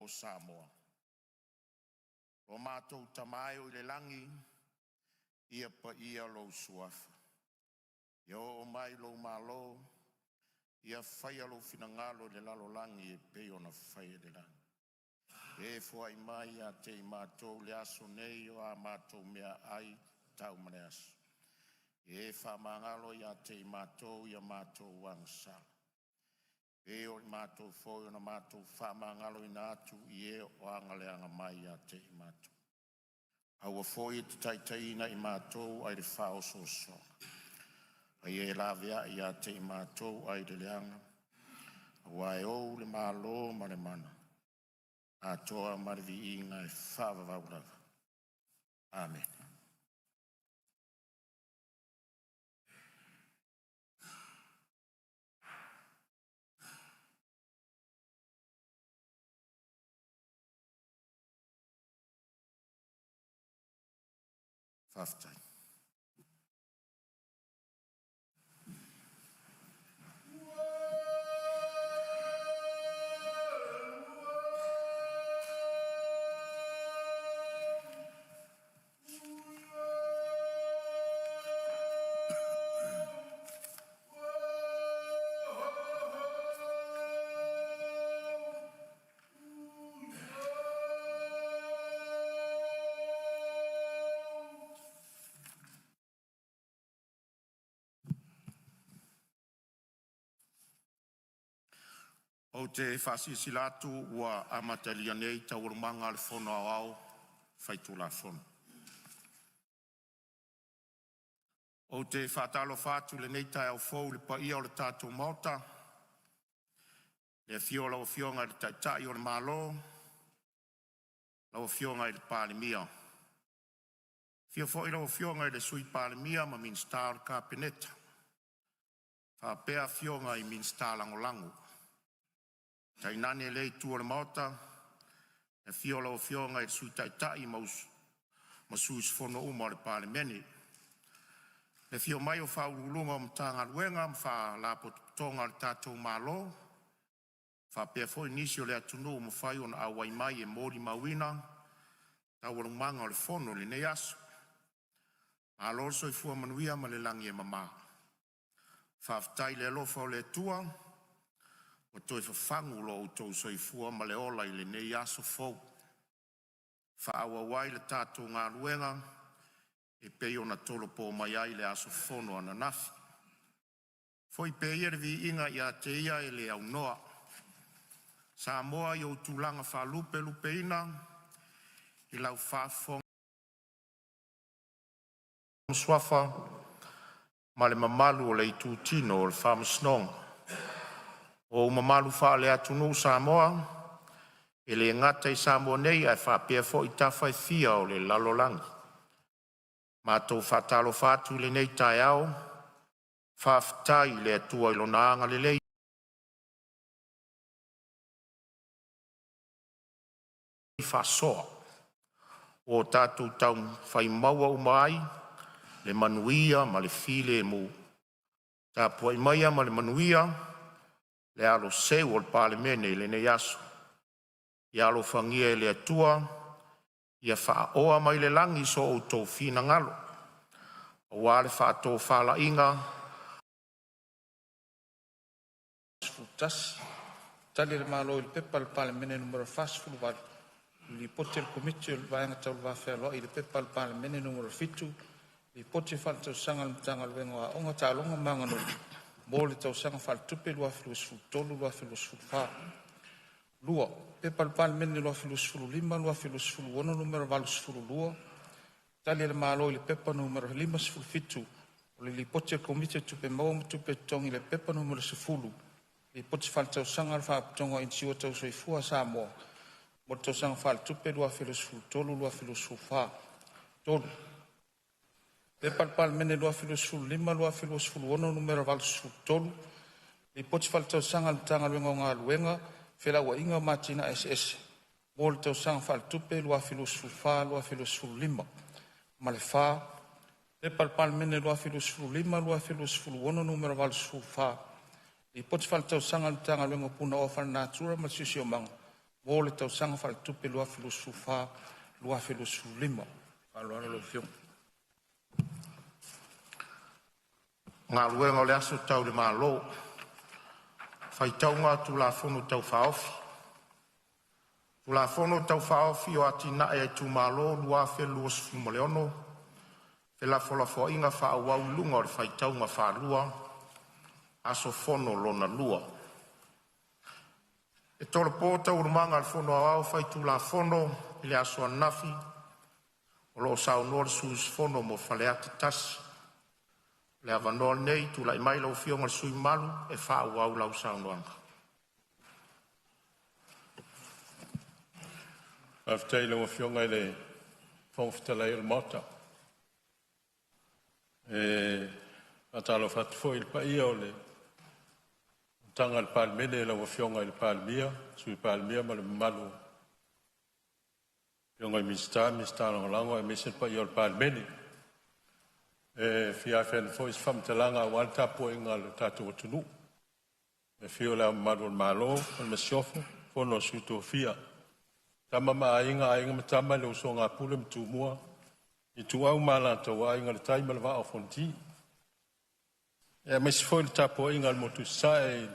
Samoa. O mātou tamai o le langi, ia pa ia lo suafa. Ia o mai lo malo, ia whaia lo finangalo le lalo langi e peo na whaia le langi. E fua i mai a te i mātou le aso nei o a mātou mea ai tau mane aso. E wha mangalo i a te i mātou i a mātou wangsala. E o i mātou fōi o na mātou wha mangalo i nātu i e o angaleanga mai a te i mātou. Aua fōi te taitaina i mātou ai le whao soso. Ai e la vea i a te i mātou ai le leanga. Aua e ou le mālo ma le mana. A toa marvi inga e whawa wauraga. Amen. Faftai. O te whasisilatu ua amatalia nei taurumanga le whono au whaitula whono. O te whatalo whatu le nei tai au whou le paia o le tātou mauta. Le fiola o fionga le taitai o le malo. La o fionga i le palemia. Fio fo ila o fionga i le sui palemia ma min star ka peneta. Whapea fionga i min star langolangu. Tai nane lei tua le mauta, e fiola o fionga i sui taitai masuis fono uma le palemene. Le fio mai o whaurulunga o mtanga luenga, mwha la potonga le tātou malo, wha pia foi nisi o le atunu o mwhai o na awai mai e mori mawina, tawarumanga o le fono le nei aso. Alorso i fua manuia ma le langi e mama. Whaftai le alofa o le tua, o toi whafangu lo o tau soifua ma le ola i le nei aso fau. Whaawa wai le tātou ngā ruenga, e peo na tolo po mai ai le aso fono ana nafi. Foi peo vi inga i a te ia e le au noa. Samoa i o tūlanga wha lupe ina, i lau whaafonga swafa, ma le mamalu o le i tūtino o le whamasnonga. O mamalu wha le atunu Samoa, e le ngata i Samoa nei ai whapea fo i tawhai fia o le lalolangi. Mātou whatalo whatu le nei tai au, whaftai le atua i lonaanga le lei. Whasoa, o tātou tau whai maua umai, le manuia ma le file mu. Tā puai maia ma le manuia, le alo seu o le palemene le nei aso. I alo whangia le atua, ia wha oa mai le langi so o tō whina ngalo. O wale wha tō whala inga. Futasi, tali le malo il pepa le palemene numero fasfulu wale. Li pote il comite il vaenga tau wafelo i le pepa le palemene numero fitu. Li pote whal tau sanga le mtanga le wenga wa onga tālonga mangano. Mo le tau sanga whal tupe lua filos tolu lua filos wha. Lua, pepa le palemene lua filos lima lua filos ono numero valus lua. Tali le malo le pepa numero lima fitu. O le li pote il comite tupe mau tupe tongi le pepa numero sefulu. Li pote whal tau sanga le wha tonga insiwa tau soifua Samoa. Mo tau sanga whal tupe lua filos tolu lua filos wha. Tolu. Pepa le palemene lua filos lima lua filos ono numero valus tolu. Li pote whal tau sanga le tanga luenga o ngā luenga. Fela ua inga matina SS. Mo le tau sanga whal tupe lua filos lua filos lima. Ma le wha. Pepa le palemene lua filos lima lua filos ono numero valus wha. Li pote whal tau sanga le tanga luenga puna o whal natura ma sisi o manga. o le tausaga faaletupe luafelosufā luafelosulima faaloalo lo fionga ngā luenga o le aso tau le mālō, whaitaunga tu la whono tau whaofi. Tu la whono tau whaofi o ati nae ai tu mālō lua whelua sufumo leono, whela wholafo inga whaawau lunga o le whaitaunga whaalua, aso whono lona lua. E tole pōta urumanga al whono au whaitu la whono, ili aso anafi, o lo sao nore sus whono mo whaleati tasi. Le avanoa nei tu la mai lau fionga le sui malu e whaau au lau saunoanga. Aftai lau fionga le whongwhitalai il mota. Atalo whatfo il paia o le tanga il palemene lau fionga il palemia, sui palemia ma le malu. Fionga i mista lango e misen paia il palemene. Fia fen foi famtalanga wan tapo inga le tatu tunu e fio la malu malo o me sofo fono suto fia tama ma inga matama le usonga pulem tu mua i tu au mala to wa inga le taima le va fonti e me foi le tapo inga le motu sai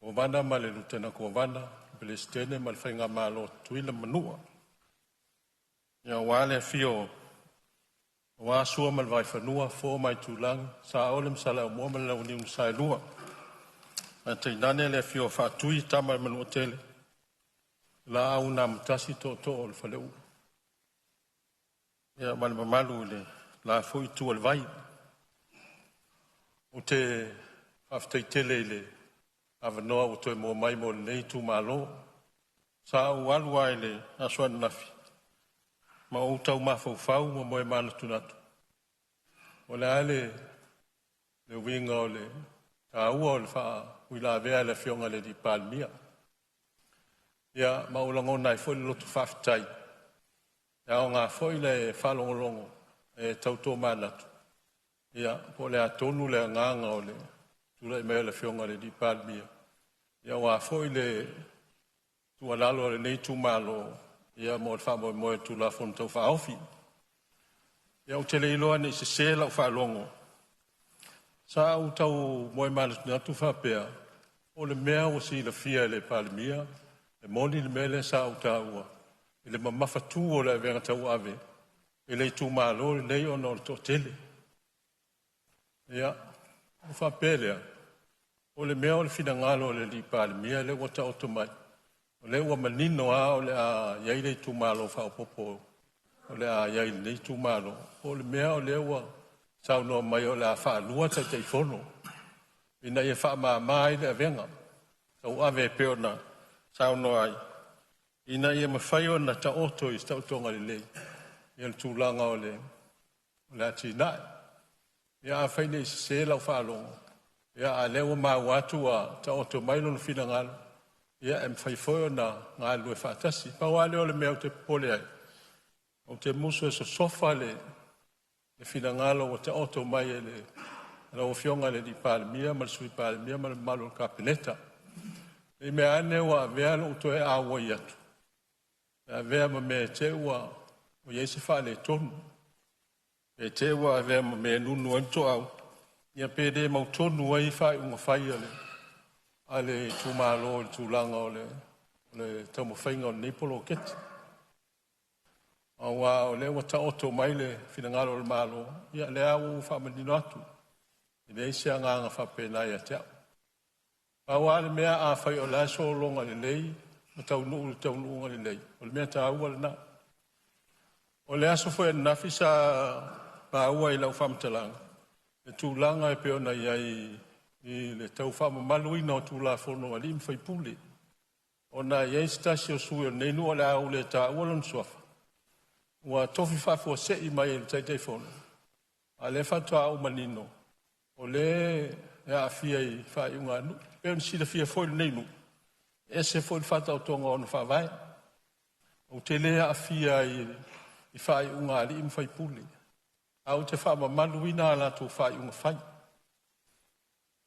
o vana male lutena ko vana pelestene mal fainga malo tuila manua ya wale fio wa sua mal vai fanua fo mai tulang sa olem sala mo mal la uni sa lua ate nane le fio fa tui tama mal hotel la una mtasi to ol faleu ya mal malu le la foi tu al vai o te aftai tele le avanoa o te mo mai mo nei tu malo sa walu ile aswan nafi ma o tau mafau ma moe mana tunatu. O le ale, le winga o le ua o le wha wila vea le fionga le di palmia. Ia, ma o langona i foi le lotu whawhitai. Ia o ngā foi le whalongolongo e tauto manatu. Ia, po le atonu le nganga o le tula i mea le fionga le di palmia. Ia o ngā foi le tualalo le nei tu malo ia mo fa mo tu la fon to fa ofi ia o tele ilo ani se la fa longo sa u tau mo mal na tu fa pe o le mea o si la fia le palmia e moni le mele sa u tau ele ma fa tu o le vera tau ave ele tu malo le o no to tele ia o fa pele o le mea o le fina ngalo le di palmia le o ta automai o le ua manino o le a iai le tumalo whaopopo. O le a iai le tumalo. O le mea o le ua saunoa mai o le a whaanua tai teifono. Ina ia wha mai le avenga. Sau ave peona saunoa ai. Ina ia mawhai o na ta oto i stautonga le lei. Ia le tūlanga o le ati nai. Ia a whaine i se lau whaalongo. Ia a lewa maa watu a ta oto mailo na whina ngalo. Ia em fai foi na ngā lue whaatasi. Pawale o le mea o te pole ai. O te muso e so sofa le whina ngalo o te oto mai e le o fionga le di palemia, ma le sui palemia, ma le malo o kapeneta. E mea ane wa vea lo uto e awa i atu. E vea ma mea te ua o yeise wha le tonu. E te ua vea ma mea nunu anto au. Ia pede mau tonu ai whai unga whai ale. Ale tu malo tu langa ole tamo fainga o Nepolo keti. Awa ole wata oto mai le finangalo le malo. Ia le au whamanino atu. I le sia nganga whapena ia te au. Awa le mea a whai o la so longa le lei. Ma tau nuu le lei. O le mea ta aua le na. O le aso fwoi nafi sa pa aua i lau whamtalanga. Le tu langa e peona iai i le tau whama maluina o tūla whono alim whai pule. O na iei stasi o sui o neinu o le au le ta ualon suafa. Ua tofi whafua se i mai e taitei whono. A le whatua au manino. O le e a fia i whai unga anu. Peo ni sida fia whoi neinu. E se whoi whata o tonga o na whawai. O te lea a fia i whai unga alim whai pule. Au te whama maluina ala tu whai unga whai.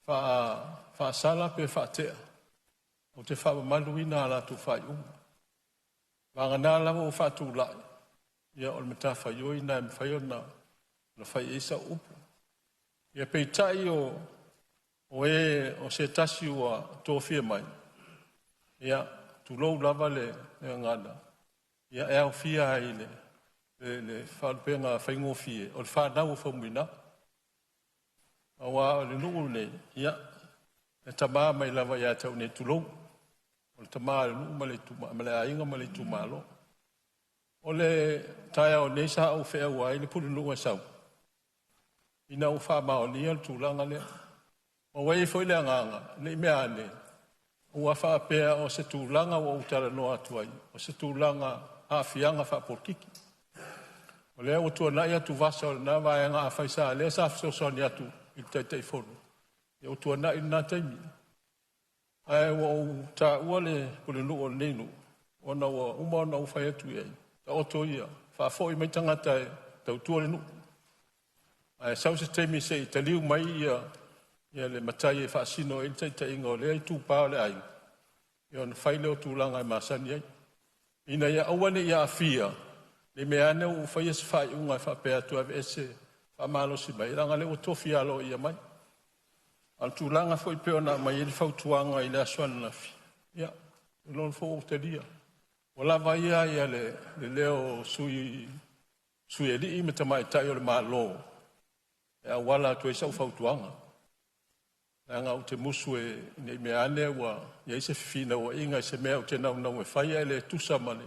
Fa sala pe fa tea. o te whaamaluina ala tu whai Vanga nā lava o whātū lai. Ia o le mata whai oi nā me whai ona na whai eisa upu. Ia pei tai o se tasi ua tōwhia mai. Ia tu lou lava le ngana. Ia e au fia ai le whaalpenga whaingo fie. O le whanau o whaumina. Awa o le nuu nei. Ia e tamā mai lava ia tau nei tu lou. O le tamā le nuu ma le ainga ma le tūmalo. O le taia o nei sa au whea uai le pulu nuu e sau. Ina u wha mao ni al tūlanga lea. O wei foi le anganga, nei mea ane. Ua wha pea o se tūlanga o utara noa atuai. O se tūlanga a fianga wha porkiki. O lea o tua nai atu vasa o na vaianga a whaisa. Lea sa fsosoni atu i tei fono. E o tua nai nā teimi. Ai o ta ua le pule nuu o neinu. O na ua uma o na u whai atu ei. Ta oto ia. Wha foi mai tangata e tau tua le nuu. Ai sau se teimi se i taliu mai ia le matai e whaasino e ta inga o lea i tūpā le ai. Ia na whaile o tūlanga e masani ai. Ina ia awane ia a fia. Le mea ane o whai ese whai unga e whapea tu ave ese whamalo si mai. Ranga le o tofi alo ia mai. Al tūlanga foi peona mai e li whautuanga i le asuana na fi. Ia, lon fo o te lia. O lava ia le leo sui e li i me tamai tai o le maa loo. E a wala tu e sau whautuanga. E anga o te musu e nei mea ane ua ia ise fifina ua inga i se mea o te nau e whaia e le tusa male.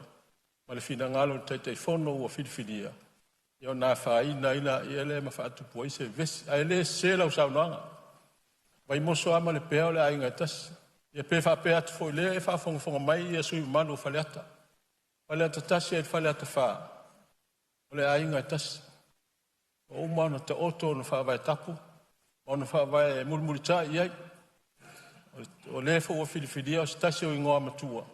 Ma le fina ngalo te fono ua whirifiria. Ia o nā whaina ina i ele ma whaatupua i se vesi. A ele se lau saunoanga. Vai moso ama le pea o le ainga tasi. Ia pe wha pea atu fo i le e wha fonga mai ia sui manu o whaleata. Whaleata tasi e whaleata wha. O le ainga tasi. O umana te oto na whaavai tapu. O na whaavai mulmulita i ai. O le fo o whirifiria o stasi o ingoa matua.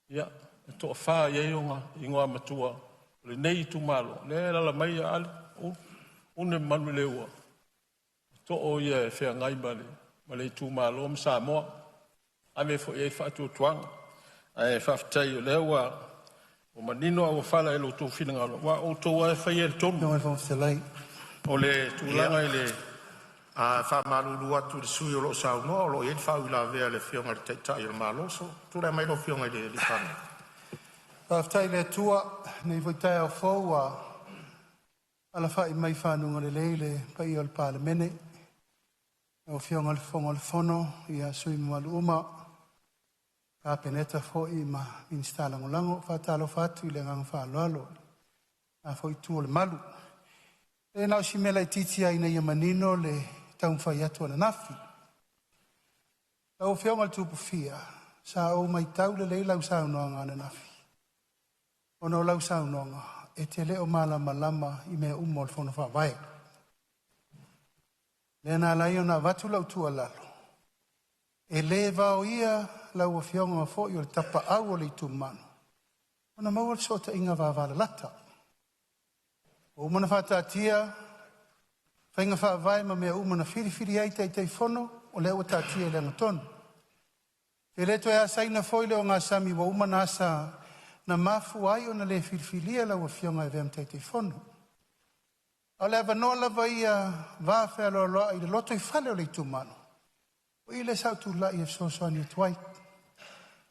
Ia, e to wha i eonga ingoa matua. O le nei tu malo. Le lala mai a ali. Une manu leua. To o ia e whea ngai ma le tu malo ma Samoa. Ame fo e whaatu o tuanga. E whaftai o leua. O manino au whala e lo tō whinangalo. Wa o tō e whai e tonu. No, e whawhtelai. O le tūlanga i le... A whamalulu atu le sui o lo sau no, o lo e whau la vea le whionga le teitai o le malo, so tūrei mai lo whionga i le whane. Whawhtai le tua, nei voitai au whau a ala whai mai whanunga le leile, pai o le PALEMENE, o whionga le whonga le whono, i a sui malu uma, ka peneta fhoi ma minista langolango, whatalo whatu i le ngang whaloalo, a fhoi tu o le malu. E nao si mela i titi ai nei manino le taun whai atu ana nafi. Tau whionga le tupu fia, sa o mai tau le leilau sao noanga ana nafi. Ono lau sao noanga, e te leo malama lama i mea umo le whono whawai. Le na lai o na watu lau tua lalo. E le vao ia lau a whionga ma fo i o le tapa au o le itu manu. Ona maua le sota inga wawala lata. O umana whātātia, whainga whaavai ma mea umana whiriwhiri ai tei whono, o leo o tātia i lenga tonu. Te leto e asaina foile o ngā sami wa umana asa na mafu ai o na le whiriwhiria lau a whionga e veam tei whono. O le avanoa lava ia vāwhea loa i le loto i whale o le itumano. O i le sautu lai e fsosoani e tuai.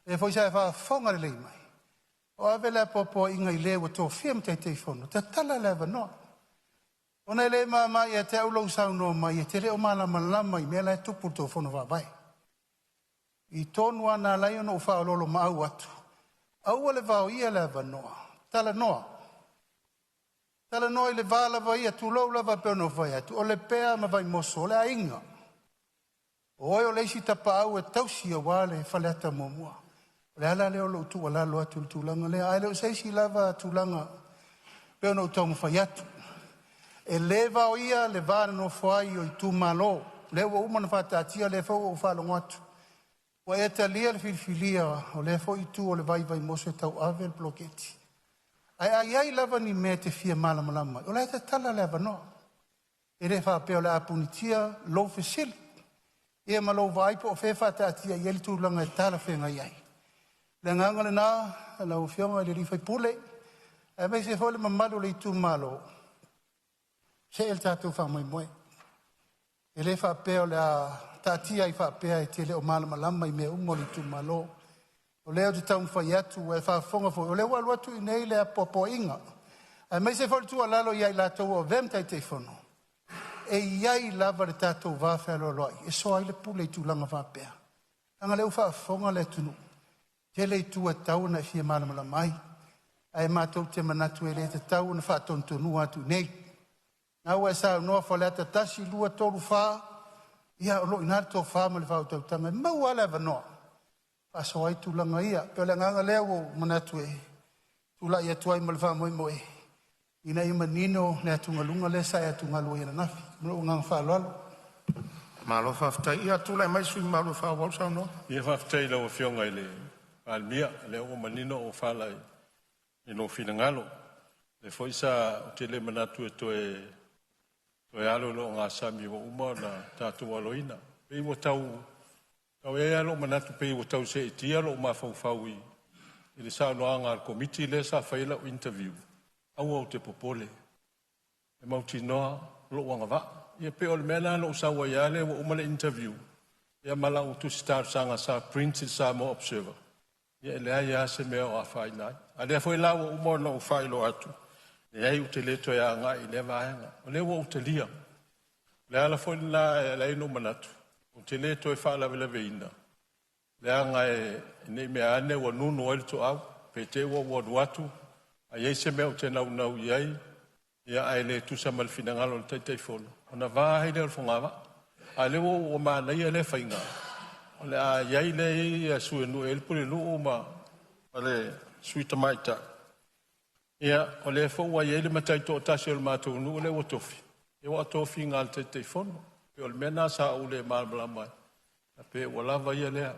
E fwisa e whaafonga le lei mai. O ave le popo inga i lewa tō whiam tei whono. Te tala le avanoa. O nei le maa ia te aulau sauno mai e te reo malama lama i mea le tupu tō whono wāwai. I tōnu ana lai ono u whaalolo maau atu. Aua le vau ia le avanoa. Tala noa. Tala noa i le vālava ia tu lau lava peono vai atu. O le pea ma vai moso, o le ainga. O oi o leisi tapa au e tausi a wale whaleata momua. O le ala leo lo tu ala lo atu tūlanga. Le ai leo seisi lava tūlanga peono taumu vai atu. E le vau ia le vāna no whai o i tū malo. Le ua umana whātātia le whau o whālongo atu. Wa e talia le whiriwhiria o le whau i tū o le vai moso e tau ave le bloketi. Ai lava ni me te fia malama lama. O le te tala leva no. E re wha peo le apunitia lo fesili. Ia malo vai po fefa ta tia yel tu langa tala fenga yai. Le nganga na la ufionga le rifai pule. E me se fole mamalu le tu malo. Se el tatu fa moi moi. E le fa peo le ta tia I fa pea e te le o malama lama I me umo le tu malo. O leo te tau fa yatu e fa fonga fo. O leo walu atu I nei le popo inga. E me se fole tu alalo yai la tau o vem tai te fono. E iai lava le tātou wāwhea loroi. E so ai le pule I tūlanga whapea. Anga leo whaafonga le tunu. Te le tua tau na fia malamala mai. Ai mātou te manatu e le te tau na whaatontonu atu nei. Nā ua e sā noa whaleata tasi lua tolu wha. Ia o lo inari tō wha ma le whaotau tanga. Mau ala wanoa. Wha so ai tūlanga ia. Peo le nganga leo o manatu e. Tūla ia tuai ma le wha moe moe. Ina I manino le atunga lunga le sa atunga lua ina nafi. Mlo ngang fa lalo. Malo fafta ia tula mai sui malo fa wal sa no. Ia fafta I lau fionga ile almia le o manino o fala I no finangalo. Le foi sa te le manatu e toe alo lo ngā sami o uma na tātua loina. Pei wo tau e alo manatu pei wo tau se iti alo ma fau I. Ile sa no anga komiti le sa faila o interview. Au au te popole. E mauti noa lo wanga va. Ia pe o le mena lo usawa ia le wa umale interview. Ia malau tu star sanga sa print Samoa observer. Ia le ia se mea o a whai nai. A lea foi la wa umor na u whai lo atu. Le ai ute le to ia nga I le vaenga. O le wa ute lia. Le ala foi la le ino manatu. Ute le to e wha la vele veina. Le anga e ne mea ane wa nunu o to au. Pe te wa watu. A iei se mea o te nau iai, ia ai le tusa malfinangalo le teitai fono. Ona vāhei le alfongawa, a le o mānei a le whainga. O le a iei le ia sue nu e lpule lu o ma, a le sui tamaita. Ia, o le fōua iei le matai tō tasi o le mātou nu o le o tofi. E o tofi ngā le teitai fono. Pe o le mena sa u le mālamala mai. A pe o lava ia lea.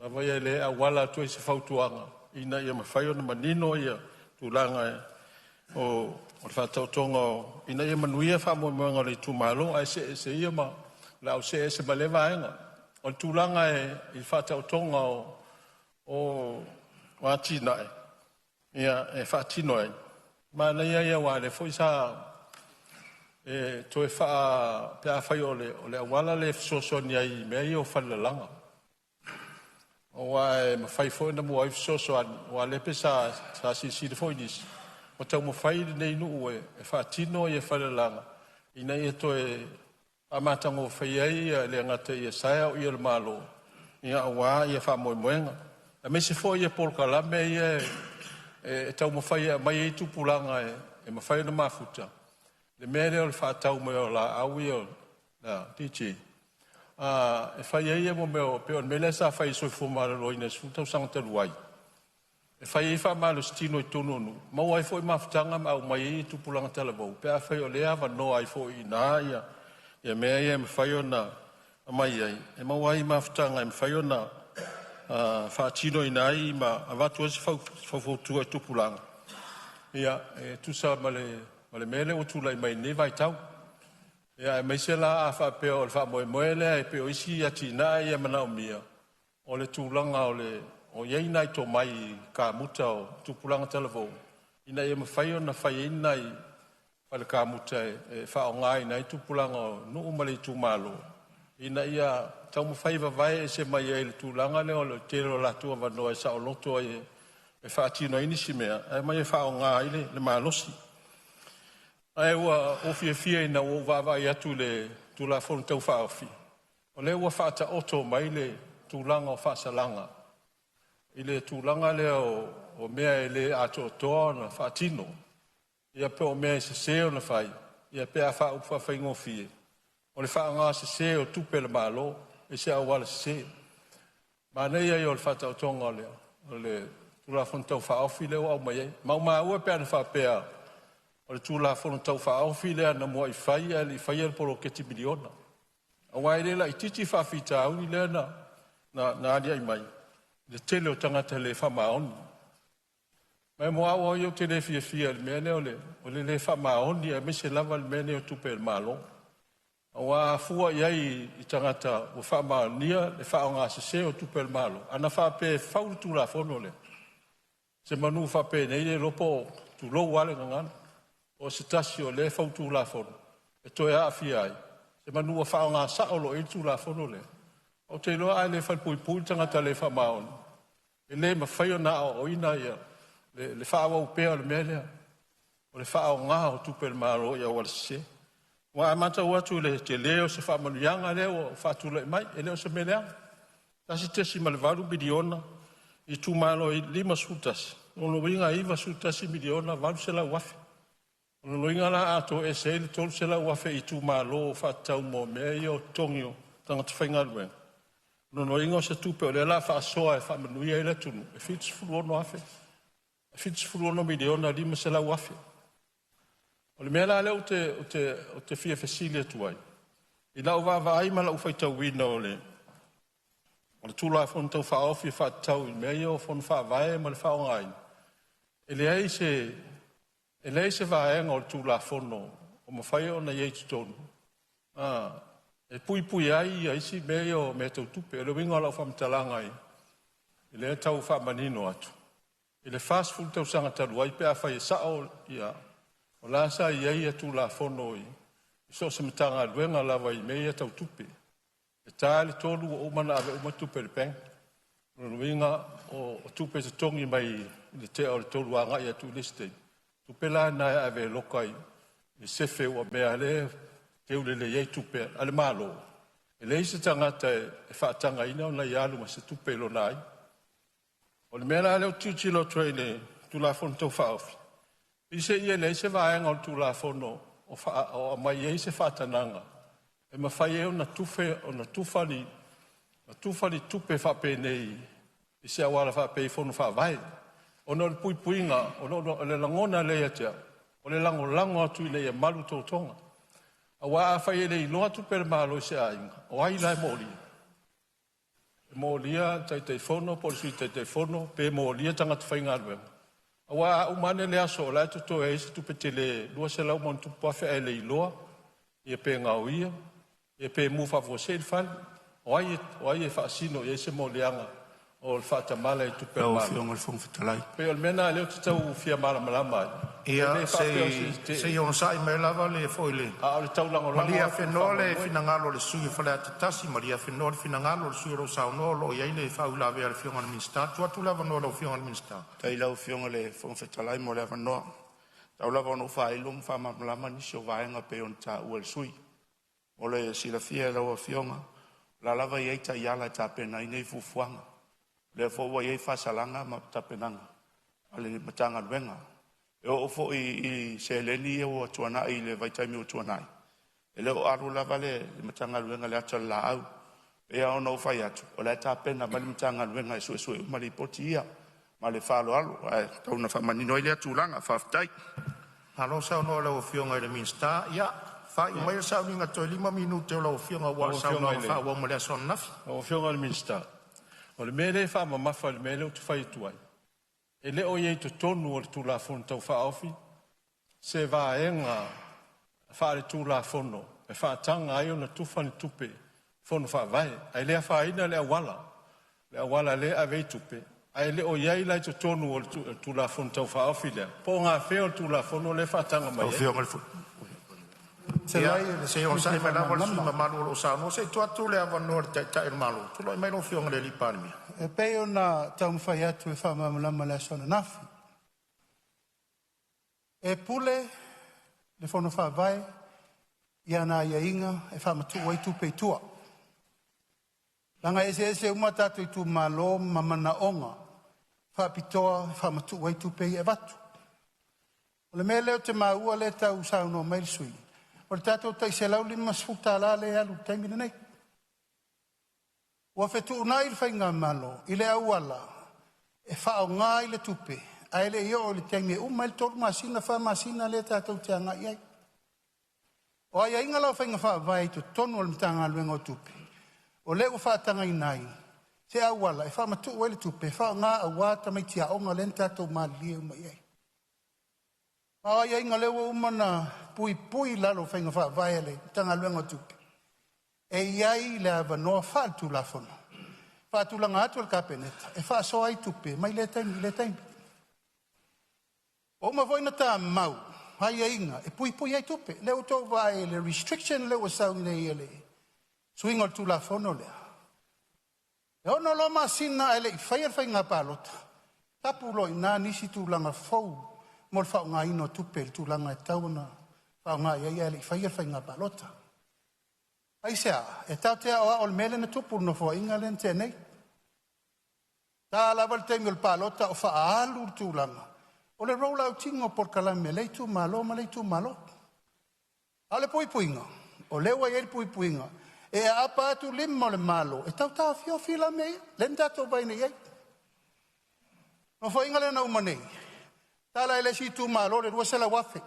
Lava ia lea a wala tu e se fautuanga. Ina ia mawhai o na manino ia. Tūlanga o whātautonga ina ia manuia whamoemoanga le tūmalo ai se ia ma lau se ma lewa ainga. O tūlanga I whātautonga o wātina ia e whātino e. Mana ia wāle fo isa to e wha pia whai o le awala le fsosoni ai mea I o whalalanga. O ai ma fai fo na mo ai so o ale pesa sa si de fo dis o tau mo fai nei no e fa tino e fa langa ina e to e amata ngo fai ai le ngata e sa o il malo ia wa ia fa mo moenga a me se fo ia por kala me e tau mo fai mai tu pulanga e ma fai na mafuta le mere o fa tau mo la au ia na tichi e fai ia mo meu pe on mele sa fai so fo mala loina su tau sang te luai e fai fa malo stino tonu no mo ai foi maftanga ma mai tu pulanga tele bo pe a fai o le ava no ai foi na ia e me ia me fai ona mai ai e mo ai maftanga me fai ona fa tino inai ma avatu es fo tu pulanga ia tu sa male mele o tu lai mai ne vai tau ia me se la a fa pe o fa mo le pe o isi ati na ia mana o mia o le tūlanga o iei nai to mai ka muta o tupulanga televo ina ia mawhai o na whai inai whale ka muta e wha o ngai nai tupulanga o nu umale tu malo ina ia tau mawhai vavai e se mai e le tūlanga le o le tero la tua vanoa e sa o loto e wha atino inisi mea e mai e wha o ngai le malosi ai ua ofia ina o vava ia tu le tu la fon tau fa ofi o le ua fa ta oto mai le tu langa o fa salanga ile tu langa le o mea le ato to na fa tino ia pe o mea se o na fai ia pe a fa ufa fa ngofie o le fa nga se o tu pe le malo e se a wala se ma nei ia o le fa ta oto ngale o le tu la fon tau fa ofi le o mai ma ua pe na fa pe o le tūla whono tau whaofi lea na mua I whai a li whai al poro keti miliona. A wai le la I titi whawhita auni lea na alia I mai. Le tele o tangata le whamaoni. Mai mua awa o te le fia le mea leo o le whamaoni a me se lava le mea leo tupe el malo. Awa fua iai I tangata o whaamania le whaonga se se o tupel malo. Ana whape whauru tu la fono le. Se manu whape nei le lopo tu lo wale ngangana. O se tasi o le whau tu la fono. E toi a awhia ai. Se manu a whaonga saolo I tu la fono le. O te loa ai le whaipui pui tangata le whamaon. E le mawhaio na o ina ia. Le whaawa upea le melea. O le whaonga o tupel malo ia wale se. Wa amata watu le te leo se fa manuanga leo fa tu le mai e leo se melea. Tasi te si malvaru biliona I tu malo I 5 sutas. Ono winga iwa sutas I miliona valu se la wafe. Ono winga la ato e se le tolu se la wafe I tu malo fa tau mo meo tongio tanga te whainga luen. Ono winga se tupe o le la fa soa e fa manuia I le tunu. E fitu fulu ono wafe. E fitu fulu ono miliona 5 se la wafe. O le mea la leo o te fia fesilia tuai. I lau wawa ai mala ufai tau wina o le. O le tula fon tau whaofi wha tau I mea o fon wha vae ma le wha o ngai. E le ei se vaenga o le tula fono. O ma whai o na iei tutonu. E pui ai isi mea o mea tau tupe. E le winga lau whamtalanga ai. E le tau wha manino atu. E le fast food tau sanga talu ai pe a whai e sao ia. O la sa iei atu la fono I. I so se matanga luenga lawa I mea tau tupe. E tā le tolu o mana ave o matupe le peng. O luinga o tupe te tongi mai le te o le tolu anga I atu liste. Tupe la na ave lokai. I sefe o mea le te ule le iei tupe ale malo. E le isi tangata e whaatanga ina o na ialu ma se tupe lo nai. O le mea la leo tiutilo trei le tu la fono tau whaofi. I se ia nei se vaenga o tu la fono o mai ei se whatananga. E ma whai eo na tufani tupe whape nei I se awala whape I fono whawai. O no le puinga, o le langona lea tea, o le lango atu I lea malu tōtonga. A wā a whai e nei loa tupe le malo I se ainga, o ai lai mōlia. E mōlia tai fono, polisi tai fono, pe mōlia tangata whainga luenga. Awa umane le aso la to e se tu petele lua se lau mon tu pafe ele iloa e pe ngauia e pe mu fa você fal oai fa sino e se moleanga o fa tamala e tu pe O fiong o fong fitalai. pe al mena le tu fia mala malama Ia se yon sai me lava le foile. a le tau lango Maria fenole finangalo le sui fala tasi Maria fenole finangalo le sui ro sa no lo ia le fa ula ve al fiong al minsta tu lava no lo fiong al minsta. Tai lau fiong le fong fetalai mo le no. Tau lava no fa ilum fa malama ni so vaenga pe on ta u el sui. O le sila fia lau fionga. La lava ia ta yala ta pena nei fufuanga. Le fo wa ia fa salanga ma ta penanga. Ale matanga wenga. E o fo I se leni o tuana I le vaitaimi o tuana. E le o aru lava le matanga wenga le ata la au. E a ono fai atu. O le ta pena ma le matanga wenga e sue ma le potia. Ma le falo alu. Tau na fa manino ile atu langa fa ftai. Halo sa no le fiong le minsta ia fa I mai sa ninga to 5 minute le fiong wa sa no fa wa mo le son nafi. o fiong al minsta o le mele fa ma fa le mele tu fai tuai e le o ye to tonu o tu la fon tau fa ofi se va enga fa le tu la fono e fa tanga ai ona tu fa tupe fono fa vai ai le fa ina le wala le ave tupe ai le o ye la to tonu o tu la fon tau fa ofi le po nga fe o tu la fono le fa tanga mai O fiong al se yon sai me lava su ma malu lo sa no se tu le ava no ta il malu tu lo mai no fiong le li palmi. E pe ona tau mwhai atu e whamamulama le asona nafi. E pule le whono whawai ia nā ia inga e whamatu wai tu pei tua. Langa ese umatatu I tu malo mamana onga whapitoa e whamatu wai tu pei e watu. O le mea leo te maua le tau sauno mail sui. O le tātou tai se lau 5 sfuta la le alu taimina nei. Ua whetu unai le whainga malo, I le auala, e whao ngā I le tupe, a ele I o le taimi e mai le toru masina, wha masina le tātou te anga iai. O ai inga lau whainga wha vai to tonu o le mtanga luenga o tupe. O le ua whaatanga I nai, se auala, e wha matu o le tupe, wha ngā awata mai tia onga le tātou mali e mai iai. O ai inga le ua umana pui lalo whainga wha vai ele, mtanga luenga o tupe. e iai le avanoa faatulafono faatulaga atu o le kapeneta e faasoa ai tupe mai le taimi o uma foi na tamau haiaiga e puipui ai tupe le outou vae le restriction le ua saunina ia le suiga o le tulafono lea e ona lo masina e leʻi fai le faiga palota tapu loʻina nisi tulaga fou mo le faaugaina o tupe le tulaga e tauna faaugai ai e leʻi fai le faiga palota ai sea e tauteaʻoaʻo le mea lena tupu lona foaʻiga lena tenei talava le taimi o le palota o faaalu le tulaga o le roulautiga o polokalame lei tumālo ma lei tumālo a le puipuiga o le ua iai le puipuiga e apa atu lima o le malo e tautafiofi la mea ia lena tatou vaina iai no foaʻiga lena uma nei tala e lesi tumālo le 2 selauafe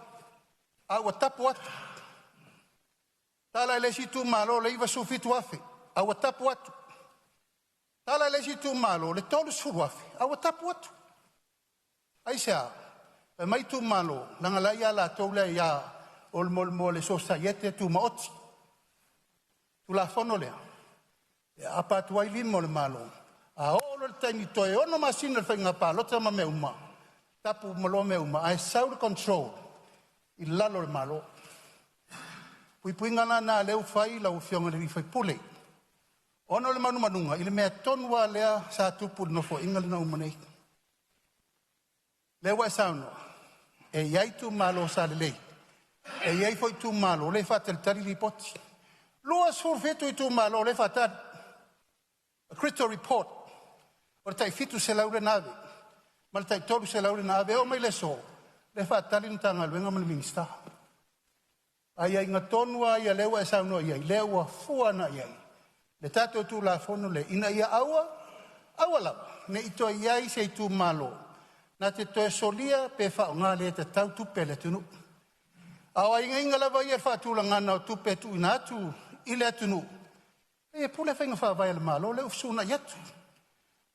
a ua tapu atu tala e lesi tumālo le 1 sufitu afe a ua tapu atu tala e lesi tumālo le 3 sefulu afe a ua tapu atu ai sea e mai tumālo lagalai iā latou lea iā o le molemo le sosaiete tumaoti tulafono lea e apa atu ai lima o le malo a olo le taimi toe ona masina le faiga palota ma mea uma tapu malo mea uma ae sau le control i lalo le malo puipuiga lana leu fai lau fioga le rifai pule ona o le manumanuga i le mea tonu a lea sa tupu le nofoʻiga lena uma nei le ua e saunoa e iai tumālo sa lelei e iai foʻi tumālo le faatalitali lipoti lua sefulufetu i tumālo le faatali a critical report o le taʻifitu selau lena ave ma le taʻitolu selau lena ave o mai le so le faatali na tagaluega ma le minista ai aiga tonu a ia le ua e saunoa iai le ua fuana iai le tatou tulafono le ina ia aua lava ne itoa iai sei tumālo na te toe solia pe whaonga le te tau tupe le tunu. Awa inga lava ia whaatulangana o tupe tu ina atu i le tunu. E pule whainga whaavai le malo le ufsuna iatu.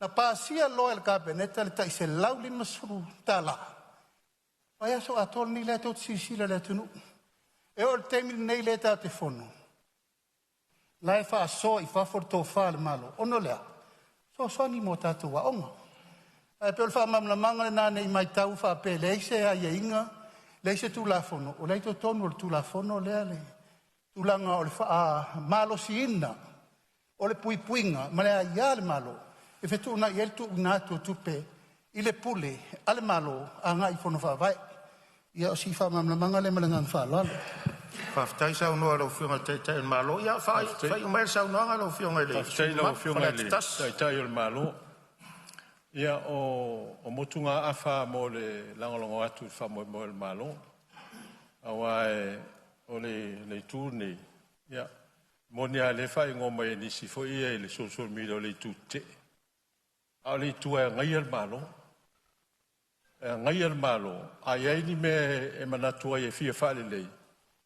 Na pāsia loa le kapeneta le tai se lau lima suru tala. Vai aso atol ni le te otisisila le tunu. E o le temi nei le ta te fono. Lai whaaso i whaforto wha le malo. Ono lea. So soani mo tatu wa onga. E pe o le whaamamlamanga le nane i mai tau whaape leise a ieinga, leise tulafono. O leito tonu o le tulafono lea le tulanga o le wha malo si ina, o le puipuinga, ma lea ia le malo. E whetu una i eltu unatu tupe i le pule, a le malo a ngā i fono whaavai. Ia o si whaamamlamanga le malangang whaalala. Whaftai sau noa lau whionga te te malo. Ia whai umai sau noa lau whionga le. Whaftai lau whionga le. Tai tai o le malo. Ia o motunga afa mo le langolongo atu fa mo le malo. Awa o le tūne. Ia mo ni ale fa ngo mai ni si fo ia le social media le tute. A le tua ngai al malo. Ngai al malo. Ai ni me e manatua e fia fa le.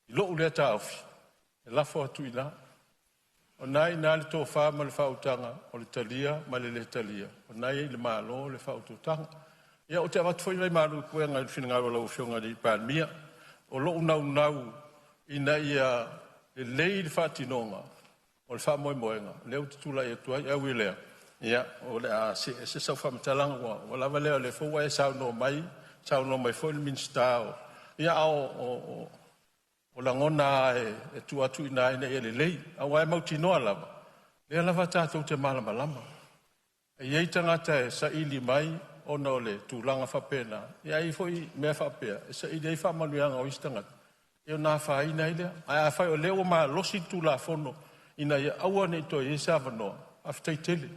I lo le taufi. La fo tu ina. O nai nā le tō whā ma le whautanga, o le talia ma le talia. O nai le mālo le whaututanga. Ia o te awatu whai mai mālu koe ngai whina ngā wala uwhionga li Palemene. O lo nau ina ia le lei le whātinonga, o le whamoemoenga. Leo te tula ia tuai, au i lea. Ia, o le a se sau whamatalanga wa. O lava leo le fōua e sau no mai fōi le minstao. Ia o la ngona e tu atu ina ina e le lei, a wai mauti noa lava. Lea lava tātou te malama lama. E iei tangata e sa ili mai, ona o le tūlanga whapena. Ia i foi mea whapea, e sa ili ei whamanuanga o istangata. E o nā whaina i lea. A whai o leo ma losi tūla fono, ina ia aua nei toi e sa wanoa, a whtai tele.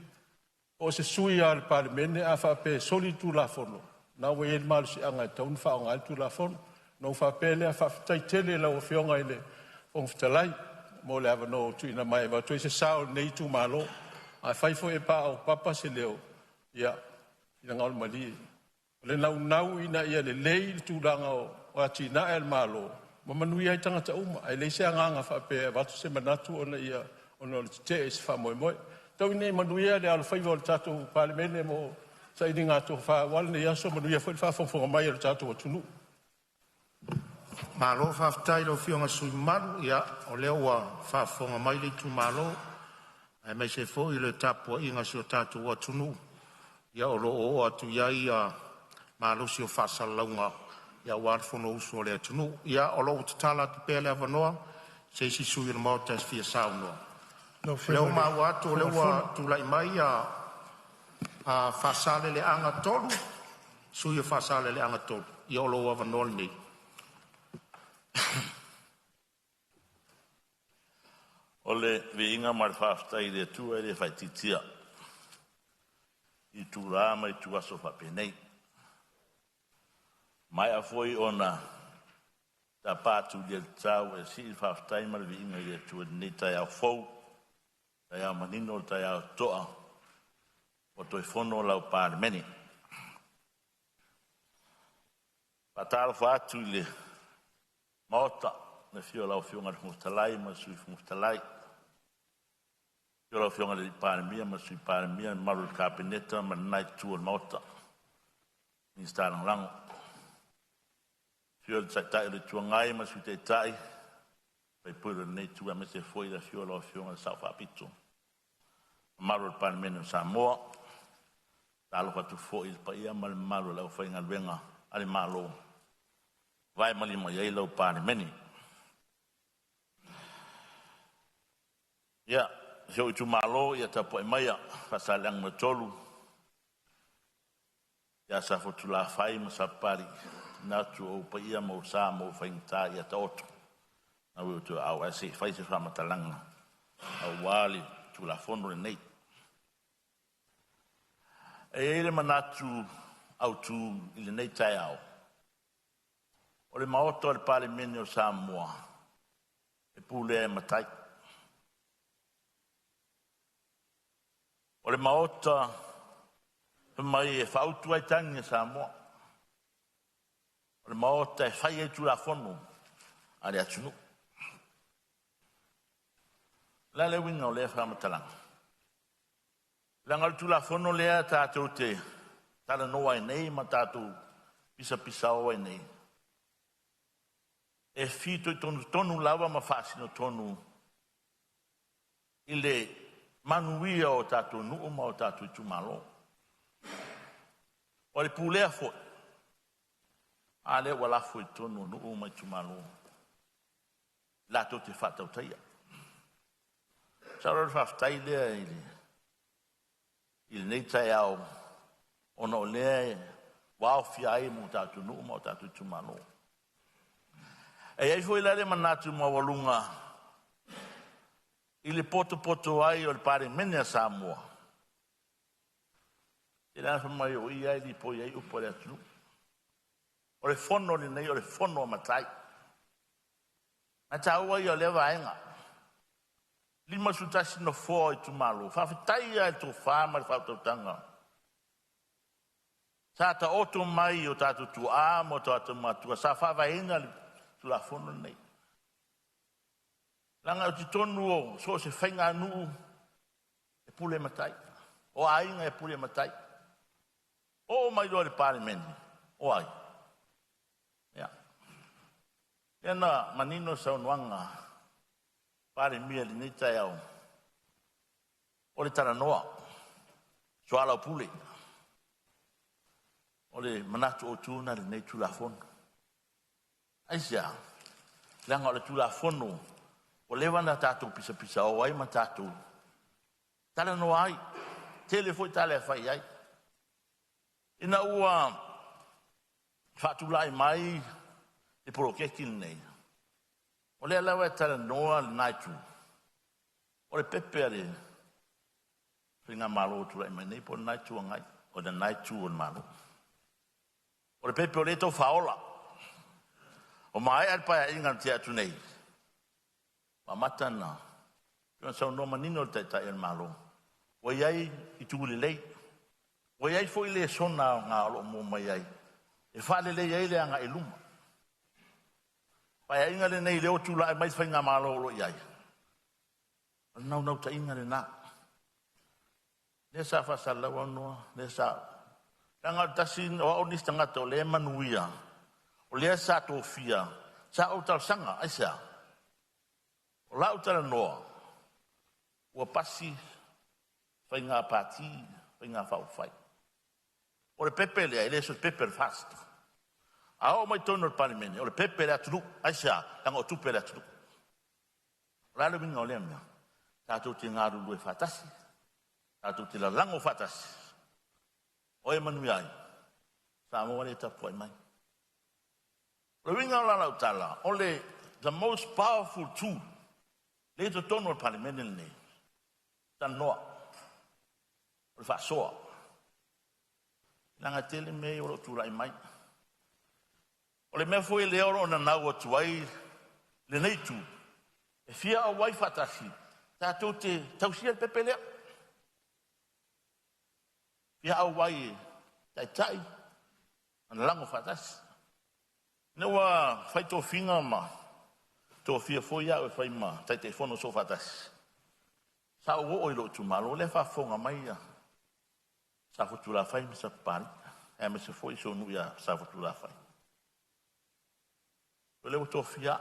O se sui a le Palemene, a whapea soli tūla fono. Nā wai e malusi anga e taun whaonga e tūla fono. No whapele a whaftai tele lau whionga i le whongwhitalai. Mo le awa no tu ina mai. Wa tu se sao nei tu malo. A whaifo e pa o papa se leo. Ia, ina ngaul mali. Le nau ina ia le lei tu langa o ati na el malo. Ma manui ai tangata uma. Ai le se anganga whape watu se manatu ona ia. Ona le te e se whamoe moe. Tau ine manui ai le ala whaiva o le tātou Palemene mo sa ini ngā tō wha walne ia so manui ai whai whawhonga mai o le tātou o tunu. Malo whaftai lo fionga sui maru, ia o leo wa whafonga mai le tu malo, e mai se fo i le tapua inga si o tatu wa tunu, ia o loo o atu ia ia malo si o whasalaunga, ia warfono usu o le tunu, ia o loo tatala te pele avanoa, se si sui na mauta es fia saunoa. Leo mau atu o leo wa tulai mai a whasale le anga tolu, sui o whasale le anga tolu, ia o loo avanoa ni. Ole veinga mar whaftai le tua le whaititia. I tu rā mai tu aso whapenei. Mai a foi ona ta pātu le tau e si whaftai mar veinga le tua ni tai au fau, tai au manino, tai au toa, o toi fono lau PALEMENE. Pataro whātu le maota, na fio lau fionga le mustalai, ma sui mustalai. Fio lau fionga le PALEMENE, ma sui PALEMENE, maru le kapeneta, ma nai tua le maota. Ni stalang lango. Fio le tai le tua ngai, ma sui te tai. Pai pura nei tua me se foi la fio lau fionga le sau whapito. Maru le PALEMENE Samoa. Talo whatu foi le paia, ma le maru lau whainga luenga, ale malo. Vai mali mai ai lau PALEMENE. Ia, heo i tu malo, ia tapo e maia, whasalang ma tolu. Ia sa fotu la whai ma sa pari, natu o pa ia mo sa mo whaingta ia ta oto. Na weo tu au ase, whai se whamatalanga. Au wali, tu la fono le nei. E ele manatu au tu ili nei tai au. O le maoto al PALEMENE o Samoa. E pule e matai. O le maota mai e whautu ai tangi e Samoa. O le maota e whai e tu la fono a le atunu. La le winga o le whamatalanga. Langa tu la fono lea tātou te tala noa e nei ma tātou pisa o e nei. E fito i tonu lava ma whaasino tonu i le manuia o tātou nuuma o tātou tumalo. O le pūlea fo. A le walafo i tonu nuuma i tumalo. Lato te whatau taia. Sara whaftai lea i le. I le nei tai au. Ona o lea wao fia ai mo tātou nuuma o tātou tumalo. E ai foi lare manatu ma walunga i le poto ai o le PALEMENE a Samoa. E la mai o ia li po ia upo le atu. O le fono le nei o le fono matai. Na tau ai o le vaenga. Lima sutasi no fo i tumalo. Whawhitai ai tō whāma le whautautanga. Sa ta oto mai o tātou tu amo tātou matua. Sa whawhainga li tu la fono nei. Langa o ti tonu o, so se whainga anu, e pule matai. O ainga e pule matai. O mai doa le PALEMENE. O ai. Ia. Iana manino sa unuanga, PALEMENE li nitai au. O le tara noa. So ala o pule. O le manatu o tūna le nei tu la fono. Aisia, langa o le tu la fono, o lewa na tātou pisa o ai ma tātou. Tala no ai, tele foi tala e whai ai. Ina ua whatulai mai e porokeki nei. O le alawa e tala noa le naitu. O le pepe ale, whinga malo o tulai mai nei po naitu angai, o le naitu o malo. O le pepe o le tau whaola. O mai alpa inga te atu nei. Ma matana. Kena sau no manino te tai el malo. O iai i tūle lei. O iai fo i le sona ngā alo mo mai ai. E whale lei ai le anga e luma. Pai inga le nei leo tūla e mai whai ngā malo lo iai. Nau ta inga le nā. Le sa whasalawa noa. Le sa. Kanga tasi o nistangata o le manuia. O lea sa tō fia, Sa o tal sanga, ai sa. O lau tala noa. Ua pasi, fai ngā pāti, fai ngā whauwhai. O le pepe lea, ele so pepe le fast. A o mai tono le palemene, o le pepe lea tunu, ai sa, langa o tupe lea tunu. Rale minga o lea mea. Tātou te ngā rulu e whatasi. Tātou te la lango whatasi. O e manu ai. Samoa le tapu ai mai. Le winga o la tala, o le the most powerful tool. Le to tono le palemene le nei. Tan noa. O le whasoa. Langa tele mei o lo tūrai mai. O le mea fwoi le oro na nau atu ai le nei tū. E fia o wai whatasi. Tātou te tausia le pepe lea. Fia au wai tai tai. Ana lango whatasi. Newa whai tō whinga ma. Tō fia fwoi au e whai ma. Tai te whono so whatasi. Sa o o ilo tu malo. Le whafonga mai ia. Sa futu la whai misa pari. E me se fwoi so nuia sa futu la whai. O le o tō fia.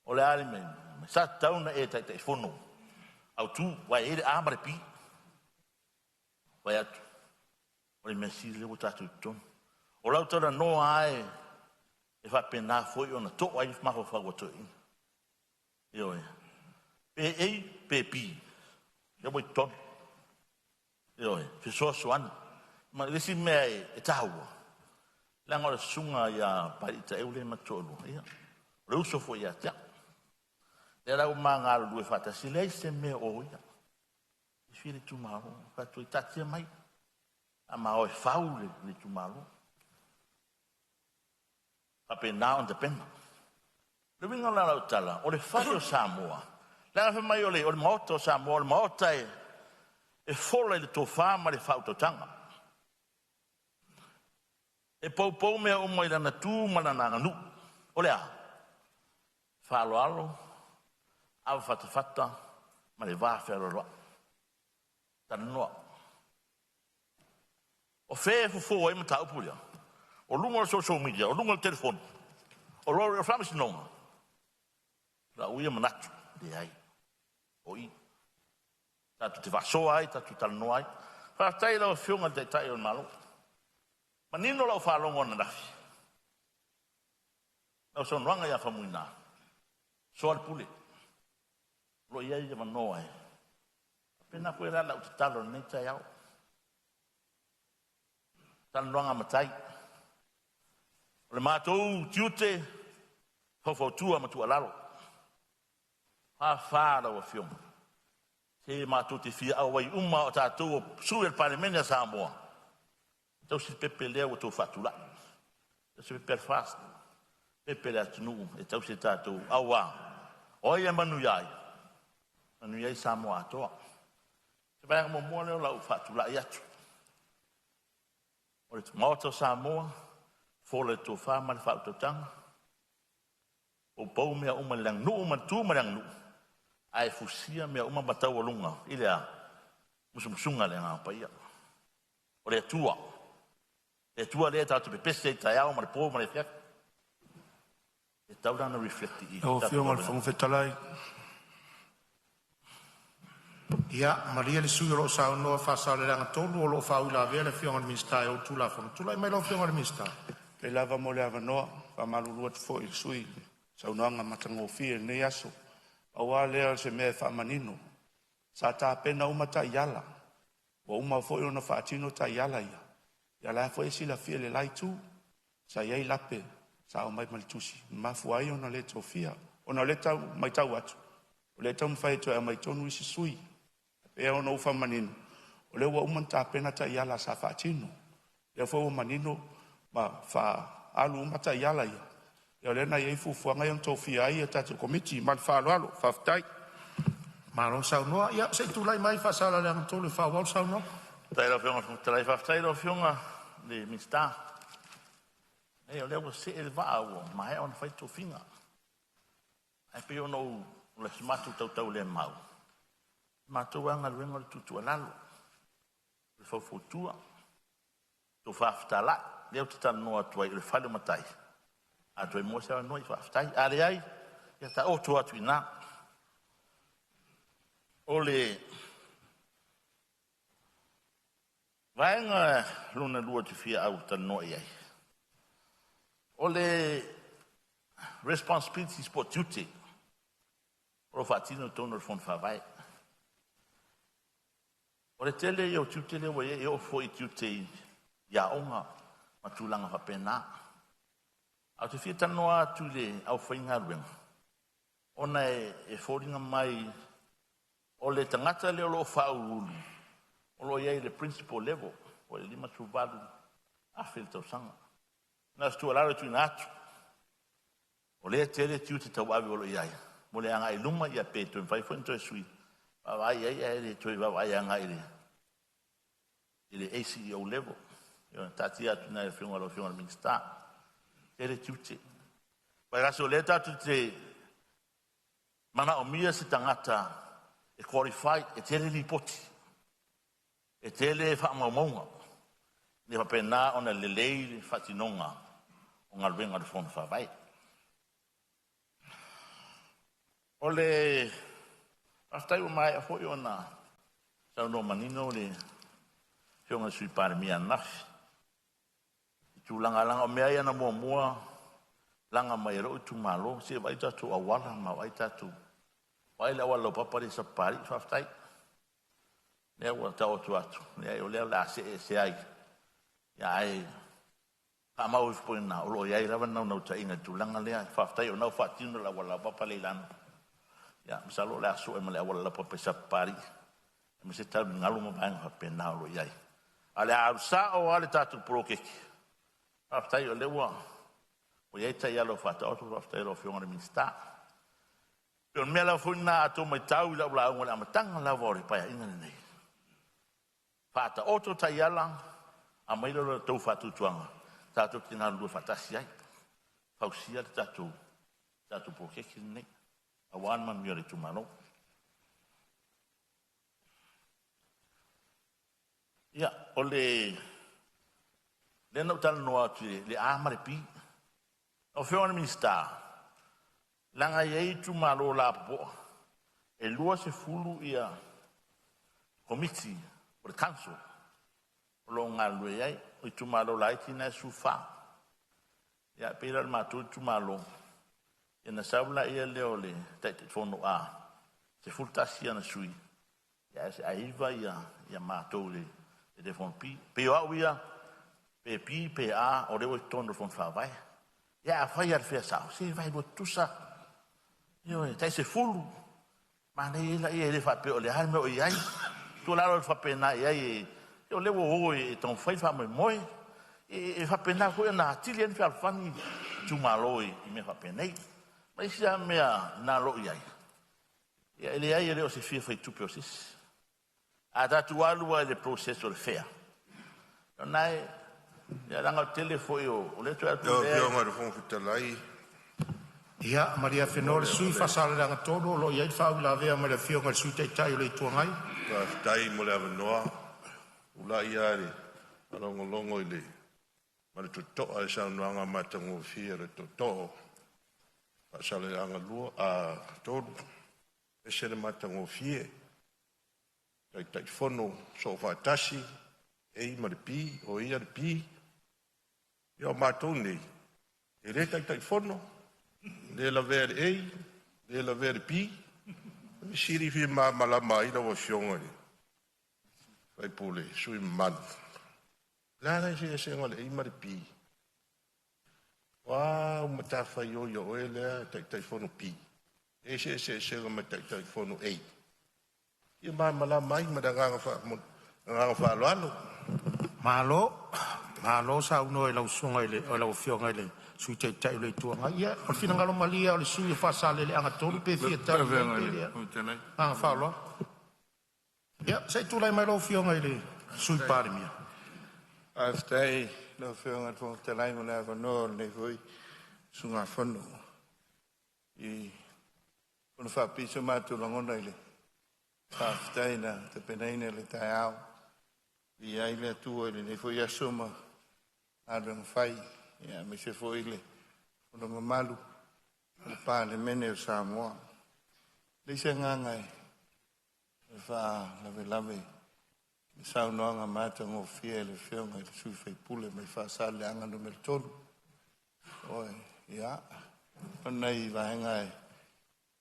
O le ale me. Sa tauna e tai te whono. Au tu, wai ere amare pi. Wai atu. O le mesi le o tatu tonu. O lau tara noa ai. E wha pena foi ona to ai maho whaua to in. Io e. Pe ei, pe pi. Ia moi ton. Io e. Fi soa soan. Ma lesi mea e tahua. Langa o sunga ia parita eule matolu. Ia. O le uso foi ia tia. Le rau maa ngā lue whatasi. Le se mea o ia. I whiri tu maho. Whatu i tatia mai. A ma o e whau le tu maho. Ape na on the pen. Le winga la lau tala, o le whare o Samoa. Le awhi mai o le maota o Samoa, o le maota e whola i le tō whāma le whautotanga. E pou mea o mai lana tū mana nanga nu. O le a. Whalo alo, awa whata, ma le wāwhero roa. Tana noa. O whē fufo e mata upuria. O lunga o social media, o lunga o telefone. O roro o whamisi nonga. La uia manatu, de ai. O i. Tatu te wasoa ai, tatu talanoa ai. Whaatai lau whiunga te tai o malo. Ma nino lau whalongo na rafi. Lau son ranga ia whamuina. Soal pule. Lo iai ia manoa ai. Pena koe rana o te talo nei tai au. Talanoanga matai. O le mātou tiute, whawhautua matua lalo. Whawhara wa whionga. Te mātou te whia au wai uma o tātou o sui al palemene a Samoa. Tau si pepe lea o tō whatula. Tau si pepe fast. Pepe lea tunu e tau si tātou au wā. Oi e manu iai. Manu iai Samoa atoa. Se vai mo mua leo lau whatula i atu. O le maota o Samoa. Fole to whāma le whautotanga. O pau mea uma lang nu, uma tū ma lang nu. Ai fusia mea uma batau o lunga. Ile a musumusunga le ngā paia. O le atua. Le atua le tātu pe pese i tai au ma le pō ma le whiak. E taurana reflecti i. O whionga le whangwhetalai. Ia, Maria le sui o sa noa whasa le ranga tolu o lo whau la vea le whionga le ministai o tula whanu. Tula i mai lo whionga le ministai. Pe lava mo le avanoa, pa malulua te fo i sui. Sa unanga matango fie ne aso. Awa lea se mea whamanino. Sa tā pena umata iala. Wa uma fo i ona whaatino ta iala ia. Ia la fo e sila fie le lai tu. Sa iei lape. Sa o mai malitusi. Mafu ai ona le tō fia. Ona le tau mai tau atu. O le tau mwhai to e mai tonu isi sui. Pe ona ufa manino. O le wa umanta pena ta iala sa whaatino. Ia fo o manino. Ma fa alu mata yala ia. Ia lena ia fufuanga yang tofi ai e tatu komiti man fa alo fa tai. Malo sa noa, ia se tulai mai fa sala le ranga tolu whau sa noa. Tai la whionga, tai fa tai la whionga le mista. E o leo se el va o ma e on fai to finga. Ai pe ono le smatu tau le mau. Matu anga le tutu alalo. Le fofutua. To fa ftala. Leo te tano noa tuai le whale matai. A toi mo sa no I whaftai. Ale ai, ia ta o tua tuina. Ole, vaenga luna lua te fia au ta no ai. Ole, responsibilities po tuti. O fatino tono fon favai. O le tele o tuti le wae e o fo I tuti ia onga matulanga whapena. Au te fia tanoa atu le au whainga ruenga. Ona e whoringa mai o le tangata le o lo whaurulu. O lo iei le principal level. O le 5 tuvalu a wheltau sanga. Nā stua lara tu ina atu. O le tele tiu te tau awi o lo iai. Mo le anga I luma ia pe tu mwhai fwento e sui. Wawai ai ai le toi wawai anga I le ACEO level. Io tati atu na e whiunga lo whiunga minister. Tele tiu te. Pai rasi o le tatu te mana o mia se tangata e qualify e tele li poti. E tele whaamaunga. Ne whapena ona lelei whatinonga o ngā ruenga de whona whawai. O le aftai o mai a hoi o nā sau no manino le whiunga sui palemia nafi. I tū langa o mea ia na mua langa mai ro tu malo se vai tatu awala ma vai tatu. Vai la wala papari sa pari aftai. Ne wa tau tu atu. Ne o le la se ai. Ya ai ka mau fo na o lo ia lava no ta inga tu langa le aftai o no fatino la wala papali lan. Ya misalo la so e mala wala papari sa pari. Me se tal ngalo mo bang ha pena lo ia. Ale a sa o ale tatu prokeki. Aftai o le wa. O ia ta ia lo fata o aftai lo fiona de minsta. Pero me la funa a to mai tau la la ngala matanga la vori pa inga nei. Fata auto tayala a mai lo to fatu tuanga. Tato tina lu fatasi ai. Fausia tato prokeki nei. A one man mi tu mano. Ya, ole le no tal no atu le amare pi. O fiona minsta. Langa iei tu malo la po. E lua se fulu ia committee o le council. O lo ngā lue iei. O tu malo la iti na sufa. Ia pera le matu tu malo. Ia na saula ia leo le taite fono a. Se fultasi ana sui. Ia se aiva ia matou le fono pi. Pe o au ia. Pe pi, pe a. O leo I tono fono whawai. Ia a whai ar whea sao. Se vai lua tusa. Io tai se fulu. Ma nei la ia le fa pe o le hai me o iai. Tu la ro fa pe na iai. Io le wo e ton fai fa moi. E fa pe na ko na tilien fa fani tu maloi me fa pe nei. Ma sia me na lo iai. Ia le ai le o se fia fai tu process. A da tu alu le processo le fea. Nai ya langa telefone o le tu atu. Yo ngā rufong fitalai. Ia, Maria Fenore, sui whasale ranga tōro, lo iai whau la vea mai le whionga sui tei tai o le tuangai. Ka tai mo le avanoa. Ula ia re. Alongo I le. Ma le totoa e sa nuanga matango fia le totoa. Whasale ranga lua a tōru. E se le matango fia. Tai whono so whaatasi. E ma le pi, o ia le pi. Ia o mātou nei. E re tai whono. Le la vere ei, le la vere pi. Siri fi malama ina wa fionga ni. Vai pule, sui man. La se ngole ei mari pi. Wa matafa yo ele tai fono pi. E se ma tai fono ei. Ia malama ina madanga fa lo Malo sa uno e lau sunga ile, o lau fionga ile, sui tei tai le tuanga. Ia, o fina ngalo malia o le sui whasale le anga tolu pe fia tai. Anga whaloa. Ia, sei tūlai mai lau fionga ile, sui palemia. Aftai lau fionga tō te lai mo le avanoa nei hui sunga whanu. I kono whapiso mātu langona ile. Aftai na te penaina le tai au. I ai le atua ile nei hui asuma. Adang fai, ya me se foi le Ona mamalu. Le PALEMENE o Samoa. Le se ngangai. Le fa lave. Le saunoanga mata ngofia le fionga le sui fai pule mai fa sale anga no mertolu. Oi, ia. Ona I vaengai.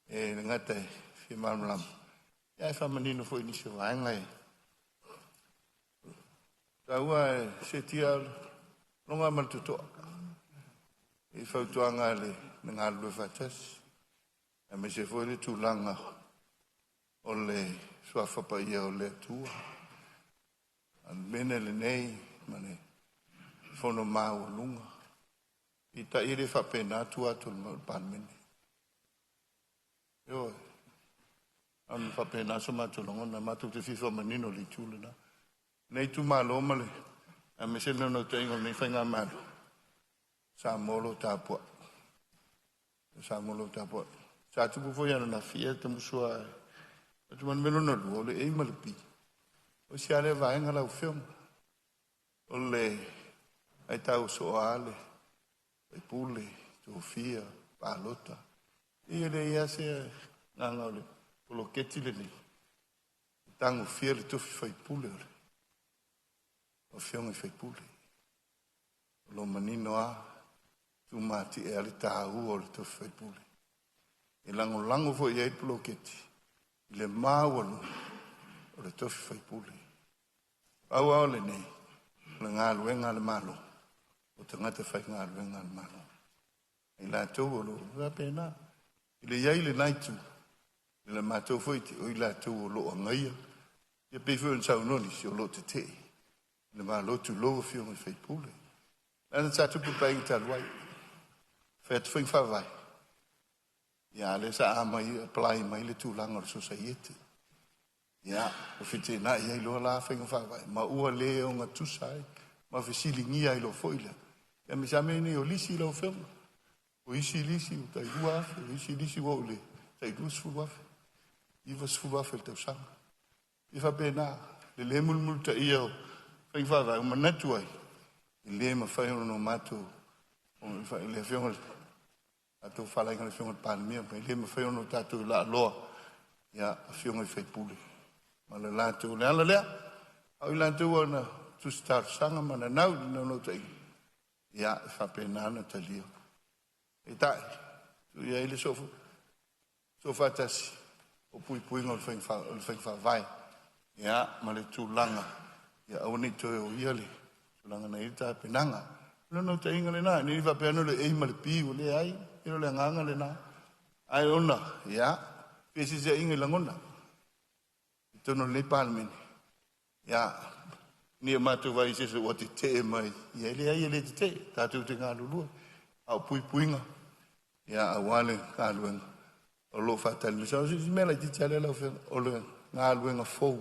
E ngate fi malmalam. Ia fa manino foi ni se vaengai. Taua se tia longa maltuto. I fautuanga le ngalu fatas. E me se foi le tulanga o le suafa ia o le tua. An mene le nei mane fono mau lunga. I ta ire fa pena tua tul PALEMENE. Yo. Am fa pena so matulonga na matu te fifo manino li tuluna. Nei tu malo male. A me se no tengo ni fenga malo. Samolo tapua. Samolo tapua. Sa tu fu ya na fia te musua. Tu man melo no lo le e malpi. O si ale va en la film. O le ai tau so ale. E pule, tu fia, palota. E le ia se nganga le polo ketile ni. Tango fia le tu fai pule. O fiong e fai pule. Lo manino a tu mati e ali tahu o le tu fai pule. E lango fo ia I polo keti. Le mawalu o le tu fai pule. Au le nei. Le ngaluenga le malo. O tangata fai ngaluenga le malo. I la tau o lo ra pena. I le iai le naitu. I le matou foi te o I la tau o lo angaia. Ia pefo en sau noni si o lo te te. Le malo tu lo fio me fai pule. Ana tatu pupai taluai. Fet foi favai. Ia le sa amai apply mai le tulanga o society. Ia, o fite na ia I lo la fai favai. Ma ua le o nga tusai. Ma fesilingia I lo foila. Ia me samene o lisi lo film. O isi lisi o tai ua, o isi lisi o le. Tai ua sfuafe. Iwa sfuafe le tau sanga. Iwa pena, le mulmul ta ia o. Fai favai, o manatu ai. Le ma fai no mato. O fai le fiong ato fala le fiong PALEMENE, le ma fai no tatu la loa. Ia, fiong I fai pule. Ma le latu le ala lea. Au I latu ona tu star sanga mana nau no tai. Ia, fa pena na talio. E tai, tu ia ile sofu. Sofa tasi. O pui ngol fai fa vai. Ia, ma le tu langa. Ia, au ni to o ia le. Tu langa na ita penanga. No tai ngale na, ni fa pena le e ma le pi o le ai. Ilo le nganga le na. Ai ona, ia. Pesi se inge langona. Tono le PALEMENE. Ia, ni matu vai se o te mai. Ia le ai le te, tatu te ngā lulua. Au puinga. Ia awale ngā luenga. O lo fatali. So si mela I tale la o le ngā luenga fou.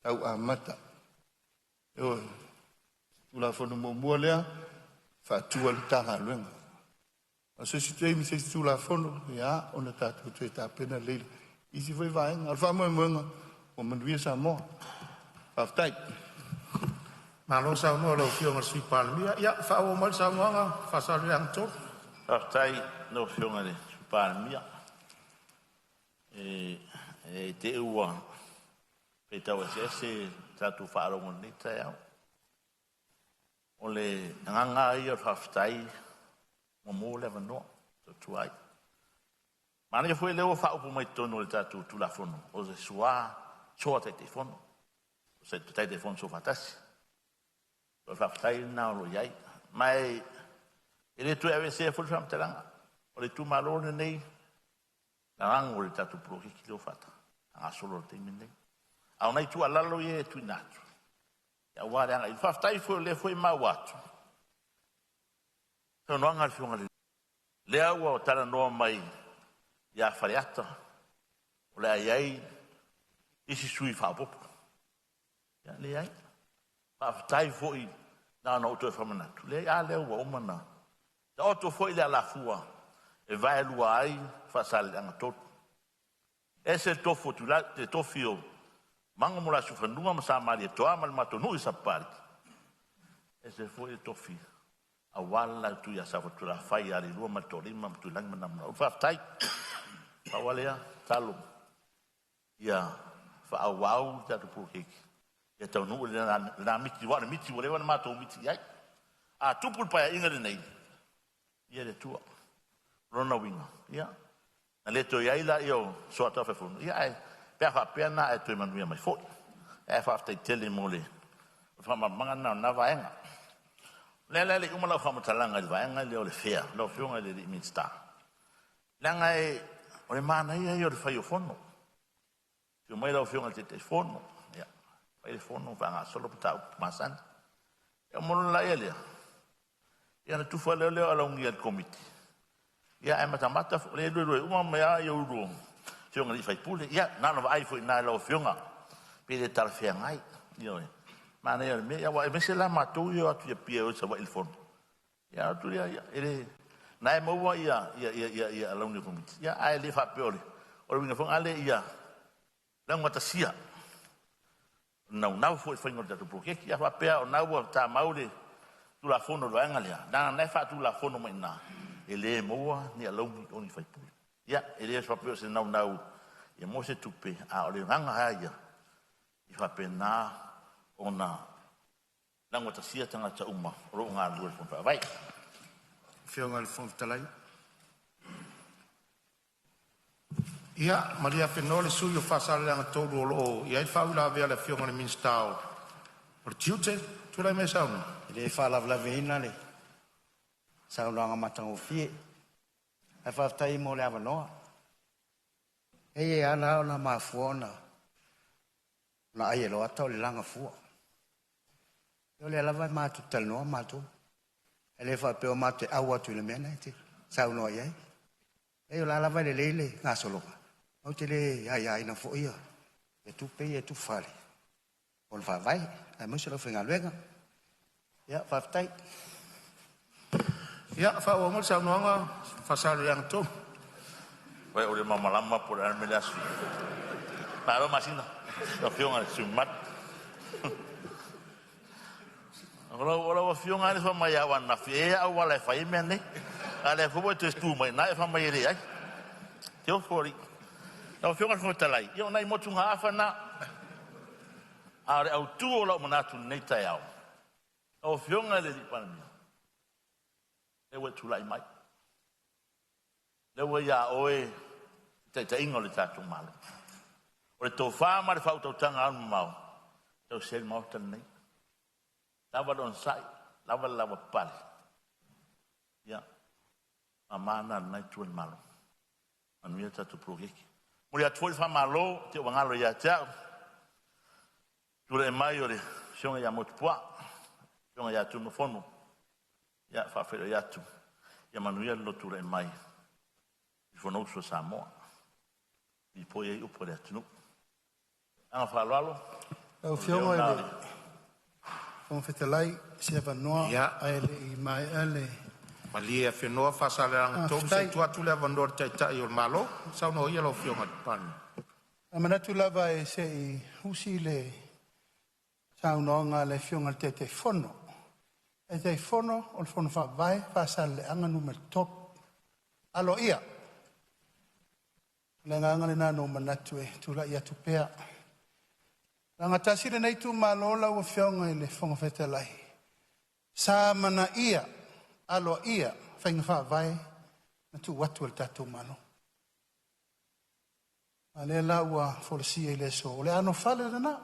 Tau a mata. Eo, tula fono mua lea, fatua le tanga luenga. O se si tei mi se tula fono, ia, ona tatu te tapena leile. Isi foi vaenga, alfa moenga, o manuia Samoa. Faftai. Malo Samoa lo fionga sui PALEMENE. Ia, fa o mal Samoa, fa sa le ang tot. Aftai no fionga le PALEMENE. E te ua. Pe tau se tatu whaarongo ni tai au. O le nganga I o haftai mo le vano to tuai. Mana foi leo whaupu mai tono le tatu tulafono. O se sua soa te fono. O se te fono so fatasi. O haftai na lo iai. Mai ele tu ave se fo fam telanga. O le tu malo nei. Nang o le tatu pro ki lo fata. Anga solo te minne. Au nei tu alalo ye tu natu. Ya wale anga. Il haftai foi le foi ma watu. Tono anga fionga le. Le aua o tala noa mai ia whareata. O le ai isi sui whapopo. Ia le ai. Whaafatai foi nā na oto e whamanatu. Le ai leo wa omana. Ta oto foi le alafua. E vai lua ai whasale anga totu. E se tofo tu la te tofio. Manga mula su whanunga ma sa mari e toa mal mato nui sa pari. E se foi e tofi. a wala tu ya sa tu la fai ari lua ma tori ma tu lang manam o fa tai fa wala ya talo ya fa awau ta tu puki ya tau nu na miti wala ma to miti ai a tu pul pa inga nei ya le tu rona winga ya na le to ya ila yo so ta fa fun ya ai pe fa pe na e tu man mi mai fo e fa te tele mole fa ma manga na vaenga le uma la fa matalanga vaenga le o le fea lo fiunga le minsta langa e o le mana ia yo le fa yo fono yo mai lo fiunga te fono ya fa le fono va nga solo pata masan e mo la ele ya na tu fa le ala un ia committee ya e mata le do uma me yo do fiunga li fa pule ya na no vai foi na lo fiunga pe de tar fea ngai yo mana ya me ya wa me se la matu yo atu ya pia o sa wa il fono ya tu ya ele na e mo wa ya ala un committee ya ai le fa peole o le ngafong ale ya lang matasia na foi no da porque que ia pea o na o ta maule tu la fono lo angalia na na fa tu la fono mai na ele mo ni alo oni fai pu ya ele fa peo se na e mo se tupe a o le ranga haia i fa pena ona lang matasia tanga ta uma ro nga lu fo vai Whionga le whontalai. Ia, Maria Whenole sui o whasale anga tōru o loo. Ia i whaula vea le whionga le minstao. O tiute, tūrai me sauna. Ile whalavlawe ina le. Sauna anga matanga o fie. Ai whaftai mo le awa noa. E ana o na mafuona. Na ai elo atau le langa fua. Yo le alawa matu tal noa matu. Ele whapeo matu awa tu le mena ite. Sauna iai. E yo la alawa le leile ngā soloka. Au te le ai na fo ia. E tu pe e tu whare. O le whawai. Ai musa lo whenga luenga. Ia, whaftai. Ia, whaua mo le saunoanga. Whasale anga tō. Vai o le mamalama por ar me le asu. Naro masina. Lo whionga le sumat. Ora o whionga le whamai awa na whie au wala e whai mea nei. Ale fubo te stu mai na e whamai ere ai. Te o fori. Na o whionga le whatalai. Io nai motu ngā awhana. Are au tu o lau manatu nei tai au. O whionga le ripana mia. E ue tulai mai. Le ue ia oe te ingo le tātou male. O le tō whāma le whautautanga anu mau. Tau seri mautana nei. Lawa don sai. Lawa pale. Ia. A mana nai tuan malo. Anuia tātou progeki. Muri atuoi whamalo te wangalo ia teau. Tura e mai o le sionga ia motupua. Sionga ia tunu fono. Ia whawhero ia tu. Ia manuia lo tura e mai. I whanauso Samoa. I poe ei upo le atunu. Anga whalalo. Au whionga ele. Whong whetalai, siawa noa. Ia. Aele i mai ale. Malia whenua whasale anga tō. Se tuatu le avandor tai o le malo. Sauno ia lo whionga pani. A manatu lava e se i husi le saunoanga le whionga te fono. E te fono, o le fono whawai, whasale anga numer top. Alo ia. Le nganga le nano manatu e tula ia tupea. Langa tasire nei tu malola o whionga i le whonga whetalai. Sa mana ia, alo ia, whainga whawai, na tu watu el tatu mano. A le la ua folosia i le so. O le ano whale rana.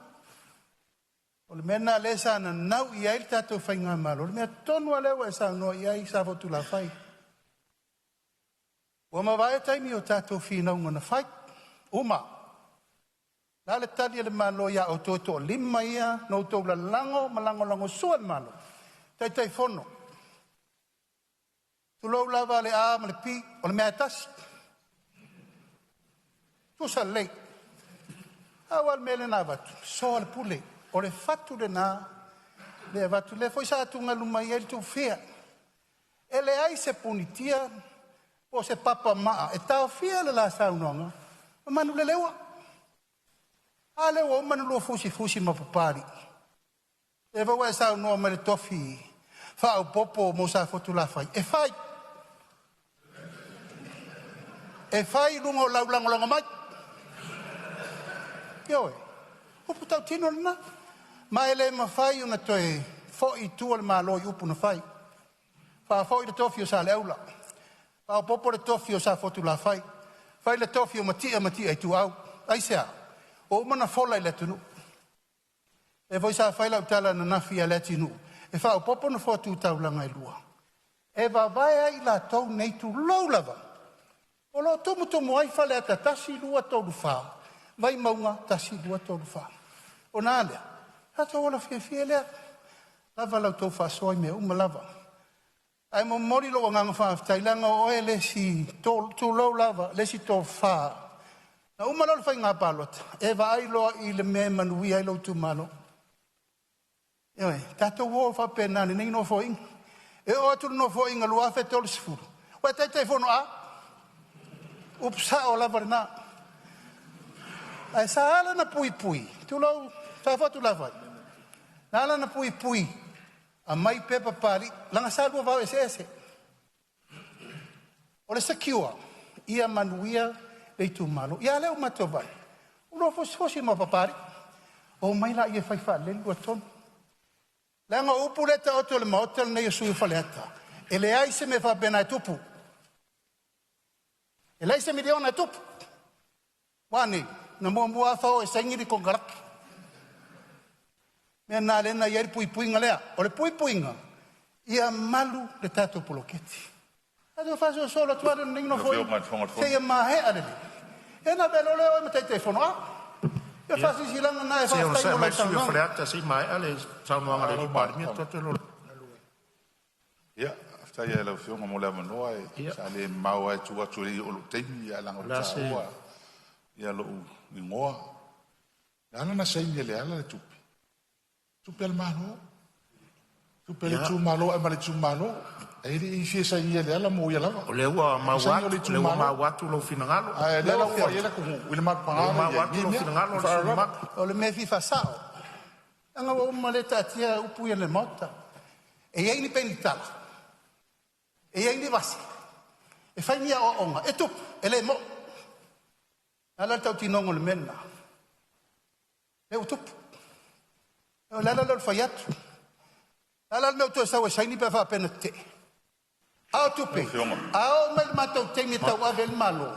O le mena le sa na nau i ail tatu whainga malo. O le mea tonu a lewa e sa no i ai sa fotu la whai. Ua mawai taimi o tatu whina unga na whai. Uma. La le tali le malo ia o toto lima ia, no tau la lango, malango suan malo. Tai fono. Tu lau lava le a, ma le pi, o le mea tasi. Tu sa lei. Awal mele na vatu. So le pule. O le fatu le na. Le vatu le foi sa tunga lumai el tu fea. Ele ai se punitia. O se papa maa. E tau fea le la saunonga. O manu le lewa. A lewa o manu lo fusi mapupari. E va ua saunonga me le tofi. Whao popo mo sa fotu la whai. E whai lungo laulango mai. Ioe. Upu tau tino na. Ma ele ma whai una toi fo i tua le malo i upu na whai. Wha fo i le tofio sa le aula. Wha popo le tofio sa fotu la whai. Whai le tofio matia i tu au. Ai sea. O mana fola i le tunu. E voi sa whai lau tala na nafi a le tinu. E wha popo na fotu tau langa i lua. E va vai ai la tau nei tu lau lava. O lo tomu ai whale ata tasi lua tolu wha. Vai maunga tasi lua tolu wha. O nā lea. Hata ola fia lea. Lava lau tau wha soi mea uma lava. Ai mo mori lo nganga wha tailanga o e lesi tu lau lava. Lesi tol wha. Na uma lau whai ngā palota. E va ai loa i le mea manui ai lau tu malo. Ewe, tato wo wha pena ni nei no fo inga. E o atu no fo inga lua fe tolu sifuru. Wa tai fono a. Upsa o lava na. Ai sa ala na pui. Tu lau, sa fa tu lava. Na ala na pui. A mai pepa pari, langa sa lua vau ese. O le secure, ia manuia le tu malo. Ia leo mato vai. Uno fosi ma papari. O mai la ia fai fa le lua tonu. Langa upu leta oto le maotel nei sui faleta. E le ai se me fa bena tupu. E lei se mi diona tupu. Wani, na mua fa o e sengiri con garaki. Mea nā lena ieri pui lea. O le pui nga. Ia malu le tato poloketi. Ato faso solo tuare ningno foi. Se ia mahe arele. E na velo leo e me te fonoa. Ia fasi silanga na e fasi taimo le tau nong. Freata si mai ale Samoa le Polynesia toto lo. Ia, afta ia la fionga mo le manoa e sa le mau ai tua turi o lo teimi ia langa o taua. Ia lo ingoa. Ana na sei le ala le tupi. Tupi al malo. Tupi le tu malo e male tu malo. E i fie sa ia le ala mo ia lava. O le ua mawatu lo finangalo. Ai le la fo ia ku ile mak panga. Mawatu lo finangalo le mak. O le me fifa sao. Anga o maleta tia upu ia le mota. E ia ni penitala. E ia ni vasi. E fai mia o onga. E tup, e le mo. Ala tau tinongo le mena. E o tup. E o lala le fai atu. Ala le to sa o saini pe fa pena te. Ao tupe. Ao mel matou te mi tau ave malo.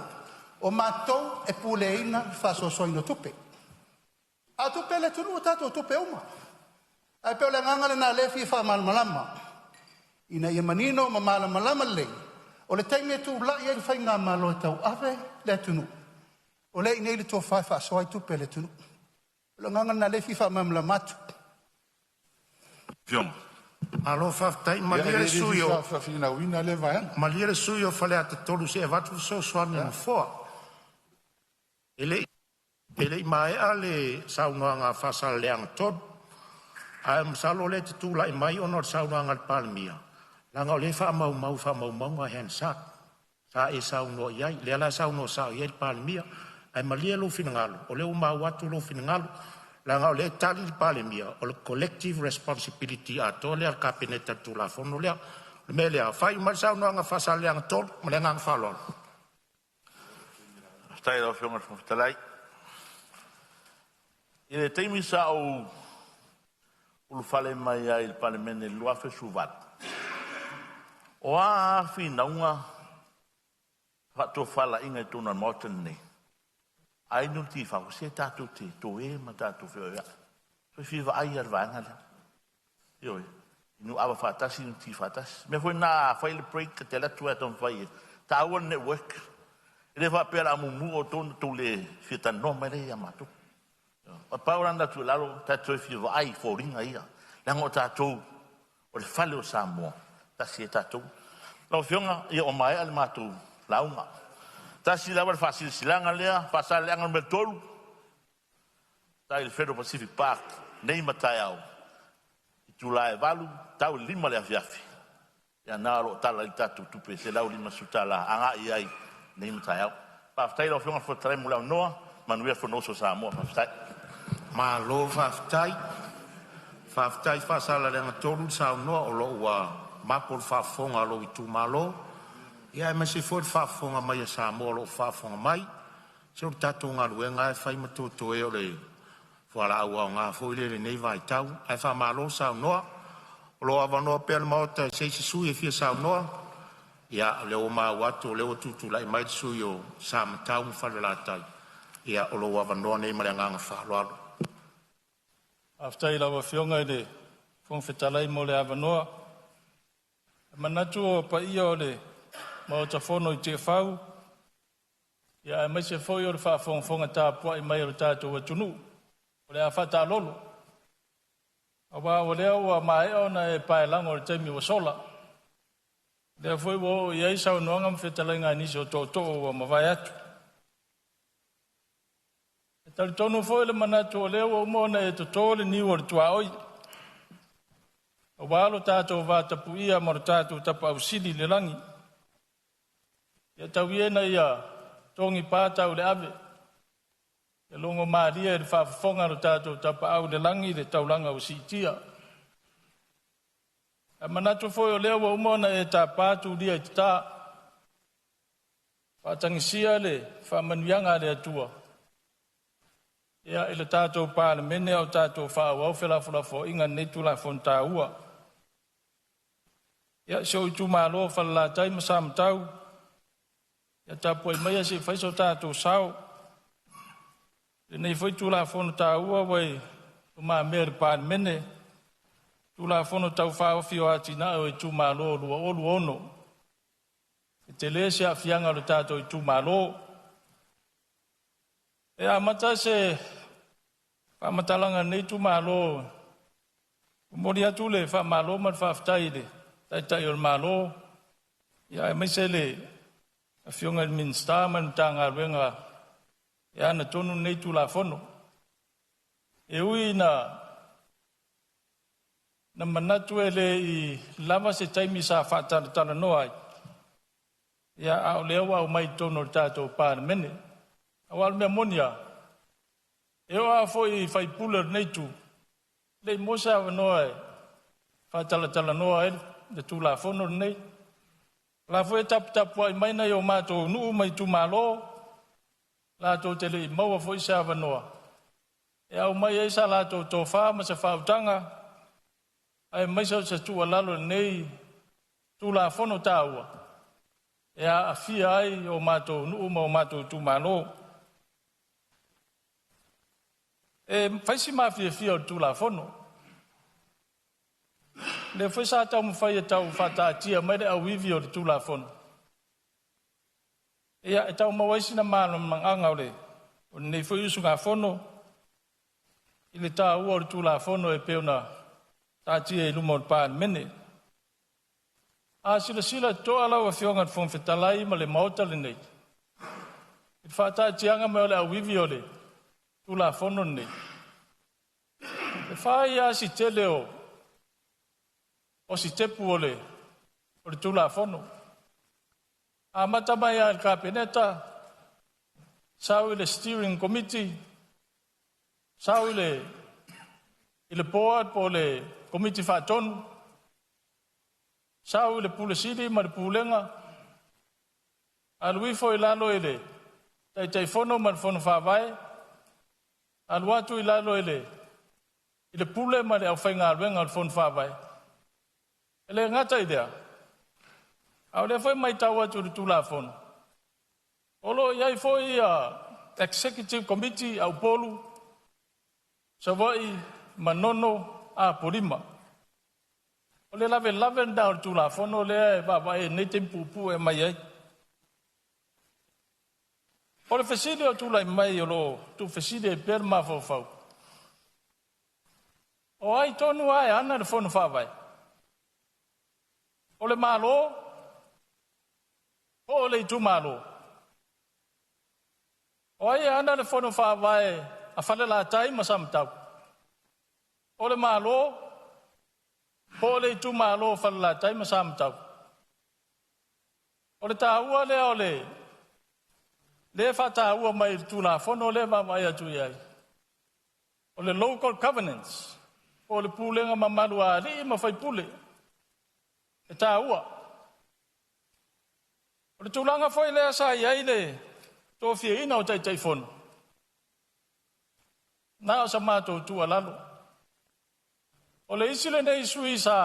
O matou e puleina fa so soino tupe. A tupe le tunu tato tupe uma. Ai pe le nganga le na le fi fa malama. Ina ia manino ma malama le. O le taimi tu la ia fa nga malo tau ave le tunu. O le ina le to fa so ai tupe le tunu. Le nganga na le fi fa malama. Fiona. Alo faftai maliere suyo. Fina wina le vai. Maliere suyo fale ate tolu se vatu so soani na foa. Ele mai ale saunanga fasal leang tod. Am salo le tu la mai onor saunanga palmia. Langa le fa mau hensak. Sa e sauno yai le la sauno sa yai palmia. Ai malielo finangalo. Ole uma watu lo finangalo. Langa le tali palemia o le collective responsibility a tole al kabineta tu la fono le mele fai mal sa no nga fasal yang tol mele nga falon Stai lo fiona fo talai. Ile temi sa o fale mai ai il palemene lo afe suvat. O a fina unha fatto fala inga tuna moten ne. Ai nu ti fa se tatu ti to e ma tatu fe ya. So fi va ai arva ngala. Yo. Nu ava fa tasi nu ti fa tas. Me foi na fa il break te la tua ton fa. Ta won network. Ele va per amu o ton to le fi ta no me le ya ma tu. Pa pa ora tu lalo ta to fi va ai fo ringa ia. La ngo tatu o le fale o Samoa. Ta si tatu. Lo fionga ia o mai al matu launga. Tasi lawan fasil silanga lea, pasal leangan betul. Tai il Federal Pacific Park, nei matayau. Julai valu, tau 5 lea fiafi. Ya naro tala i tatu tupe, se lau 5 sutala, anga iai, nei matayau. Paftai lo fionga fotrai mulau noa, manuia fonoso Samoa, paftai. ma lo faftai Whaftai whasala renga tolu sao noa o lo ua makol whafonga lo i tu malo. Ia e masi fwod whafonga mai a Samoa lo whafonga mai. Se o tatou ngā ruenga e whai matoto e o le whala au au ngā fwile le nei vai tau. Ai wha malo sao noa. O lo awanoa pēr maota e seisi sui e fia sao noa. Ia leo maa watu o leo tutu lai mai sui o sa matau mwhare la tai. Ia o lo awanoa nei mare nganga whaloalo. Aftai lawa fionga i le whongwhetalai mo le awanoa. Manatu o pa ia o le maota whono i te whau. Ia e mai se fwoi o le whawhongwhonga tā pua i mai o le tātou wa tunu. O le a whata lolo. Awa o lea ua mai o na e pae lango le taimi wa sola. Lea fwoi wo i eisa o noanga mwhetalai ngā nisi o tō o mawai atu. Tali tonu foi le manatu o leo o mona e to le ni o le tua oi. O walo tātou wā tapu ia mo le tātou tapu au sili le langi. Ia tau iena ia tongi pātau le ave. Ia longo maaria le whawhonga le tātou tapu au le langi le taulanga o siitia. A manatu foi o leo o mona e tā pātu lia i tā. Whatangisia le whamanuianga le atua. Ia ele tātou PALEMENE au tātou whaau whelafulafo inga netu la FONOTAGA. Ia seo i tūmālo whalalatai masamtau. Ia tāpua i maia se whaiso tātou sao. Le nei whai tū la FONOTAGA wai tūmā mea le PALEMENE. Tū la FONOTAGA whaau whio atina o i tūmālo lua olu ono. E te le se a whianga le tātou i tūmālo. E a mata se whamatalanga nei tu malo. Mori atu le whamalo man whaftai le. Tai o le malo. Ia e maise le a whionga il minsta man tanga ruenga. E ana tonu nei tu la fono. E ui na manatu e le i lava se taimi sa whatatala noai. Ia au lewa o mai tonu le tātou PALEMENE. Awal mea monia. Eo a foi fai pula nei tu. Lei mosa awanoa e. Whatalatala noa e. Le tu la fono nei. La foi tapua i maina i o mātou nuu mai tu malo. La tau te lei maua foi sa awanoa. E au mai e sa la tau tō wha ma sa whautanga. Ai mai sa tu alalo nei. Tu la fono tāua. E a fia ai o mātou nuu ma o mātou tu malo. E whaisi mawhia o tū la fono. Le whaisa tau mwhai e tau whatatia mai le au iwi o tū la fono. E tau mawaisi na māna manganga o le. O nei whai usu ngā fono. I le tā ua o tū la fono e peona tātia e luma o PALEMENE. A sila toa lau a whionga te whongwhetalai ma le maota le nei. I whatatianga me o le au iwi o le. Tu la fono nei. E whai a si tele o si tepu o le tu la fono. A matamai a il kapeneta, sau i le steering committee, sau i le board po le committee whatonu, sau i le pulesiri ma le pulenga, a luifo i lalo i le tai fono ma le fono whawai, aluatu i lalo ele. I le pule ma le au whainga aluenga al fon whawai. Ele ngata idea. Au le whai mai tau atu le tula fono. Olo iai foi executive committee au polu. Savai manono a porima. Ole lave nda le tula fono le baba e ne tempupu e mai ai. O le wheside o tūlai mai o lo, tu wheside e per ma fau. O ai tonu ai ana le whonu whawai. O le malo, o le tu malo. O ai ana le whonu whawai a whale la tai ma samtau. O le malo, o le tu malo whale la tai ma samtau. O le tāua le o le. Le fata ua mai tu la fono le mai atu iai. O le local governance. o le pulenga mamalu ali ma fai pule. E tā ua. O le tūlanga foi lea sa iai le tō fia ina o tai fono. Nā o sa mātou tua lalo. O le isi le nei sui sa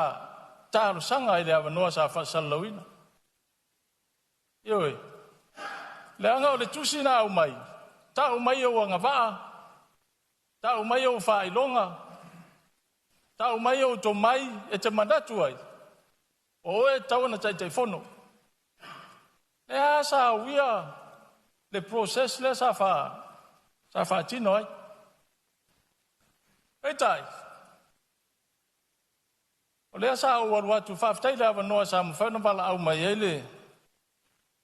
tāru sanga i le awanoa sa whasalauina. Ioi. Le anga o le tusi na au mai. Ta au mai o anga waa. Ta au mai o whailonga. Ta au mai o tō mai e te mandatu ai. O e tawana tai fono. Le a sa uia le process le sa wha tino ai. E tai. O le a sa uaru atu whaftai le awanoa sa mwhana wala au mai ele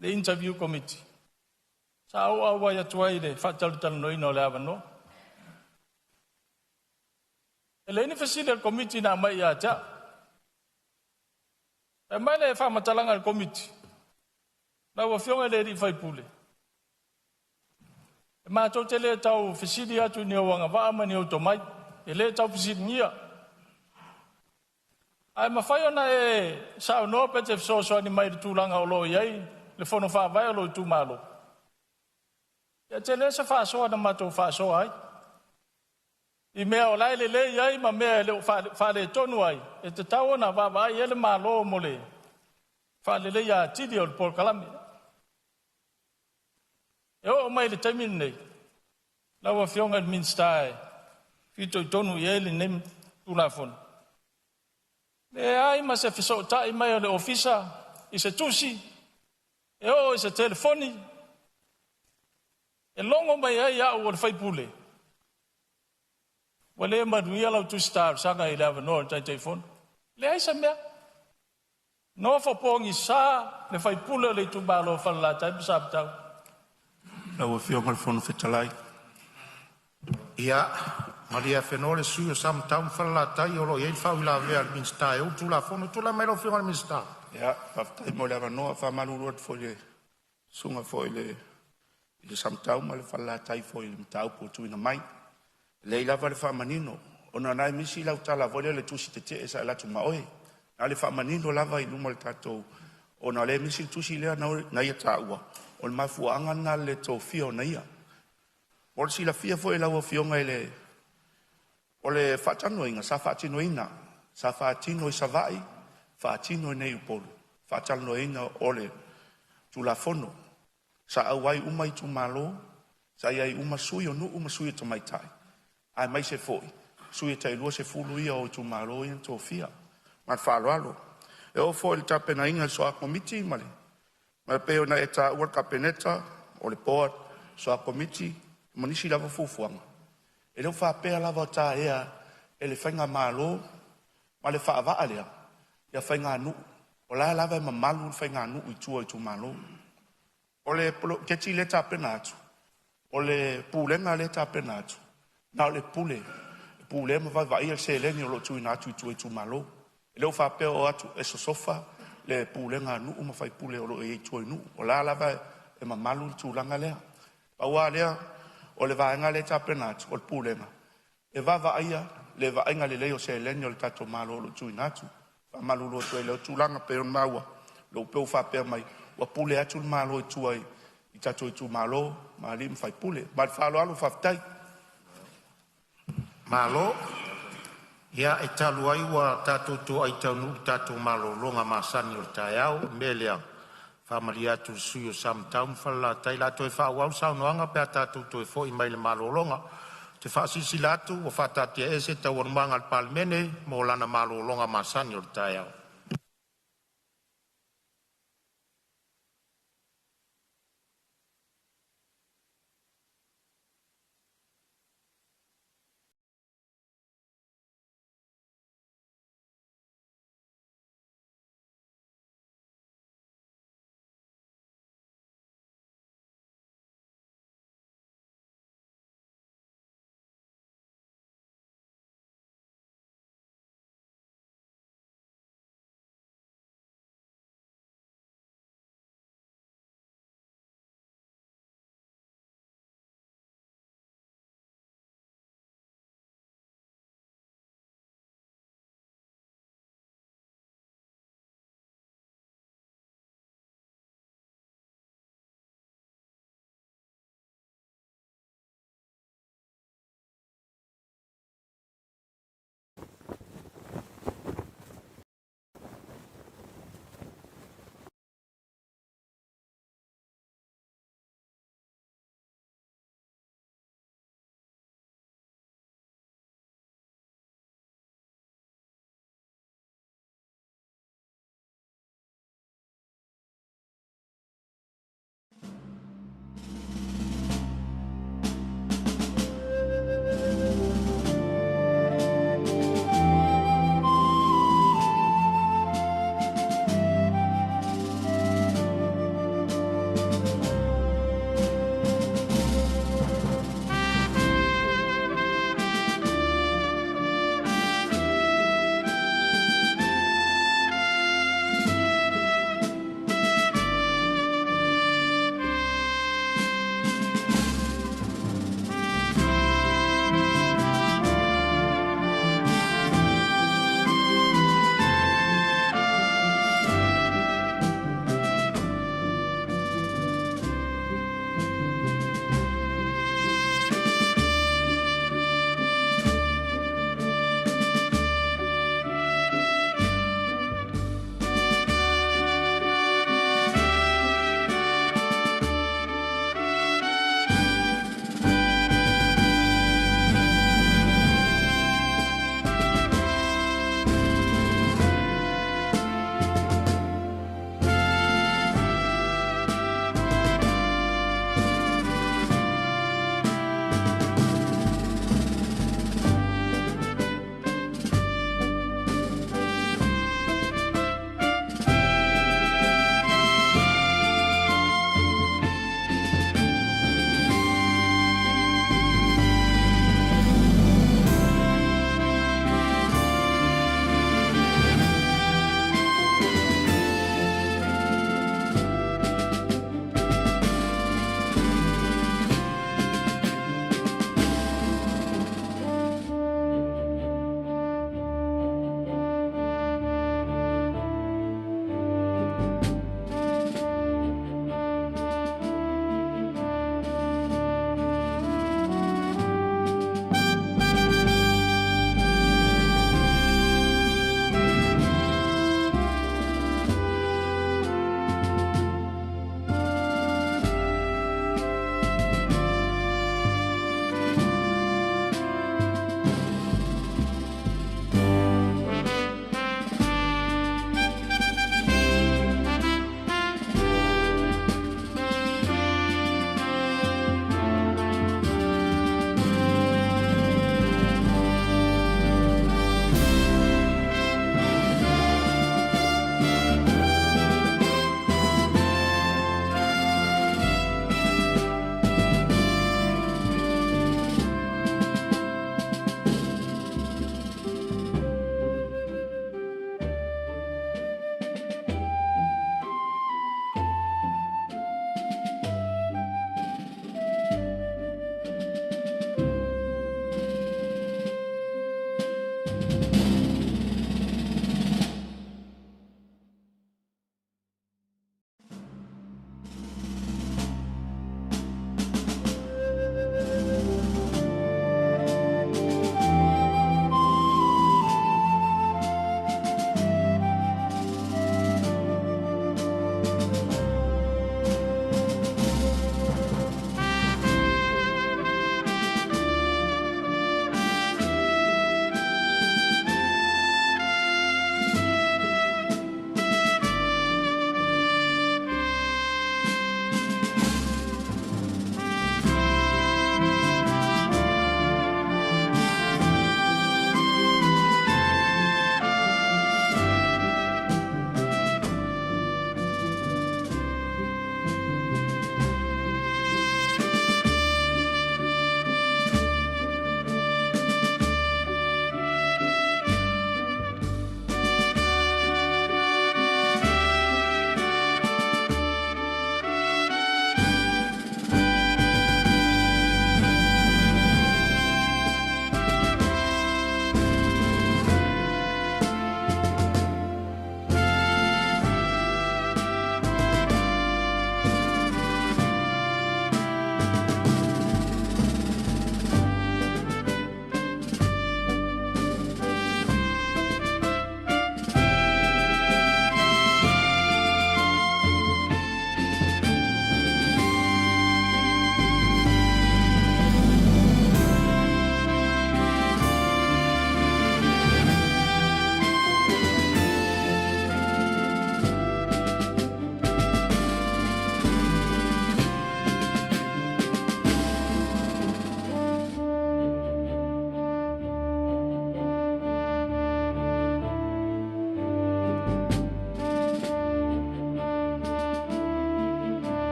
le interview committee. Sa au au ai atu ai le whatalu noina o le awanoa. E le inifasile le committee na mai a tea. E mai le whamatalanga le committee. Na ua fionga le ri whai pule. E mātou te le tau fasili atu ni o wanga waama ni o to mai. E le tau fasili ngia. Ai mawhai ona e sao noa pe te fsosoa ni mai le tūlanga o lo iei. Le fono whawai o lo i tūmalo. Ia te le sa whasoa na mātou whasoa ai. I mea o lai le iei ma mea le whale tonu ai. E te tau ona wawai ele malo mo le. Whale le ia tidi o le polkalami. E o mai le taimin nei. Laua fionga le minstai. Fito i tonu i ele nem tūlafon. Le ai ma se fiso tai mai o le ofisa. I se tusi. E o i se telefoni. E longo mai ai au o le whaipule. Wa le maduia lau tu star sanga i lava no tai telefon. Le ai sa mea. No fa pongi sa le whaipule le tu balo fa la tai sa tau. Lau fionga le fono fetalai. Ia, Maria Fenore sui o sam taun whalatai o lo iei whau la vea al minsta e utu la fono tu la mai lo fionga al minsta. Ia, whaftai mo le awanoa whamaluru atu foi le sunga foi le i sam tau ma le whalatai foi le mtau po tuina mai. Le ilava le whamanino, ona nai misi lau tala vole le tusi te te sa latu maoe. Na le whamanino lava i luma le tatou, ona le misi tusi lea na ia taua, o le mafuanga na le tō fio na ia. O le sila fia foi lau o fionga ele, o le whatanoinga, sa whatinoina, sa whatino i savai, whatino i nei upolu, whatanoina o le tulafono, sa awai umai tu malo, sa iai umasui o nu umasui to mai tai. Ai mai se foi. Sui tai lua se fulu ia o tu malo i to fia. Ma falo. E o foi ta pena inga so a committee mali. Ma pe ona eta work capeneta o le board so a committee monisi lava fufuanga. E lo fa pe lava ta ea e le fenga malo ma le fa va alea. Ya fenga nu. O la lava ma malu fenga nu i tu malo. O le ke ti le ta penatu. O le pulenga le ta penatu. Na le pule ma vai vai se le ni lo tu na tu malo e lo fa pe o atu e so sofa le pule nga nu ma fai pule o lo e tu nu o la va e ma malu tu langa le pa wa le o le va nga le tapenat o pule nga e va ia le va nga le o se le ni o tato malo lo tu na tu fa malu lo tu le tu langa pe on mawa lo pe fa pe mai o pule atu malo tu ai i tato tu malo ma lim fai pule ma fa lo fa tai Malo, ia e talu ai wa tātou tō ai taunu tātou malo longa masani o taiau, melea, whamaria tu sui o sam taun whala, tai lato e whaawau saunoanga pēr tātou tō e fo i mai le malo longa. Te whaasisi latu o whatatia e se tau ormanga al palemene, mo lana malo longa masani o taiau.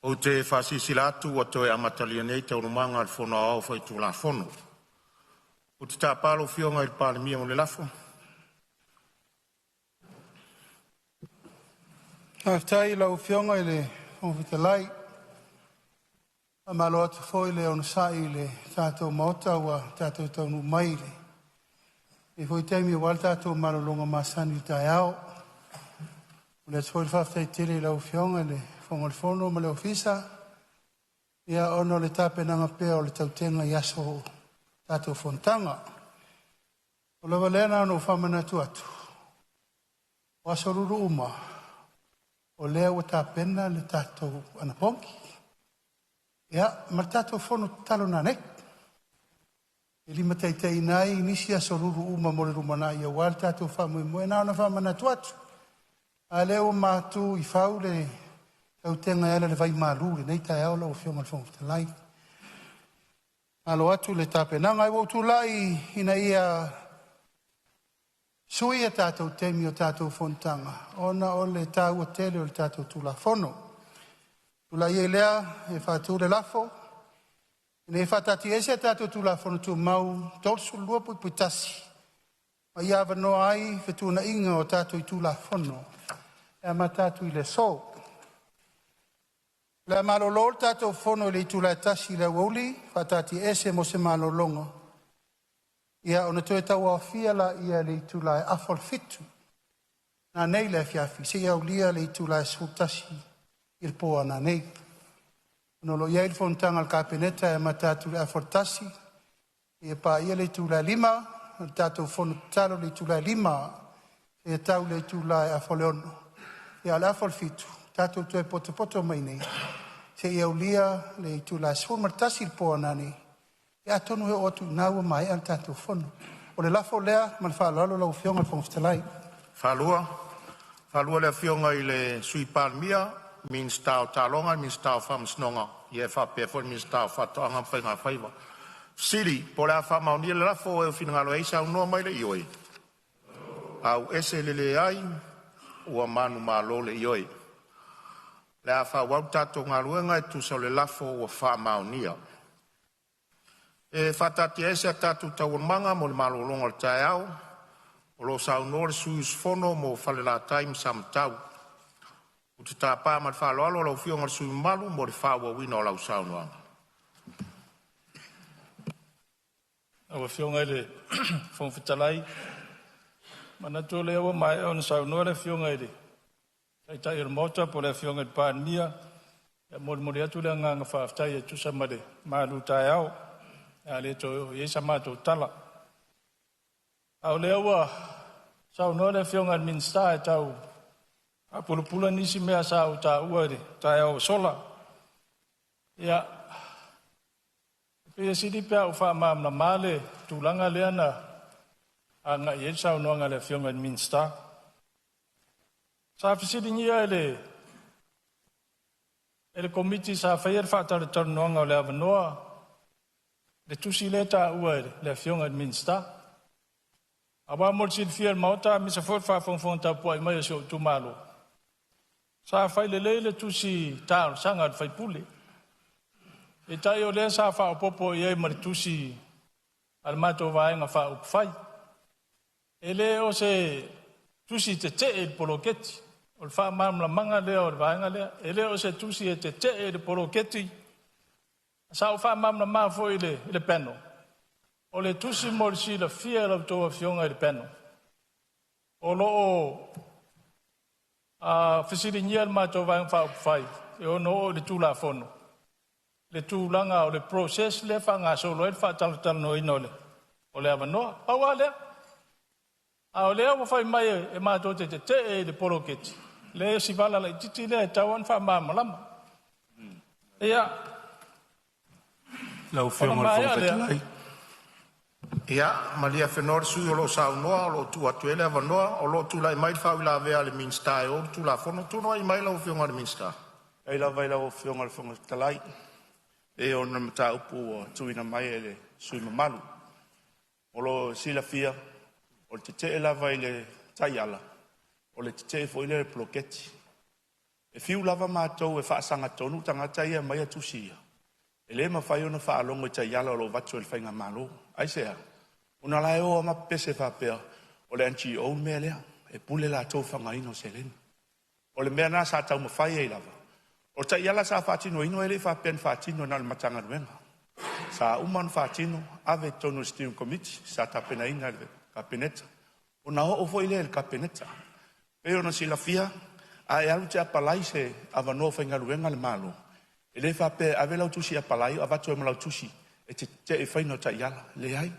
O te whasisilatu o toi amatalia nei te urumanga al fono au whai tu la fono. O te tāpalo fionga il palemia mo le lafo. Aftai lau fionga i le whawhitalai. A malo atu foi le ona sai le tātou maota ua tātou taunu mai le. E foi teimi wal tātou malolonga masani tai au. O le atu foi le whawhitai tele lau fionga le whangalfono ma le ofisa. Ia ono le tāpenanga pēo le tautenga i aso tātou fontanga. O lewa lena ano whamana tu atu. O aso ruru uma. O lea ua tāpena le tātou anaponki. Ia, ma tātou fono talo nanek. E lima teitei nai nisi aso ruru uma mo le rumana ia wal tātou whamui moe na ona whamana tu atu. A leo mātu i whau le tau tenga ala le vai mālure, nei tai aula o whionga le whonga lai. Alo atu le tāpenanga i wautu lai ina ia sui a tātou temi o tātou fontanga. Ona o le tāua tele o le tātou tula fono. Tula ia lea e whātou le lafo. Nei whātati ese a tātou tula fono tu mau tolsu lua pui tasi. Ma ia wanoa ai whetuna inga o tātou i tula fono. E ma tātou i le so. Le malolol tātou fono le tula tasi le woli. Whātati ese mo se malolonga. Ia ona toe tau a fiala ia le tula e afol fitu. Nā nei le fiafi. Se iau lia le tula e sutasi. Il poa nā nei. Ono lo ia il fontanga al kapeneta e matatu le afortasi. E pa ia le tula lima. Tātou fono talo le tula lima. E tau le tula e afoleono. Ia le afol fitu. Tātou toe poto mai nei. Se iau lia le tula e sfumartasi il poa nā nei. E atonu he otu naua mai al tātou fono. O le lafo lea, man whaalalo lau whionga whongftalai. Whalua le whionga i le sui palmia, min stau talonga, min stau whamsnonga. Ie whapefo, min stau whatoanga whainga whaiva. Siri, po le a whamaunia le lafo e whingalo eisa unua mai le ioi. Au ese le ai, ua manu malo le ioi. Le a whawau tātou ngaruenga e tusa le lafo ua whamaunia. E whatati ese a tātou tauamanga mo le malolonga le tae au, o lo sauno le suis fono mo whale la taim samtau. O te tāpā ma le whaloalo lau whionga le sui malu mo le whaua wina o lau saunoanga. Awa whionga le whongwhitalai. Mana tō le awa mai au na saunoa le whionga le. Tai ir mota po le whionga le Polynesia. E mori atu le nganga whaaftai e tusa ma le malu tae au. A le to ye sama to tala. Au le wa sau no le fiona minsta e tau. A pula nisi mea sa o ta uare, ta e o sola. Ia pe sidi pe o fa ma na male tulanga le ana anga ye sau no nga le fiona minsta. Sa fisidi ni ele committee sa fair fa ta torno nga le avnoa. Le tusi le ta ua le fionga minsta. Awa morsi fiel mauta mi sa for fa fon ta po mai so tu malo. Sa fai le tusi ta sanga fai pule. E tai o le sa fa popo ye mar tusi al mato vai nga fa up fai. Ele o se tusi te il poloketi. O fa mam la manga le o vai nga le. Ele o se tusi te il poloketi. Sa fa mam na ma foi le peno. O le tusi morsi la fia la to fionga le peno. O lo a fisiri nial ma to va fa fai. E o no le tu la fono. Le tu langa o le process le fa nga so lo fa tal no inole. O le ava no pa wale. A o le o fa mai e ma to te le poloketi. Le si vala la titi le tawan fa mam lama. Ia Lau whionga le whongwhitalai. Ia, malia whenor sui o lo saunoa, o lo tu atuele avanoa, o lo tu lai mai whau la vea le minsta e o tu la fono tu no i mai lau whionga le minsta. Ei la vai lau whionga le whongwhitalai. E o na mata upu o tuina mai e le sui mamalu. O lo sila fia, o te te la vai le taiala, o le te te fo le ploketi. E fiu lava mātou e whaasanga tonu tangata ia mai atusia. E le mawhai ona whaalongo i tai ala o lo watu e whainga malo. Ai sea, una lai o ama pese whapea o le anchi o mea lea e pule la tau whangaino se leni. O le mea nā sa tau mawhai e lava. O tai ala sa whatino ino e le whapen whatino na le matanga ruenga. Sa uman whatino ave tonu steering committee sa tapena ina le kapeneta. O na o foi le kapeneta. Pe ona sila fia a e alu te apalai se avanoa whainga ruenga le malo. E le whape ave lau tusi apalai a watu e malau tusi e te e whaino tai ala le ai.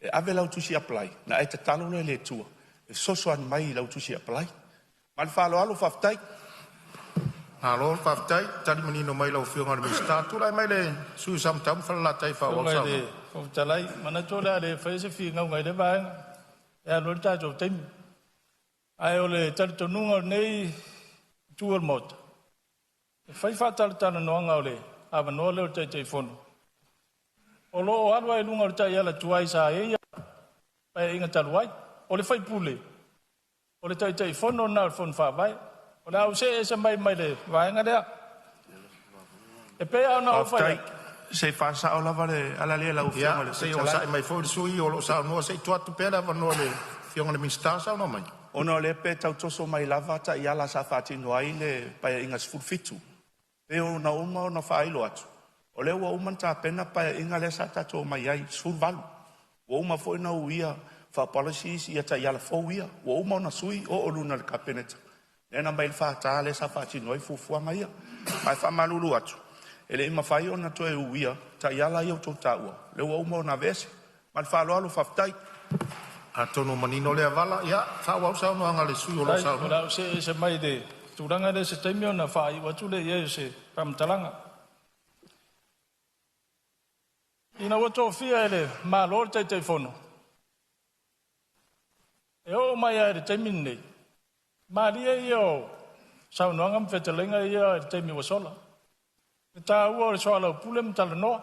E ave lau tusi apalai na e te talo le tua. E soso an mai lau tusi apalai. Ma le whalo alu whaftai. Alo, whaftai, tari manino mai lau whionga le minsta. Tūrai mai le sui samtam whalatai whawal sama. Ngai le whautalai, mana tōlea le whaise whi ngau ngai le vāenga. E alo le tātou teimi. Ai o le tari tonunga nei tūal mota. E whai whātala tāna noanga o le awa noa leo tei whono. O lo o alwa e lunga o le tai ala tuai sa eia. Pai inga taluai. O le whai pule. O le tei whono nā le whono whawai. O le au se e se mai le vāenga lea. E pēa ona o whai. Se whasa o lava le ala lea lau whionga le se o sa mai foi sui o lo sa no se tuatu pera va no le whionga le minsta sa no mai. Ona le pe tau toso mai lava ta i ala sa whatino ai le pai inga sfurfitu. Pe ona uma ona whailo atu. O le ua uman ta pena pai inga le sa tato mai ai survalu. Wa uma foi na uia wha policies ia ta i ala fo uia. Wa uma ona sui o oluna le kapeneta. Nena mai le whata le sa whatino ai fufuanga ia. Ai whamalulu atu. Ele ima whai ona to e uia ta i ala iau tō tāua. Le ua uma ona vese. Ma le whalo alu whaftai. A tono manino le avala, ia, whawau sao no anga le sui o lo sao. O lau se mai de tūranga le se teimio na whai watu le ia se pamatalanga. Ina wato fia ele ma lor tei whono. E o mai a le teimin nei. Ma lia ia o sao noanga mwhetalenga ia le teimi wasola. E tā ua o le soa lau pule mtala noa.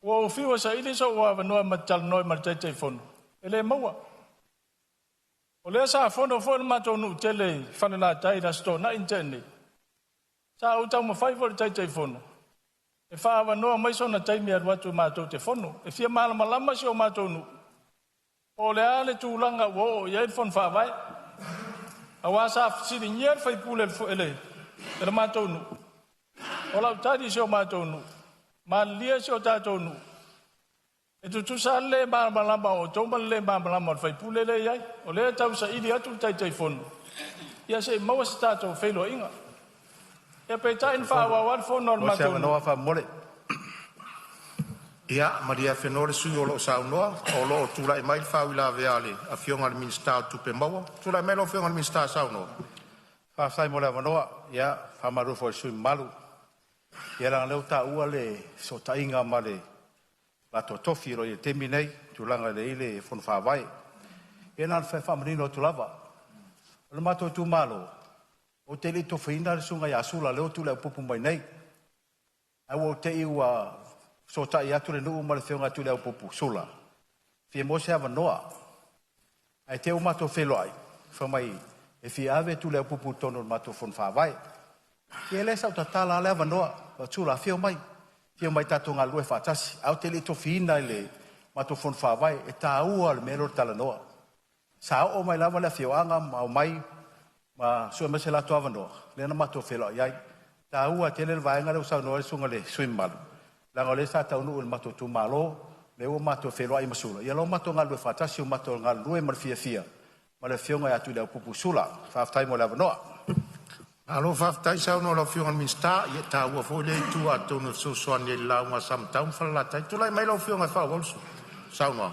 Ua o fiwa sa ili so ua wanoa mtala noa ma tei whono. Ele maua. O lea sa whono whono mato nu tele whanala tai na sto na interne. Sa au tau mawhai wale tei whono. E wha wanoa mai so na teimi ar watu mato te whono. E fia malama lama si o mato nu. O lea le tūlanga wo o iei whono whawai. A wā sa siri nyer whai pule ele mato nu. O lau tari si o mato nu. Ma lia si o tato nu. E tu sa le malama o tōma le malama o whai pule le iai. O lea tau sa ili atu tei whono. Ia se maua si tato whailo inga. Ia pe tain whawawar whono al mato nu. Noa wha mole. Ia, maria whenore sui o lo sao noa, o lo tūrai mai whawila veale a whionga le minsta tupe maua. Tūrai mai lo whionga le minsta sao noa. Whasai mole a manoa, ia, whamarufo e sui malu. Ia ranga leo tā ua le so tainga ma le lato tofi roi e temi nei, tūlanga le ile e whono whawai. Ia nāna whai whamarino o tūlava. O le mato tū malo, o te li tofina le sunga i asula leo tūlea pupu mai nei. Au o te iua so tai atu le nuu ma le whionga tūlea pupu sula. Fie mose hawa noa. Ai te o mato whelo ai. Whamai e fie ave tūlea pupu tono mato whono whawai. Ia le sau tatala le hawa noa. Wa tūla whio mai. Whio mai tato ngā lue whātasi. Au te li tofina le mato whono whawai. E tā ua le mero tala noa. Sa o mai lava le whioanga ma o mai ma sua mese lato hawa noa. Le na mato whelo ai. Tā ua te le vaenga le usau noa le sunga le swim malu. Langa le sa tau nuu le mato tu malo, le o mato whelo ai masula. Ia lo mato ngā lue whātasi o mato ngā lue mar fia. Ma le whionga atu le pupu sula. Whaftai mo le avanoa. Alo whaftai sao no lo whionga le minsta, ia tā ua fo le tu a tono so soani e launga samtaun whalatai. Tūrai mai lo whionga whawalsu. Sao noa.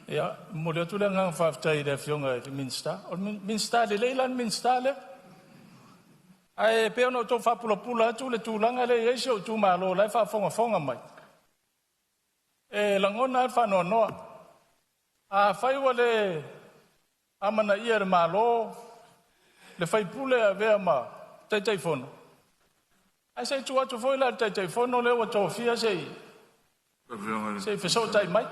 Ia, mo le atu le ngang whaftai le whionga le minsta. O minsta le leilan minsta le. Ai pe ono to whapula atu le tūlanga le eisi o tū malo lai whafonga mai. E langona al whanoa noa. A whaiwa le amana ia le malo le whaipule a vea ma tei whono. Ai sei tu atu whoila tei whono le wa tō fia sei wheso tai mai.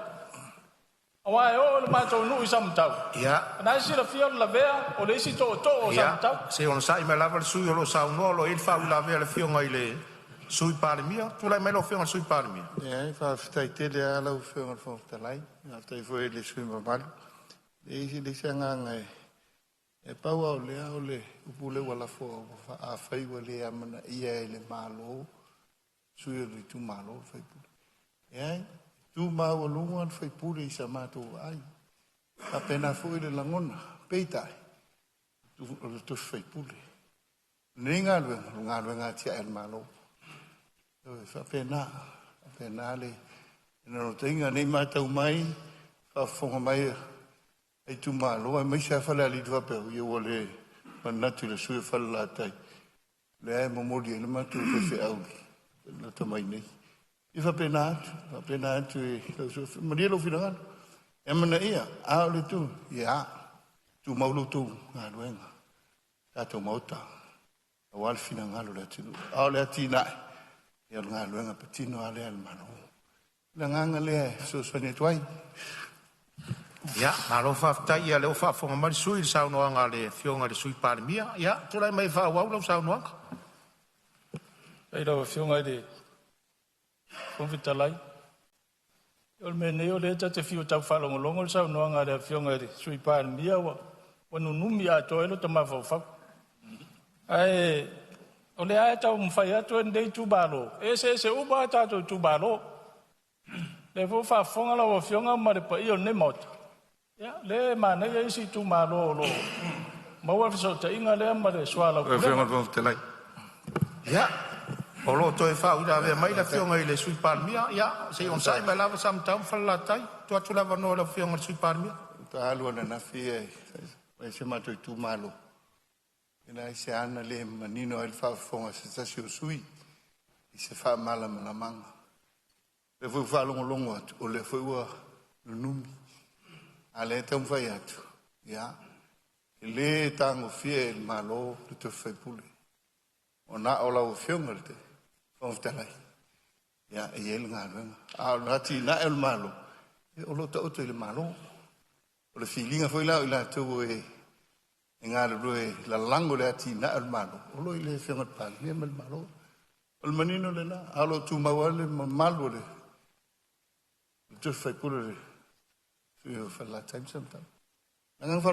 Awa o le matou nu sam tau. Ia. Na si la fia la vea o le si to sam tau. Se ona sai me lava le sui o lo saunoa lo il fa la vea le fionga i le sui palemia. Tu lai me lo fionga sui palemia. Ia, fa ftai tele ala u fionga fo talai. Aftai fo le sui mamal. Le sanga ngai. E pau au le upule wala fo a fai wale amana ia le malo. Sui le tu malo fai pule. Ia, tu mau lungan fai pule sa mato ai. Apena fo le langona, peitai. Tu fai pule. Ninga luenga tia el malo. Apena le no tenga ni mata mai fa fonga mai ai tu malo ai mai sa fala li tua pe io vole manatu le sue fala tai le mo modi le matu pe fe au la tamai nei I fa pena tu modi lo fina e mana ia a le tu ia tu maulu tu nga luenga ta to mota wal fina ngalo le tu a le tina ia nga luenga petino ale al mano la nganga le so sone tuai Ia, malo fa tai ia le fa fonga mai sui sa no anga le fionga le sui palemia. Ia, tu lai mai fa wa lo sa no anga. Ai do fionga de konvitalai. Ol me ne ole te fio tau fa longo sa no anga le fionga de sui palemia wa wanu numi a to elo tama fa. Ai ole ai tau mfai to ndei tu balo. Ese uba ta tu balo. Le vo fa fonga la fionga ma de pa io ne mot. Ya, le mana ya isi tu malo lo. Mau fa ta inga le ma de swala. fionga fo talai Ia. O lo to e fa ura ve mai la fionga i le sui palemia. Ia, se on sai mai lava sam tau fala tai. Tu atu lava no la fionga le sui palemia. ta alu na fi e se mato tu malo ina se ana le manino el fa fonga se sui I se fa mala na manga le fu fa longo o le fu wa numi ale tam fa atu ya le tango fie malo tu fai pule ona ola o fiongalte fon talai ya el ngalo a lati na el malo o lo to le malo o le feeling foi la tu e ngalo la lango le ati na el malo o lo le fiongat pa le malo o manino le na alo tu mawale malo le tu fai pule io fa la time sometime nang fa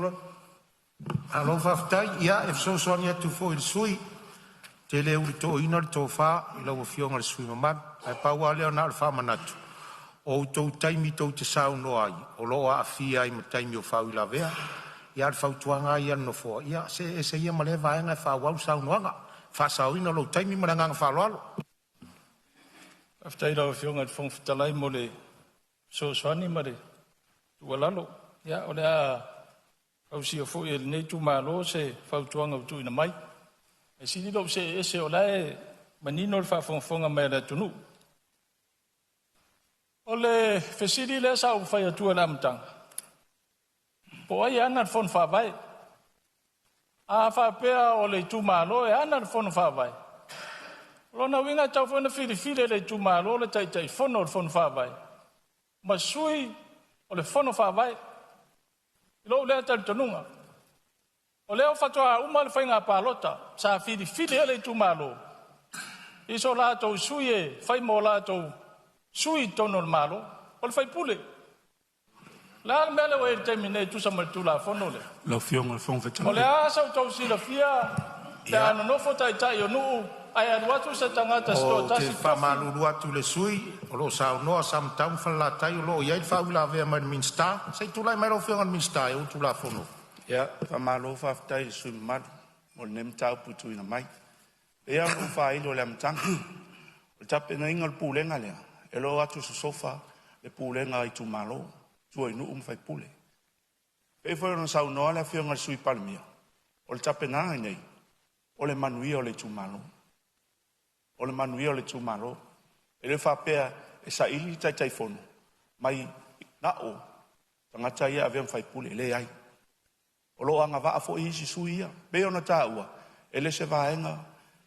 Alo fa tai ia e so so ni tu fo il sui. Te le uri to ina to fa I lo fionga le sui man. Ai pa wa le na fa manatu. O to taimi to te sau no ai. O lo a fia I taimi o fa la vea. Ia fa tuanga ia no fo. Ia se ia male va nga fa wa sau no nga. Fa sau ina lo taimi mana fa lo. After lo fionga fong talai mole. So swani mare. Tualalo. Ya ole a au si fo e nei tu malo se fa tuanga tu ina mai. E si lo se o lai manino fa fonga mai la tunu. Ole fesidi le sa fa ya tu la mtang. Po ai ana fon fa vai. A fa pe ole tu malo e ana fon fa vai. Lona winga tau fo na fili le tu malo le tai fon fa vai. Ma sui ole fon fa vai. Lo le tal tonunga. O leo fatua uma le fainga palota sa fili ele tu malo. Iso la to suie fai mo la to sui tono malo. O le fai pule. La mele we termine tu sa tu la fonole. Lo fionga le fong O le asa to si la fia. Da no fota tai o nu ai watu sa tangata sto ta si fa malu watu le sui. O lo sa no sam tam fa la tai o lo ia fa la ve man minsta. Sei tu la mai lo fionga minsta o tu la fono. Ya, fa malo fa tai sui mat o nem tau putu ina mai. E a fa ilo le amtang. O tape na ingal pulenga le. E lo atu su sofa le pulenga I tu malo. Tu ai nu fai pule. E foi no sau no la fionga sui palmia. O tape na nei. O le manui o le tu malo. O le manui o le tu malo. E le fa pea e sa ili tai fono. Mai na o. Tangata ia ave fai pule le ai. O lo anga va fo I si suia. Be ona taua. Ele se vaenga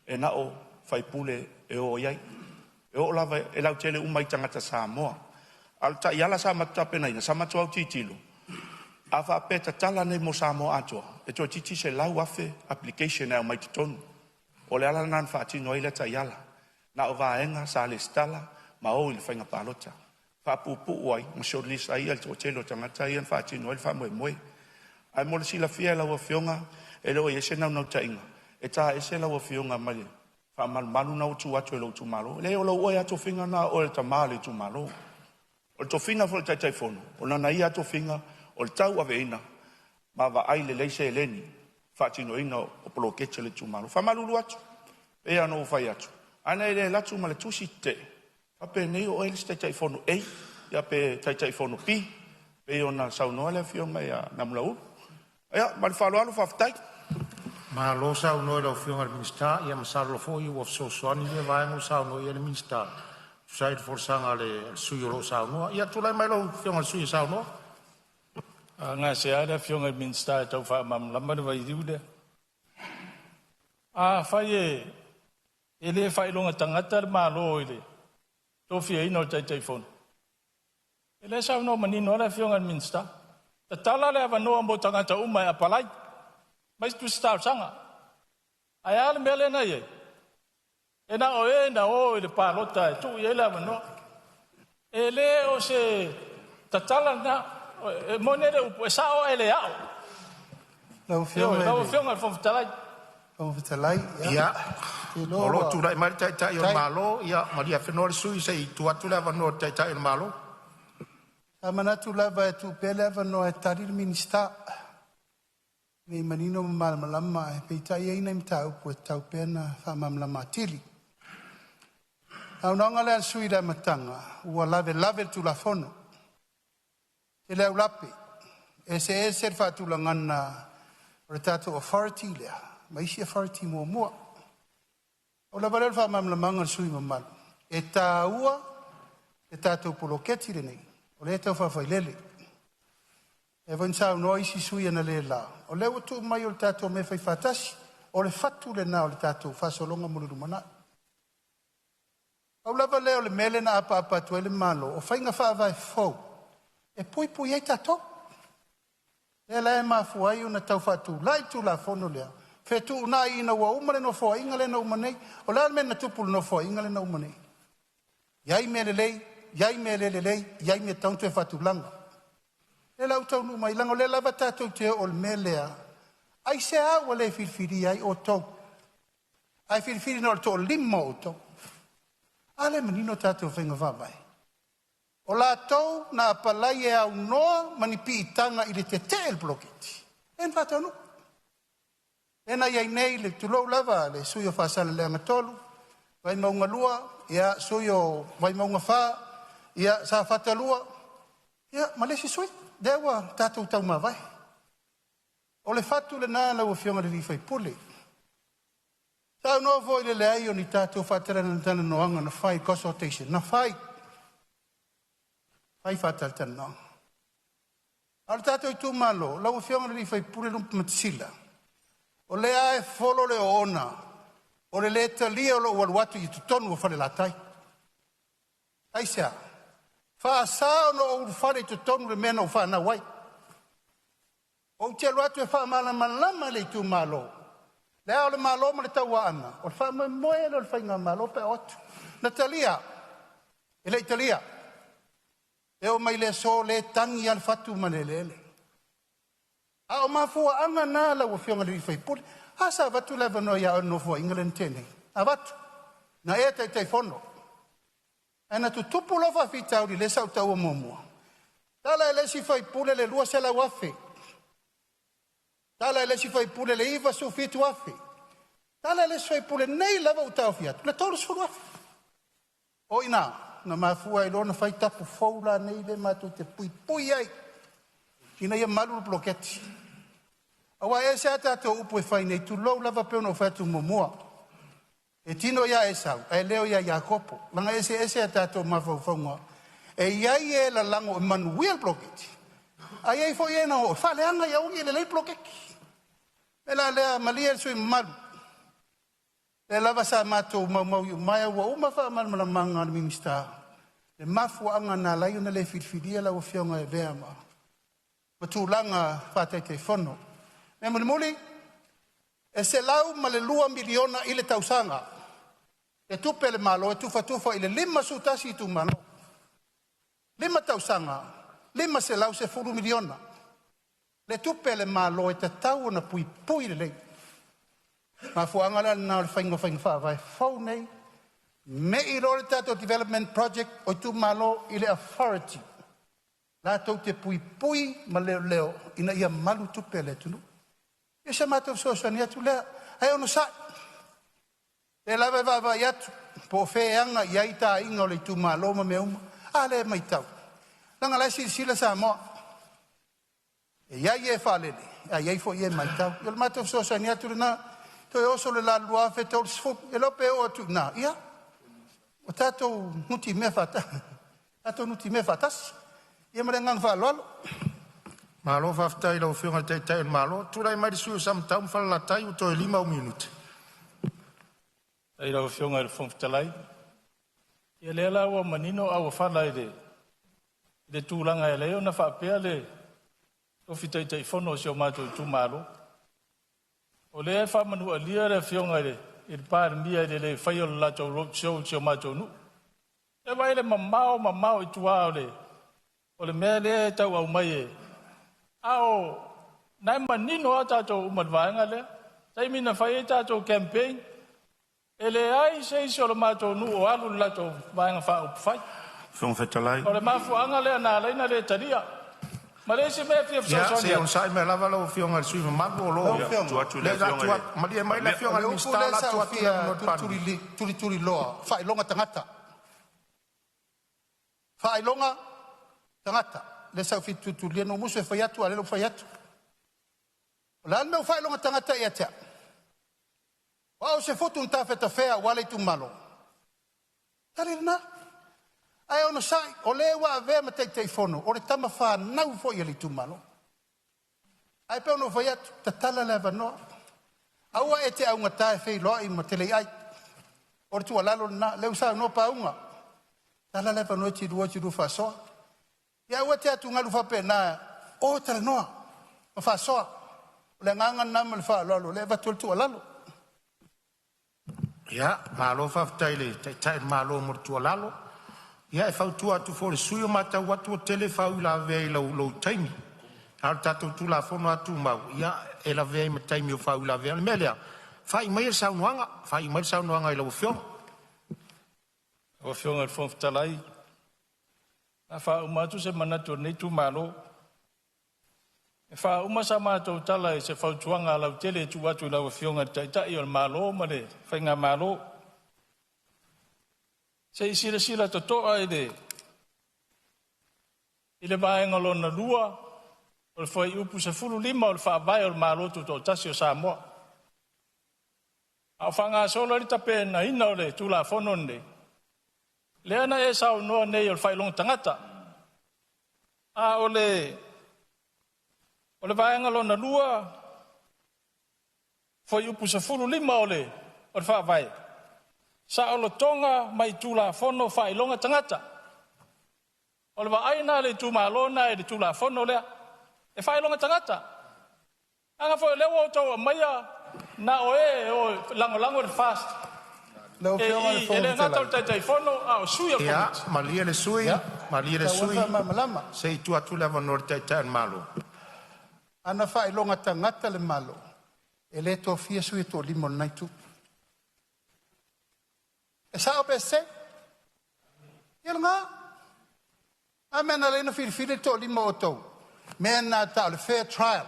e na o fai pule e o iai. E o lava e lau tele umai tangata Samoa. Al ta yala sa matape na ina sa matua titilo. Afa peta tala nei mo Samoa atua. E to titi se lau afe application e mai tonu. O le ala nan fa tino ile ta yala. Na o vaenga sa le stala ma o il fainga palota. Fa pupu wai mo so lisa ia to telo tangata ia fa tino il fa moe. Ai mo le sila fia la fionga e lo ye se na no tainga. E ta e se la fionga mai. Fa mal malu na utu atu lo tu malo. Le o lo o ya to finga na o le tamale tu malo. O to finga fo tai tai fono. O na ia to finga o tau aveina. Ma va ai le leise eleni. Fa tino ina o polokeche le tu malo. Fa malu lu atu. E ano fa atu. Ana ele la tu male tu site. Fa pe nei o ele tai tai fono e ya pe tai tai fono pi. Pe ona sauno le fionga ya na mlau. Ya mal fa lo alu fa tai. Ma lo sa uno lo fiong al minister ia masalo fo i of so soani le vai no sa no ia le minister sai for sanga le suyo lo sa no ia tu lai mai lo fiong al suyo sa no nga se ada fiong al minister tau fa mam lama de vai diude a fa ye ele fa ilonga tangata ma lo ile to fi ino tai tai fon ele sa no mani no la fiong al minister tala le va no mo tangata umai apalai mas tu star sanga ayal mele na ye ena o na o le palota tu ye la no ele o se tatala na monere o sa o ele ao Lau fiong al fontalai ia. O lo tu lai mai tai tai o malo ia maria fenor sui sei tu atu lava no tai tai o malo. Amana tu lava e tu pele ava no e tari minister. Me manino malmalama e peitai e ina imtau po e tau pena fa mamlama tili. Au nonga le sui da matanga ua lave tu la fono. E le ulape e se fa tu la ngana o tato authority lea. Ma isi authority mua. O la valel fa mamlamanga sui mamalu. E ta ua e tato poloketi le nei. O le tau fa failele. E van sa no isi sui na le la. O le tu mai o tato me fai fatasi. O le fatu le na o le tato fa solonga mulu mana. Au lava le o le mele na apa tu ele malo. O fai nga fa vai fo. E pui ai tato. E la e mafuai una tau fatu. Lai tu la fono lea. Fe tu na ina wa umale no fo ingale na umane. O la me na tupul no fo ingale na umane. Yai mele lei. Yai mele lei. Yai me tauntu e fatu langa. E lau tau nu mai lango le lava tatou te o le melea. Ai se awa le filfiri ai o tau. Ai filfiri no le to lima o tau. Ale manino tatou whenga wamai. O la tau na apalai e au noa mani pi itanga i le te el bloketi. En whatau nu. Ena iai nei le tulou lava le suyo whasana le angatolu. Vai maunga lua, ia suyo vai maunga wha, ia sa whatalua. Ia malesi sui. Dewa tatou tau mawai. O le fatu le nā lau fionga le rifai pule. Tau no voi le ai o ni tatou fatara na tana noanga na fai consultation. Na fai. Fai fatara tana noanga. Al tatou tu malo, lau fionga le rifai pule lumpa matisila. O le ae folo le ona. O le leta lia o lo waluatu i tutonu o fale latai. Aisea. Fa sao no o fare to tonu le mena o fa na wai. O te lo atu e fa malama le tu malo. Le o le malo ma le taua ana. O fa mo moe le fa nga malo pe otu. Natalia. E le Italia. E o mai le so le tangi al fatu manelele. A o mafua anga na la o fionga le fai pul. Asa vatu le vano ya no fo England tene. A vatu. Na e te fono. Ana tu tupu lofa fitau li le sau tau momua. Tala ele si fai pule le lua se la wafe. Tala ele si fai pule le iwa su fitu wafe. Tala ele si fai pule nei lava utau fiatu. Le tolu su wafe. O ina, na mafua ilona fai tapu foula nei le matu te pui ai. Ina ia malu bloketi. Awa e se ata to upu e fai nei tu lou lava peono fatu momua. E tino ia e sau, e leo ia Iakopo. Langa ese tato mawhauwhaunga. E iai e la lango Emmanuel bloketi. Ai ei fo iena o, whale anga ia ungi le lei blokeki. E la lea malia sui malu. E lava sa mato mau mai ua uma wha malmala manga ni minister. Le mafuanga na lai na le filfidia la ufionga e vea ma. Matulanga whātai te whono. Me muli, e se lau ma le 2 miliona i le tausanga. E tupe le malo, e tufa i le 5 sutasi i tu mano. 5 tausanga, 5 se lau se 4 miliona. Le tupe le malo e te tau na pui le lei. Ma fuanga la na le whainga whawai whau nei. Me i rore tato development project o tu malo i le authority. La tau te pui ma leo ina ia malu tupe le tunu. Ia sa mātou sosani atu lea. Ai ono sa. E lawe wawa i atu. Po wheanga i aita inga o le tu malo ma me uma. A le mai tau. Langa lai sila Samoa. E iai e whalele. A iai fo i e mai tau. Ia le mātou sosani atu na. Toi oso le la lua fe tau sfuk. E lope o atu na. Ia. O tātou nuti mea whata. Tātou nuti mea whatas. Ia mare ngang whalolo. Malo whaftai lau whiunga te tei malo. Turai mai sui sam tau whalatai o toi 5 minuti. Ei lau whiunga e whongtalai. Ia lea lau manino au whalai de. De tūlanga e leo na whapea le. Tofi tei tei whono si o mātou tu malo. O lea whamanu a lia le whiunga e il par mia de le fai o lato road show si o mātou nu. E vai le mamao i tuao le. O le mea le tau au mai e. Ao, nai manino a tātou umadvaenga le. Tai mina fai e tātou campaign. E le ai se isi o le mātou nu o alu lato vaenga wha upu fai. Whiunga whetalai. O le mafuanga le ana leina le taria. Ma le se mea fia Ia, se on sai me lava lau whiunga le sui mago o lo. Tuatu le whiunga le. Ma lia mai le whiunga le mistala tuatu le not pan. Turi loa. Whai longa tangata. Whai longa tangata. Le sau fitu tu le no muso e whai atu, ale lo whai atu. O le anmeu whai longa tangata i atea. Wao se fotu un tawheta whea wale tu malo. Tari rina. Ai ono sai, o le wa vea ma tei whono, o le tama wha nau fo i ali tu malo. Ai pe ono whai atu, ta tala lewa noa. Aua e te aunga tae whei loa i ma tele ai. O le tua lalo na, leu sa no pa aunga. Tala lewa noa ti rua wha soa. Ia ua te atu ngalu whape na, o tala noa, ma wha soa. O le nganga nama le wha lalo, le watu le tua lalo. Ia, malo whaftai le tai malo mortua lalo. Ia e whautua atu fo le sui o matau watu o tele whau la vei lau taimi. Haro tatou tu la whono atu mau. Ia e la vei ma taimi o whau la vei. Mea lea, whai mai e saunoanga. Whai mai saunoanga i lau whionga. O whiunga le whongtalai. A wha umatu se manatu nei tu malo. E wha umasa mātou tala e se whautuanga lau tele tu atu lau whiunga taitai o le malo ma le whainga malo. Se i sila to toa e le. I le vaenga lona lua. O le whai upu se 5 o le wha vai o le malo tu to tasi o Samoa. A whanga solo rita pe na ina o le tu la whono nei. Le ana e sao noa nei o le whai longa tangata. A o le vaenga lona lua. Whai upu se 5 o le wha vai. Sa o lo tonga mai tu la whono whai longa tangata. O le wa aina le tu malona e le tu la whono lea. E whai longa tangata. Anga fo lewa o tau a maia na o o lango le fast. Lau whiunga le E le ngata o tai whono a o sui o Ia, komiti. ma lia le sui. Ma lia le sui. Malama. Se i tu atu lewa nor tai malo. Ana whai longa tangata le malo. E le to fia sui to limo naitu. E sao pe se? Ia nga. A mena leina whiriwhiri to limo o tau. Mena ta le fair trial.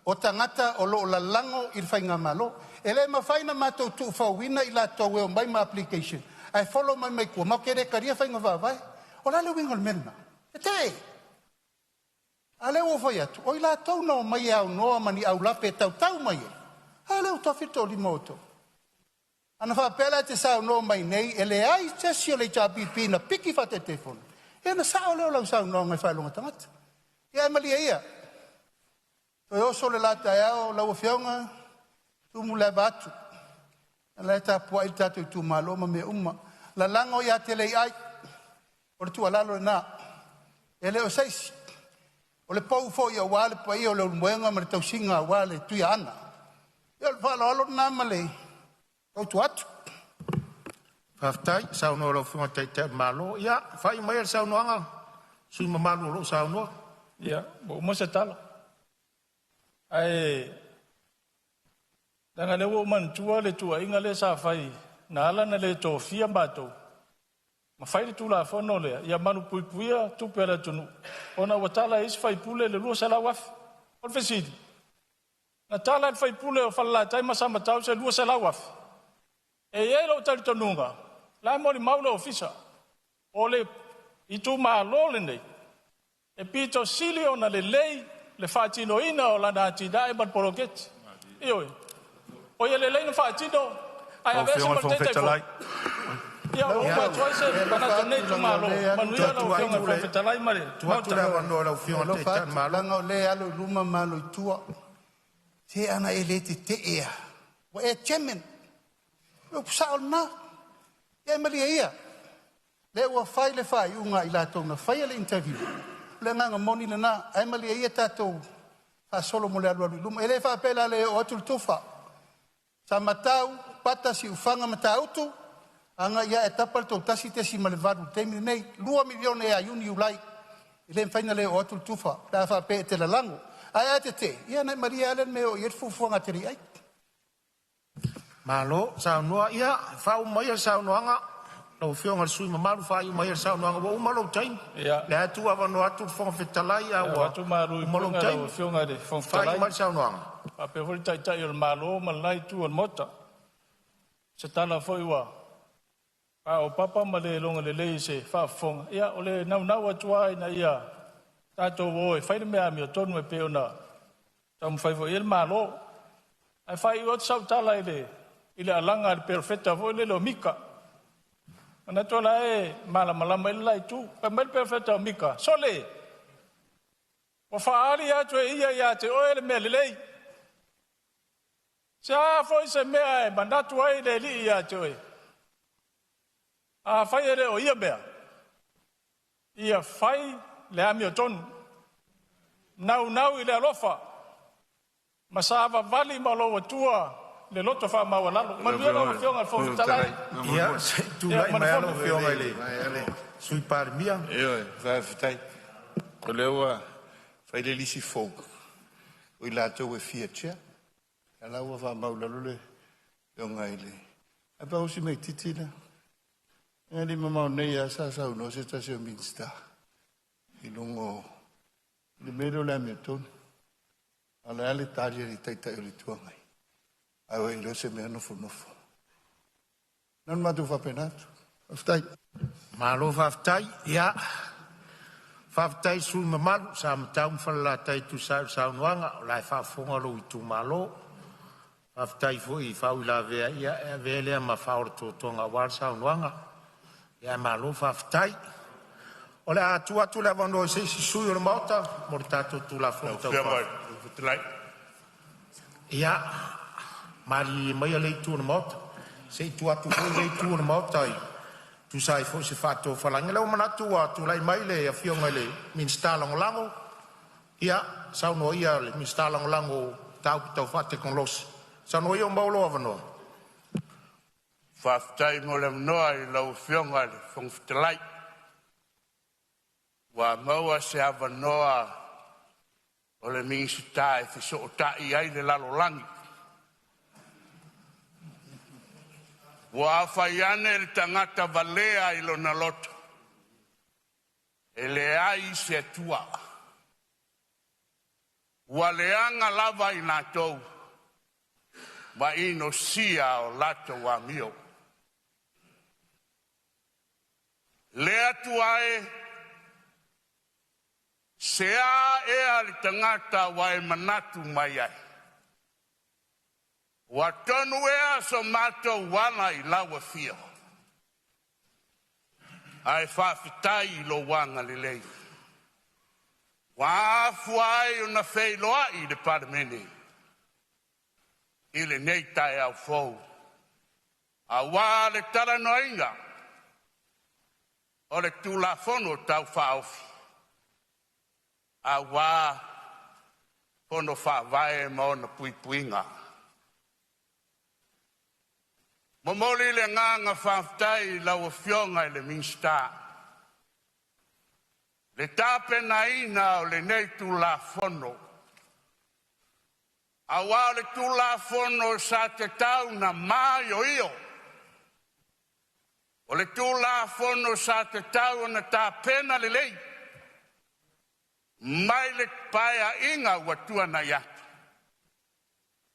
O tangata o lo la lango i whainga malo. E le ma whaina mātou tu whauina i la tau e o mai ma application. Ai follow mai kua. Mau kere karia whainga wawai. O la le wingo le mena. E te. A le o whai atu. O i la tau no mai au noa mani au lape tau mai e. A le o tawhito limo o tau. Ana whapela te sao no mai nei. E le ai te sio le tapipi na piki whate te whono. E na sao leo lau sao no ngai whailonga tangata. Ia e malia ia. Toi oso le lata e ao lau whiaunga. Tumu le batu. La ta pua i tatu tu malo ma me uma. La lango ia te lei ai. o le tualalo na e le o seisi o le pau fo ia wale pa ia o le moenga ma le tausinga wale tui ana ia le whalalo na male o tu atu Whaftai, saunoa lau whunga te malo. Ia, whai mai ar saunoanga. Sui mamalu lo saunoa. Ia, mo se tala. Ai, nanga lewo man tua le tua inga le sa whai. Na ala na le tō fia mbatou. Ma whai le tula whono lea. Ia manu pui puia tupera tunu. Ona watala isi whai pule le lua se la wafi. O le whesidi. Na tala le whai pule o whala taima sa matau se lua se la wafi. E lo tali tonunga. La mori maule ofisa. Ole itu malo le nei. E pito sili ona le lei le fatino ina o la nati dai ban poroketi. Io. O ye le lei no fatino. Ai avesse portete fo. Ia o ma choice bana tonei tu malo. Manuia lo fiona fo fetalai mare. Tu la vano la fiona te tan malo. Langa le alo luma malo i tua. Te ana e le te ea. Wa e chemen. O saol na. Ia maria ia. Le ua whai le whai unga i lātou na whai le interview. Le nganga moni le nā. Ai maria ia tātou. Wha solo mo le alualu luma. E le wha pēla le o atu tuwha. Sa matau, pata si ufanga matau tu. Anga ia e tapal tau tasi te si malevaru. Teimi nei, 2 milione e a yuni ulai. I le mwhaina le o atu tuwha. La wha pē te la lango. Ai a te te. Ia nei maria alen me o iet fufuanga te ri ai. Malo, saunoa, ia, whau mai ar saunoanga. Lau whionga sui mamaru whai mai ar saunoanga. Wa umalo taim. Ia. Le atu awano atu whonga whetalai a wa. Atu maru i umalo taim. Whionga de Whai whonga mai saunoanga. A pe hori tai tai o malo malai tu on mota. Se tala foi wa. A o papa ma le longa le lei se fa fonga. Ia o le nau atua ina ia. Tato wo e fai le mea mi o tonu e pe ona. Tam fai fo il malo. Ai fai o tsau tala ile. Ile alanga al perfetta vo le lo mika. Ana tola e mala malama tu. Pa mel perfetta mika. Sole. O fa ali atu ia te o ele melei. Sa foi se mea e mandatu ai le li ia te. A fai ele o ia bea. Ia fai le ami o tonu. Nau ile alofa. Masava vali malo tua. Le loto fa ma wala. Ma via no fiona fo talai. Ia, tu lai mai alo whionga ile. Sui par mia. Ia, vai fitai. O lewa, fai le lisi folk. O i lātou e fia tia. A laua wha maula lule. Whionga ile. A pa usi mei titina. E li mamau nei a sa sau no se tasio minsta. I lungo. Le mero le amia tonu. Ala ale talia li taitai o li tuangai. Ai wei lo se mea nofo. Non matu whapenatu. Aftai. Malo whaftai, ia. Whaftai sui mamalu, sa matau mwhala tai tu saunoanga, o lai whafonga lo i tu malo. Whaftai fui, whau la vea, ia, e vea lea ma whaora tō tonga war saunoanga. Ia malo whaftai. O le atu le wano se si sui o le mauta, mo le tātou tu la fonga tau. Ia, mari mai le tu na mota se tu atu le tu na mota tu sai fo se fatto falange lo mana tu lai mai le a fionga le min stalong lango ia sa no ia le min stalong lango tau fatte con los sa no io mbolo avano Fa tai mo le noa i lau fionga le fong fitalai. Wa maua se ava noa o le mingi tae fi so o tai ai le lalo langi. Wa faiane le tangata valea i lo na loto. E le ai se tua. Wa leanga lava i nā tou. Ma ino sia o lato wa mio. Lea tuae. Sea ea le tangata wa e manatu mai ai. Wa tonu ea so mato wana i lawa fio. Ai whawhitai i lo wanga le lei. Wa afuai o na wheiloa i le palemene. I le nei tae au fou. A wā le tara noinga. o le tulafono tau whaofi. A wā pono whawae ma ona puipuinga. Momoli le nganga whaftai lau fionga le minsta. Le tape na ina o le nei tulafono. A wā le tulafono sa te tau na mai o io. O le tulafono sa te tau na tapena le lei. Mai le paia inga watua na ya.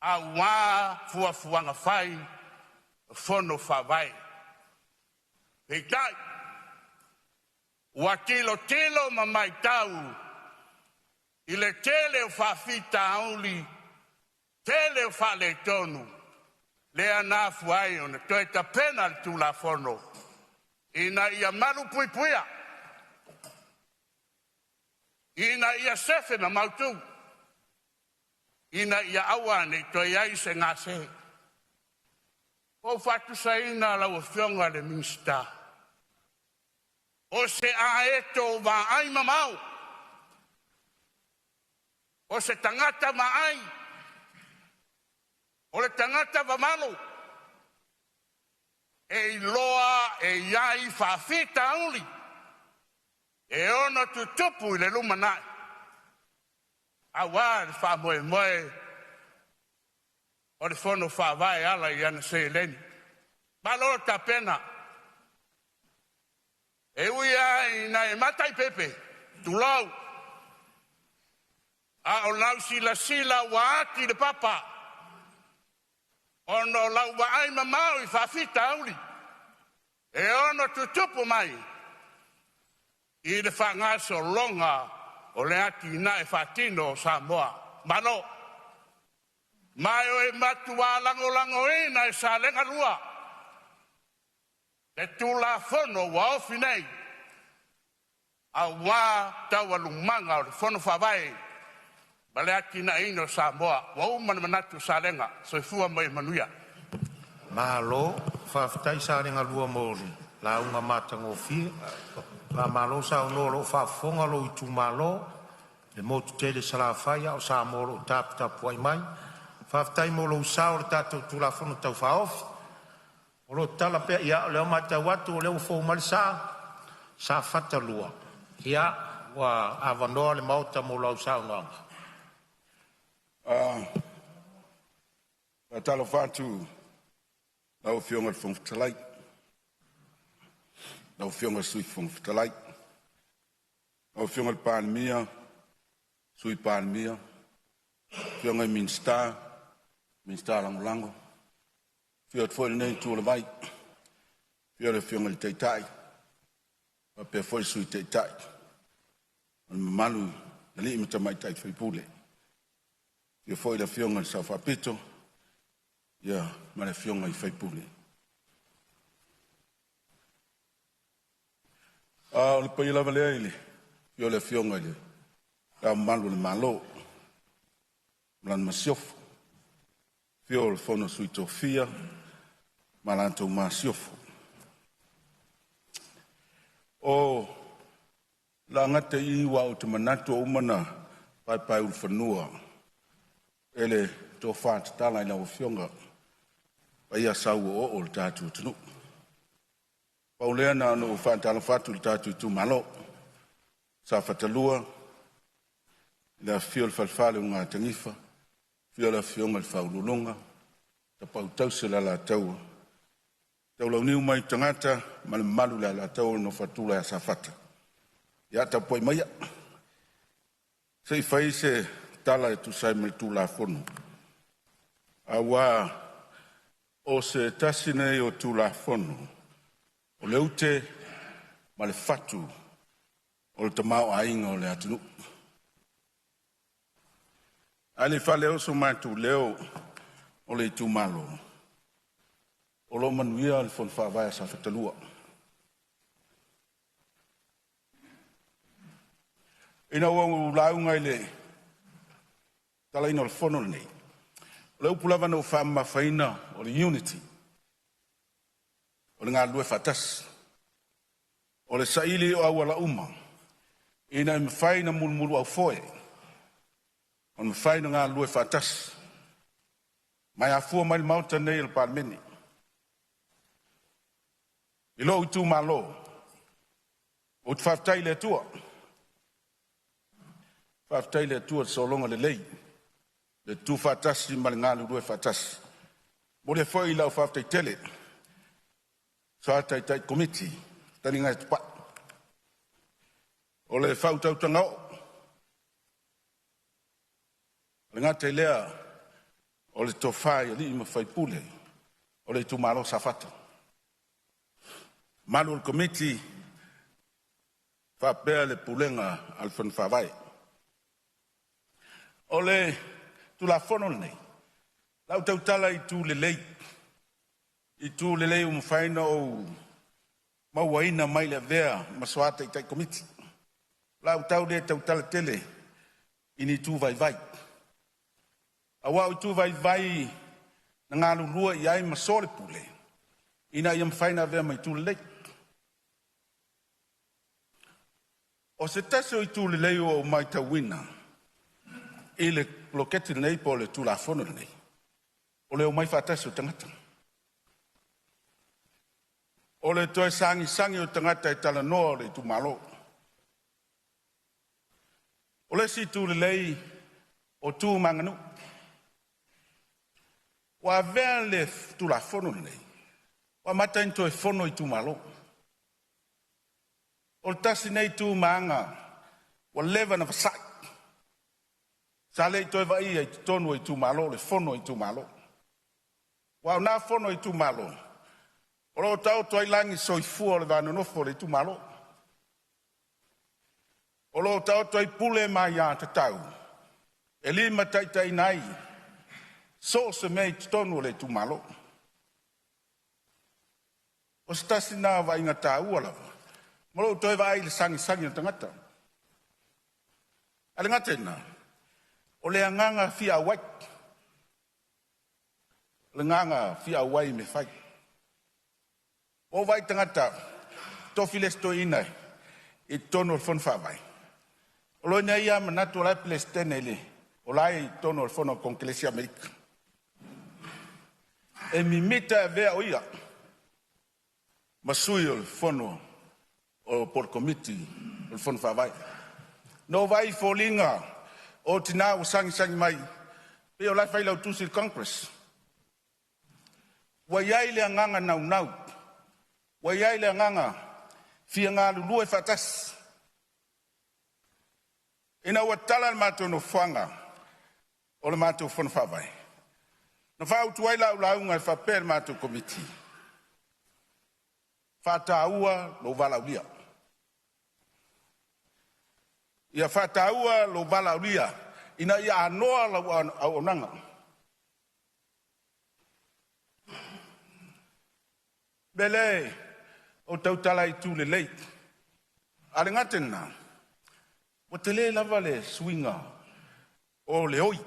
A wā fuafuanga whai, fono whawai. Hei tai, wa tilo ma mai tau, i le tele o whawhita auli, tele o whale tonu, le ana fuai o na toi ta pena le tula fono, ina ia malu pui puia. Ina ia sefe na mautu. Ina ia awane toi ai se ngase. O fatu sa ina la o fionga le minsta. O se aeto wa ai mamau. O se tangata ma ai. O le tangata wa malo. E loa e iai whawhita uli. E ona tu tupu i le lumanai. A wā le wha moe moe. O le fono wha vai ala i ana se leni. Malo ta pena. E uia ina e matai pepe. Tu lau. A o lau sila wa ati le papa. Ono lau wa ai mamau i whawhita auli. E ona tu tupu mai. I le whangaso longa o le ati na e whatino o Samoa. Mano, mai o e matua lango ina e sa lenga lua. Le tula fono wa ofi nei. A wā taua lumanga o le fono whawai. Ma le ati na ino o Samoa. Wa umana manatu sa lenga. So fua mo e manuia. Malo, whawhitai sa lenga lua mōri. La unga matango fie. La malo sa lo fa fonga lo i tu malo le motu tele sala faia o sa moro tap wai mai fa tai mo lo sa o tato tu la fono tau fa off o lo tala pe ia le mata watu le fo mal sa fata lua ia wa avano le mauta mo lo sa nganga talo fatu la fionga fo talai. Nau fionga sui fong fitalai. Nau fionga Palemene, sui Palemene. Fionga i minsta lango. Fionga foi nei tu le vai. Fionga le teitai. Pe foi sui teitai. Malu, na li imita mai tai foi pule. Fionga foi la fionga sa fapito. Ya, ma le fionga i foi pule. Le pai lava le aile, io le fionga le, ka malu le malo, mlan masiofo, fio le fono sui tofia, malanto masiofo. O, la ngata I wa o te manatu o umana, pai ulfanua, ele to fat tala ina o fionga, pai a sau o le tatu tunu. Pauleana no fantala fatu le tatu tu malo. Sa fatalua. La fiol falfale unga tangifa. Fiola fionga le faululunga. Ta pau tau se la tau. Tau lau niu mai tangata. Male malu la tau no fatula ya sa fata. Ya ta poi maya. Sei fai se tala e tu sai me tu la fono. Awa o se tasine o tu la fono. O le ute, ma le fatu, o le tamau ainga o le atunu. Ale fale o so matu leo, o le tu malo. O lo manuia le fon whawai sa whatalua. Ina wangu launga ile, tala ina o le fono le nei. O le upulava no whamma whaina, o le unity. O le ngā lue whatas. O o le saili o au ala uma. Ina mwhai na mulmulu au foe. O mwhai na ngā lue whatas. Mai a fua mai mauta nei il palemene. I lo i tū malo. O te whaftai le tua. Whaftai le tua solonga le lei. Le tū whatasi ma le ngā lue whatasi. Mo le foi lau whaftai tele. Sa tai komiti. Tani ngai tupa. O le whautautanga o. Le ngā te lea. O le tofai ali ima whai pule. O le tu malo safata. Malu le komiti. Whapea le pulenga al whanwhawai. O le tu la fono nei. Lau tautala i tu le lei. I tu le lei umwhaina o mauaina mai le vea maswata i tai komiti. Lau tau le tautala tele. Ini tu vai vai. Awa i tu vai vai na ngā lulua i ai masore pule. Ina i umwhaina vea mai tu le lei. O se taso i tu le lei o mai tawina. I le loketi nei po le tu la fono nei. O le o mai whataso tangata. O le toe sangi o tangata i tala noa le tu malo. O le si tu le lei o tu manganu. Wa vea le tu la fono nei. Wa mata into e fono i tu malo. O le tasi nei tu maanga. Wa leva na vasai. Sa le toi vai i tonu i tu malo, le fono i tu malo. Wa na fono i tu malo. O lo tau toi langi soifua le vano nofo le tu malo. O lo tau toi pule mai a te tau. E lima taitai nai. So se mei tonu le tu malo. O stasi na vai ngata ua lava. Mo lo toi vai le sangi o tangata. Ale ngate na. O le anganga fia wai. Le nganga fia wai me fai. O vai tangata. Tofi le sto ina. I tono el fon whawai. O lo ina ia manatu lai Palestine le. O lai tono el fono Konkelesi Amerika. E mi mita e vea o ia. Masui o fono. O por komiti. O fon whawai. No vai folinga. O tina o sangi mai. Pe o lai whai lau tusil Congress. Wa iai le anganga nau. Wa iai le anganga. Fia ngā lulu e whatas. Ina ua tala le mātou no whanga. O le mātou whana whawai. Na whau tuai lau launga e whapea le mātou komiti. Whātāua lo valaulia. Ia whātāua lo valaulia. Ina ia anoa lau au onanga. Bele, o tautala i tu le lei. Ale ngatena, o te le lava le swinga o le oi.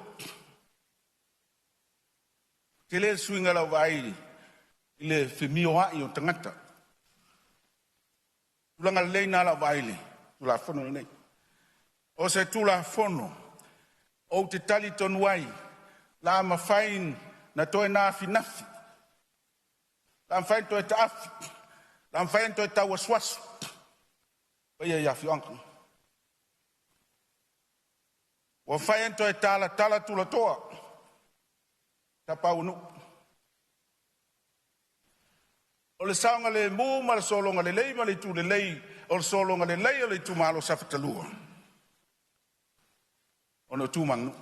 Te le swinga lau vai i le whemio ai o tangata. Tulanga le leina lau vai le, tula fono le nei. O se tula fono, o te tali tonu ai, la mawhain na toe nafi nafi. La mawhain toe ta afi. La mawhain toe ta waswasu. Paya ia fianka. Wa mawhain toe tala tula toa. Ta paunu. O le saonga le mu ma le solonga le lei ma le tu le lei. O le solonga le lei o le tu malo safatalua. Ono tu mangu.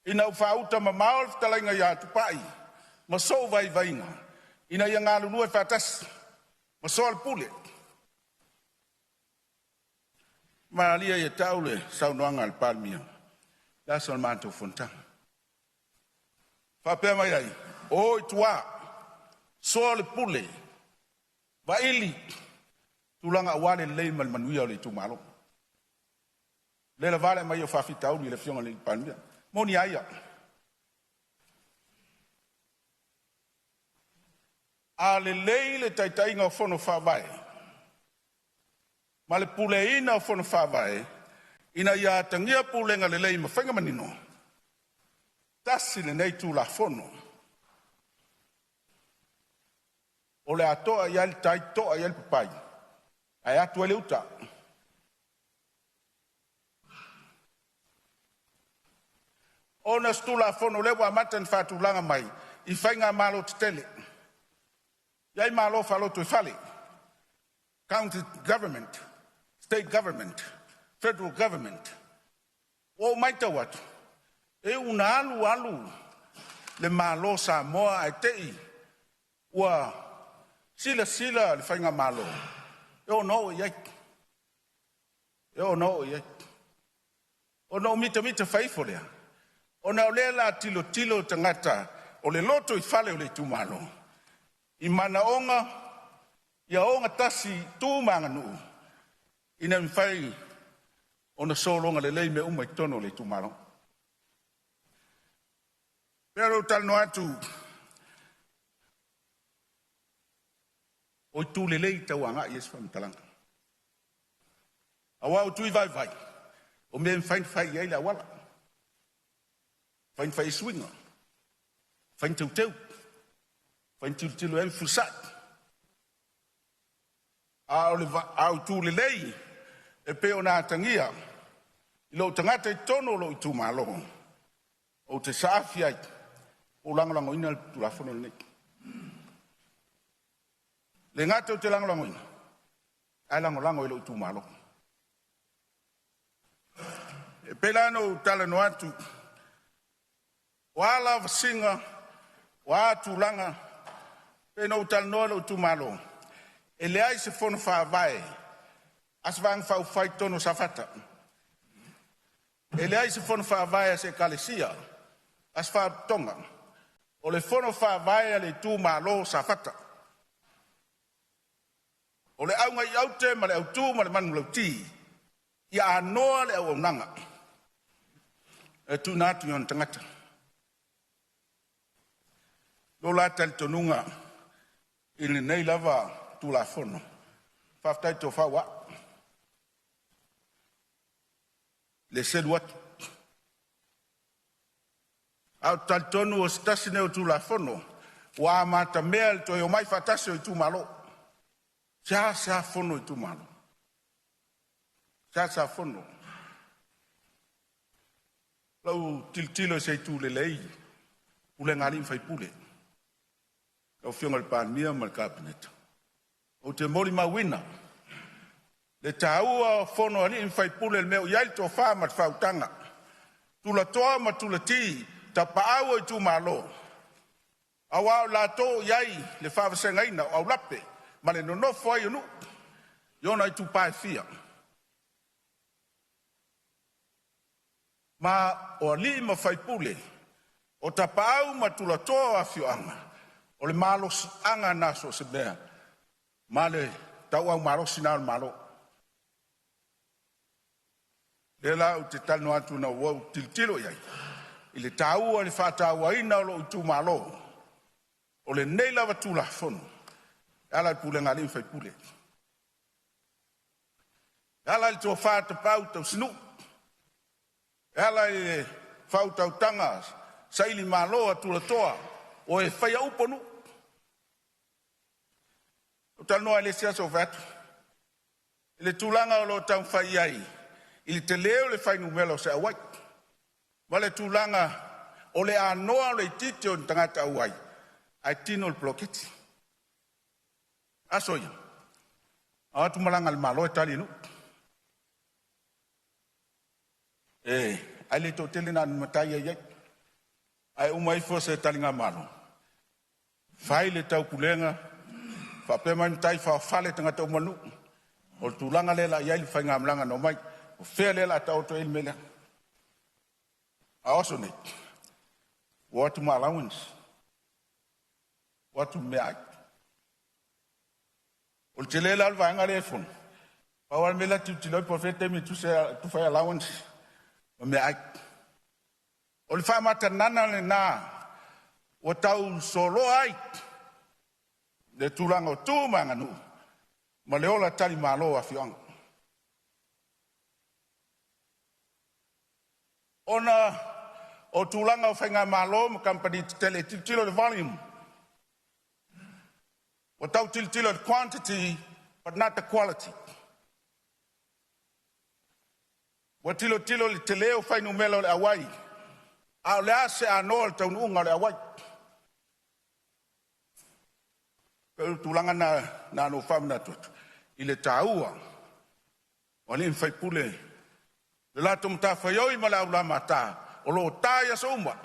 Ina ufauta ma maol talainga ya tupai. Ma so vai vainga. Ina ia ngā lulu e whatas. Ma so al pule. Ma alia ia taule saunoanga al palmia. Laso al manto fontang. Whapea mai ai. O i tua. So al pule. Va ili. Tulanga awale lei mal manuia o le tu malo. Le la vale mai o whawhitau ni le fionga le palmia. Moni aia. A le lei le taitainga o fono whawai. Ma le puleina o fono whawai, ina ia tangia pulenga le lei ma whainga manino. Tasi le nei tū la fono. O le atoa ia le tai toa ia le papai. Ai atu ele uta. Ona stula fono lewa matan fatu langa mai. I whainga malo te tele. Iai malo falo tu fale. County government, state government, federal government. O maita watu. E una alu le malo Samoa ai tei. Ua sila le whainga malo. E o no iai. E o no iai. O no mita whaifo lea. O na olela tilo tangata. O le loto I fale o le tumalo. I mana onga, ia onga tasi tūmanga nuu. Ina mwhai o na solonga le lei me umai tono le tumalo. Pero talno atu, o tu le lei tauanga I es whamtalanga. Awa o tui vai. O me mwhai iei la wala. Whain swinga. Whain teu. Whain tilo em fusat. Au tu le lei. E peo nā tangia. I lo tangata I tono lo I tu malo. O te saafi ai. O langolango ina tu la fono le le ngata o te langolango ina. Ai langolango I lo tu malo. E pelano tala no atu. Wala vasinga, wa tulanga, peno utalnoa lo tumalo. E le ai se fono whaavae, as vang whau whai tono safata. E le ai se fono whaavae se kalesia, as wha tonga. O le fono whaavae le tumalo safata. O le aunga I aute, ma le autu, ma le manu lauti. Ia anoa le au nanga. E tu natu yon tangata. Lo la tal tonunga il nei lava tu la fono. Faftai to fa wa. Le sel wat. Au tal tonu o stasine o tu la fono. Wa mata mel to yo mai fatase o tu malo. Sa fono tu malo. Sa fono. Lau tilo se tu le lei. Ule ngari fai pule. O fionga le palemene ma le cabinet. O te mori mawina. Le taua fono ali in fai pule le meo iai to wha ma te whautanga. Tula toa ma tula ti, ta paau I tu malo. Awa o la to iai le whaawasenga ina o au lape, ma le nonofo ai anu. Iona I tu pae fia. Ma o ali ma fai pule, o ta paau ma tula toa a fioanga. O le malo anga naso se bea. Ma le tau au malo sina malo. Le la u te tano atu na wau tiltilo iai. I le tau o le whatau aina o lo tu malo. O le neila wa tula fono. Ala I pule ngari fai pule. Ala I to whata pau tau sinu. Ala I whautau tanga. Saili malo a tula toa. O e whaia uponu. O tanoa le sia so vatu. Le tulanga o lo tau whai ai. I te leo le whai numelo se awai. Ma le tulanga o le anoa o le titi o tangata awai. Ai tino le ploketi. Asoia. Atu malanga le malo e tali nu. Ai le to tele na matai ai. Ai umai fo se talinga malo. Fai le tau pulenga, fa peman tai fa fale tanga tau manu. O tulanga lela iai le whainga amlanga no mai. O whea lela tau to il mele. A oso nei. Watu ma allowance. Watu mea. O te lela al vanga le fon. Pa wal mela tu tiloi po fete mi tu fai allowance. O mea. O le wha mata nana le nā. O tau solo ai. le tūlanga o tū manganu, ma le ola tali malo a fianga. Ona o tūlanga o whainga malo, ma company tele tilo le volume. O tau tilo the quantity, but not the quality. O tilo le te leo whainu melo le awai. A le ase a noa le taununga le awai. Pero tūlanga na no whamna tuatu. I le tāua. O le mwhai pule. Le lato mta whaioi ma le aula mata. O lo tāia sa umwa.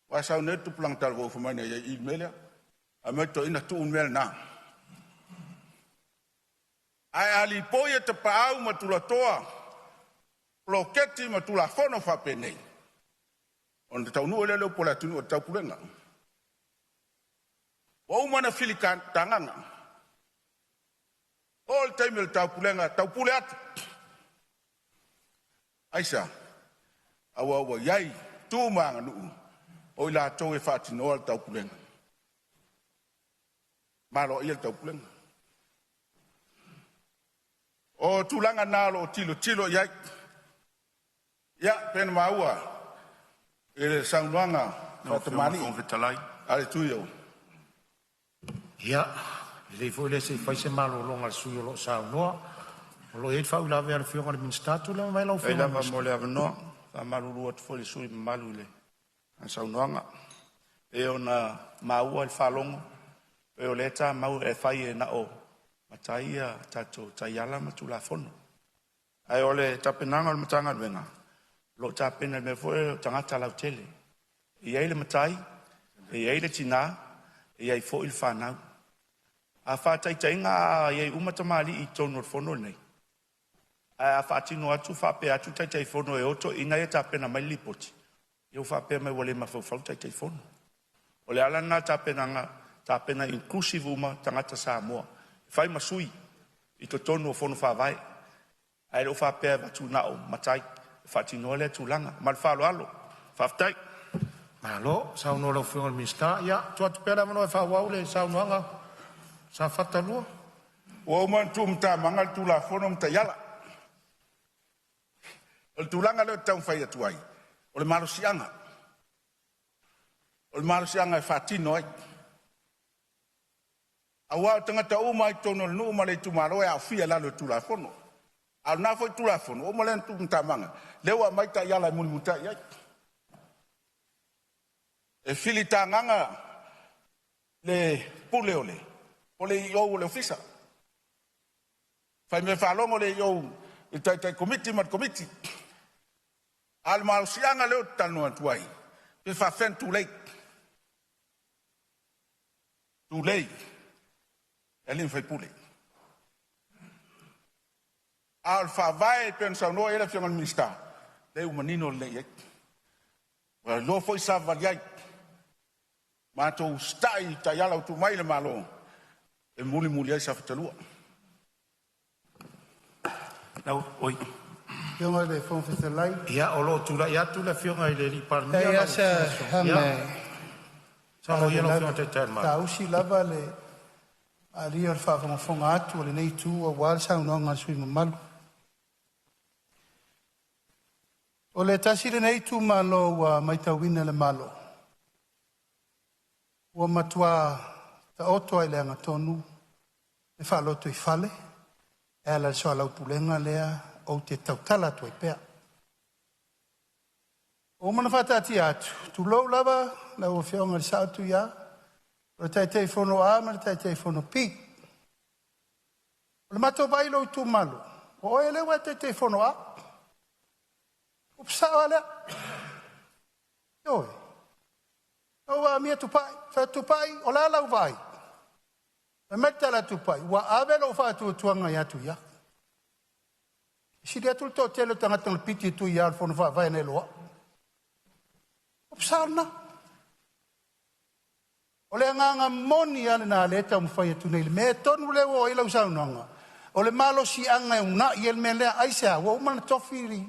Wa sau netu pulang tal wo fumane ya email. A meto ina tu email na. Ai ali poia te paau ma tula toa. Ploketi ma tula fono fa penei. On te tau nuele leo pola tunu o tau pulenga. O umana filikan tanganga. All time il tau pulenga, tau pule atu. Aisa, awa yai, tu maanga nuu. O ila tau e whaati noa tau pulenga. Malo ia tau pulenga. O tūlanga nālo o tilo yai. Ia, pēna maua. E saunuanga. Whatamani. Ale tuio. Ia, le foi le se fai se malo longa sui lo sa no. Lo e fa la ver fio con ministato la mai lo fio. Ela mo le avno, fa malu lo foi sui malu le. An saunuanga. E ona maua il falongo. E o leta mau e fai na o. Mataia tato tayala matula fono. Ai ole tapenanga o matanga venga. Lo tapena me foi tangata la tele. E ai le matai, e ai le tina, e ai foi il fanau. A fatai tainga e umata mali i tono fono nei. A fatino atu fa pe atu tai fono e oto ina e tapena mai lipoti. Eu fa pe me wole ma fa tai fono. Ole ala na tapena inclusive uma tangata Samoa. Fai masui i to tono fono fa vai. Ai lo fa pe va tu na o matai fatino le tulanga mal fa lo alo. Fa tai. Malo, sa no lo fio mista ya, tu at pera no fa wa le sa no nga. Sa fata lo. O man tu mta mangal tu la fono mta yala. El tulanga le tau fai atu ai. O le malo sianga. O le malo sianga fatino ai. Awa tangata uma i tono no uma le tu malo e afia la le tu la fono. Al na foi tu la fono, o malen tu mta manga. Lewa mai ta yala mun muta ai. E filita nganga le puleole. O le iou le ofisa. Fai me whalongo le iou i tai komiti mat komiti. Al mausianga leo tanu atuai. Pe whafen too late. Too late. Elin fai pule. Al whawai pensa no era fiangan minista. Le umanino le iek. Wa lo foi sa valiai. Matou stai tayala tu mai le malo. E muli ai sa fatalua. Now, oi. Fionga le fon fetalai. Ia o lo tula ia tula fionga le li parmia. Ia sa hame. Sa lo ia lo fionga te terma. Ta usi lava le ali al fa fonga atu le nei tu o wal sa no nga sui malu. O le tasi le nei tu malo wa mai tawina le malo. Wa matua ta oto ai le anga tonu. E fa loto I fale. E ala so ala pulenga lea o te tautala tu pea. O mana fatati atu. Tu lo lava la o fionga sa tu ya. O te fono a ma te fono pi. O le mato bailo tu malo. O ele wa te fono a. Upsa ala. Oi. O a mia tu pai, fa tu pai, o la la vai. E metta la tu pai, wa ave lo fa tu tuanga ya tu ya. Si dia tu to telo tanga tanga piti tu ya fo no fa vai ne lo. Opsarna. O le nganga moni ana na le ta mo fa tu nei me tonu le o ila usaunanga. O le malo si anga una i el mele aisa wo man tofiri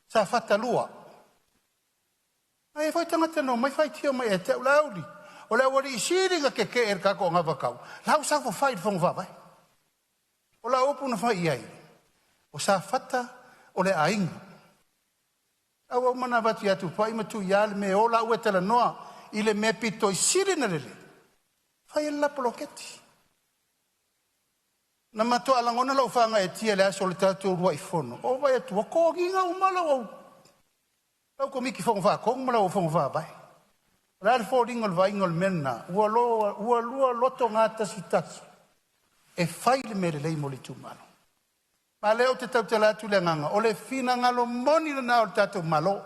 sa fatalua. Ai foi tanga tano mai fai tio mai e te ulauri. O le wari isiringa ke kako ngā wakau. Lau sa fo whai whonga whawai. O la opu na whai iai. O sa whata o le ainga. Awa mana watu atu pai matu iale me o la ue tala noa i le me pito isirina lele. Whai e lapo loketi. Na mato alangona lau whanga e tia le aso le tātou rua i whono. O vai atu wa kōginga umala au. Lau ko miki whonga whakong mala o whonga whabai. Rāre fōringa le vainga le mena. Ua lua loto ngā tasu tasu. E whai le mere lei mo le tūmano. Ma leo te tau te latu le nganga. O le whina ngalo moni na o le tātou malo.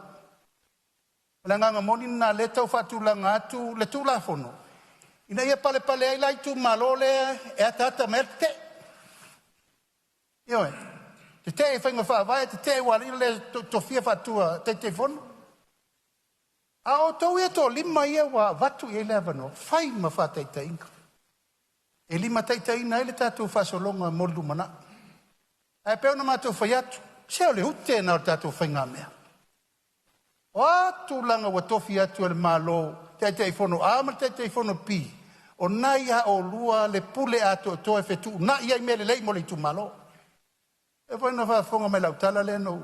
Le nganga moni na le tau whatu la ngātu le tūla whono. Ina ia pale ai lai tū malo le e atata merte. Ioe, te e whainga whaavai, te e wari le tofia whatua te whono. A o tau ia tō lima ia wa watu i le avano, whai ma whataita inga. E lima taita ina ele tātou whasolonga moldu mana. A peo na mātou whai atu, seo le hute na o tātou whainga mea. O atu langa wa tofi atu le mālo, te whono ama, te whono pi. O nai a o lua le pule atu to e whetu, na ia i mele lei mo le tu malo. E poi na whafonga mai lau tala le no,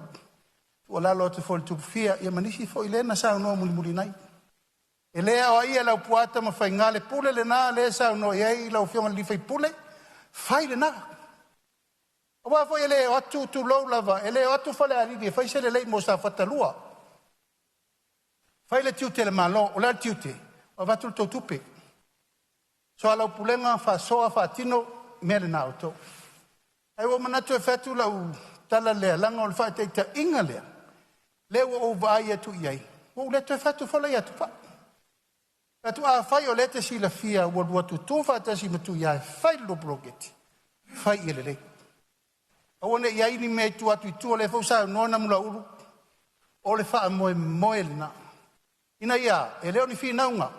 o lalo te foli tupu fia, ia manisi fo i le na sao noa muli nai. E lea o ia lau puata ma whai ngā le pule le nā, le sao noa iei lau fionga li whai pule, whai le nā. O wā fo i le o atu tu lau lava, e le o atu whale aridi, e whai se le lei mo sa whatalua. Whai le tiute le malo, o le tiute, o watu le tau tupe. So a lau pulenga wha soa wha tino, mea le nā o tau. Ai o manatu e whatu lau tala lea, langa o le whae teita inga lea. Lea o vai atu iai. O le tu e whatu whalai atu pa. Atu a whai o le te sila fia, o lua tu tō whatasi matu iai, whai lo blogeti. Whai i le rei. A wane iai ni mei tu atu i tu o le whausau nona mula uru. O le wha moe le na. Ina ia, e leo ni whi naunga.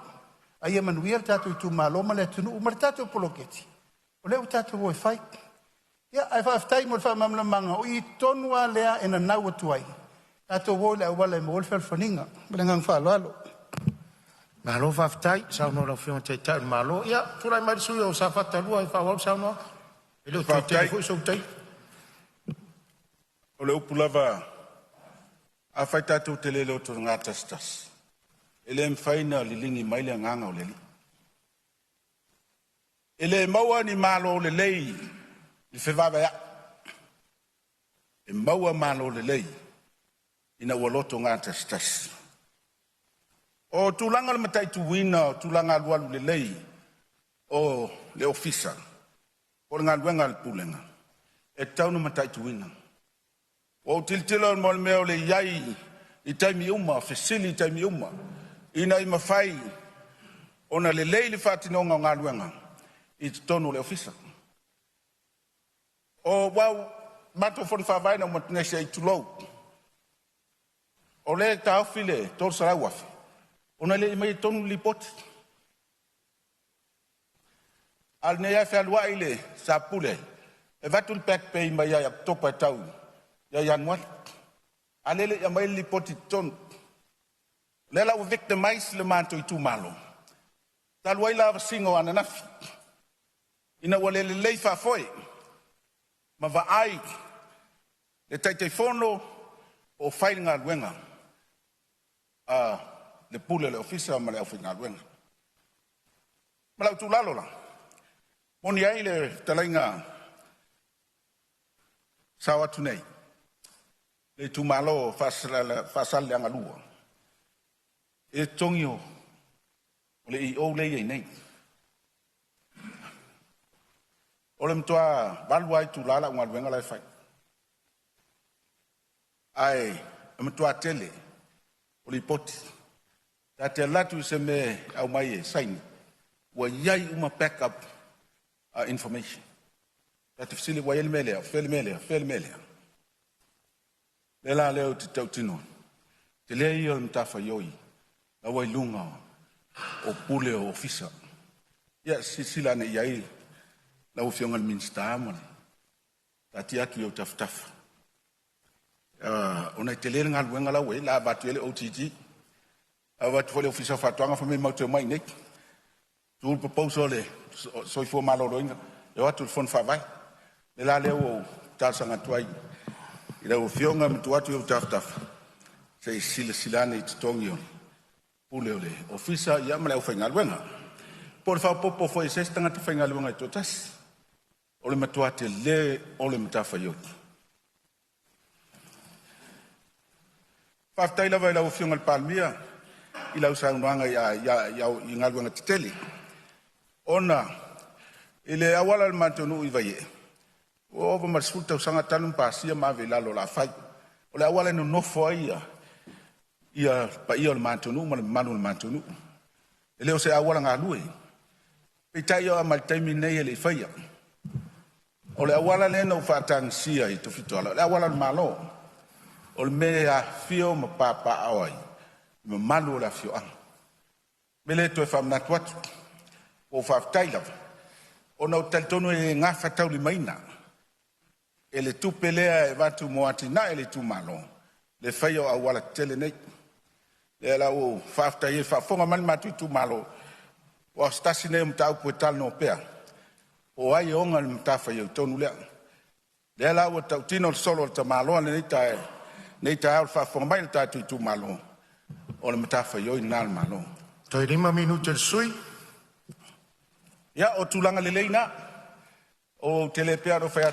A ia manuia le tātou i tu maloma le tunu, umare tātou blogeti. O leo tātou o e whai. Ia, ai whaftai mo le whamamla manga, o i tonua lea e na nau atu ai. Ato woi le awala e mo le whalwhaninga, mele ngang whalalo. Malo whaftai, sao no lau whionga te tau malo. Ia, turai mai sui o sa whatarua e whawau sao no. E leo te telefo i sau tei. O le upu lava, a whai tātou te lele o tō ngā tastas. E le mwhaina li lingi mai le nganga o le li. E le maua ni malo le lei, le whewāwa ia. E maua malo le lei, ina ua loto ngā tastas. O tūlanga le matai tuwina, o tūlanga alualu le lei, o le ofisa, o le ngā luenga le pulenga. E tauna matai tuwina. O tiltila mo le mea o le iai, i taimi uma, fesili i taimi uma, ina i mawhai, ona le lei le whatinonga o ngā luenga, i tonu le ofisa. O wau, mato fon whawaina o Polynesia i tulou. O le tāwhile, tōru sarau afi. Ona le mai tonu li poti. Al ne ia whalua i le sa pule. E vatu le pek pei mai ia topa e tau. Ia januari. Alele ia mai li poti tonu. Le lau victimize le manto i tu malo. Talua i la singo ananafi. Ina wale le lei whafoe. Ma va ai, le taitei whono o whainga luenga. Le pule le ofisa ma le au whainga luenga. Ma lau tu lalo la. Moni ai le talainga sawa tunei. Le tu malo whasal le angalua. E tongio, le i o le i nei. O le mtua balua i tu lala unga luenga lai whai. Ai, e mtua tele, o li poti. Ta te latu se me au mai e saini. Ua iai uma backup information. Ta te fisili wa melea, fele melea. Le la leo te tau tino. Te lea i o mtafa yoi. La wai lunga o pule o ofisa. Ia sisila ne iai. La ufionga le minsta amale. Tati atu i au taftafa. Ona i te lere ngā luenga lau e, la batu ele OTG. Watu fole ofisa whatuanga whame mautu mai nek. tu proposal le soi fo malo roinga e watu fon fa vai le la le o ta sanga tuai ila o fionga mtu watu o taf sei silane tongio pule ole ofisa ya mala o fenga luenga por fa popo foi se stanga te fenga luenga totas ole matuate le ole mtafa yo fa taila vai la o fionga palmia ila usa nganga ya ingalwenga titeli ona ile awala al mantonu ivaye o va masfuta usanga tanu pasia ma vela lo la fai ole awala no foi ia pa ia al mantonu ma manu al mantonu ele o se awala ngalue pitai o mal taimine ele fai ole awala le no fatang sia i to fitola ole awala malo ole me a fio ma papa awai me malu la fio an mele to fam na twat o fa taila ona o taltono e nga fa tauli maina ele tu pelea e vatu moati na ele tu malo le faio a wala tele nei le la o fa taile fa fonga man matu tu malo o stasine mtau potal no pea o ai onga mtafa yo tonu le la o tautino solo ta malo nei ta fa fonga mai ta tu malo o le matafa yo inal malo Toi 5 minutos sui. ya o tulanga le leina o telepea ro fa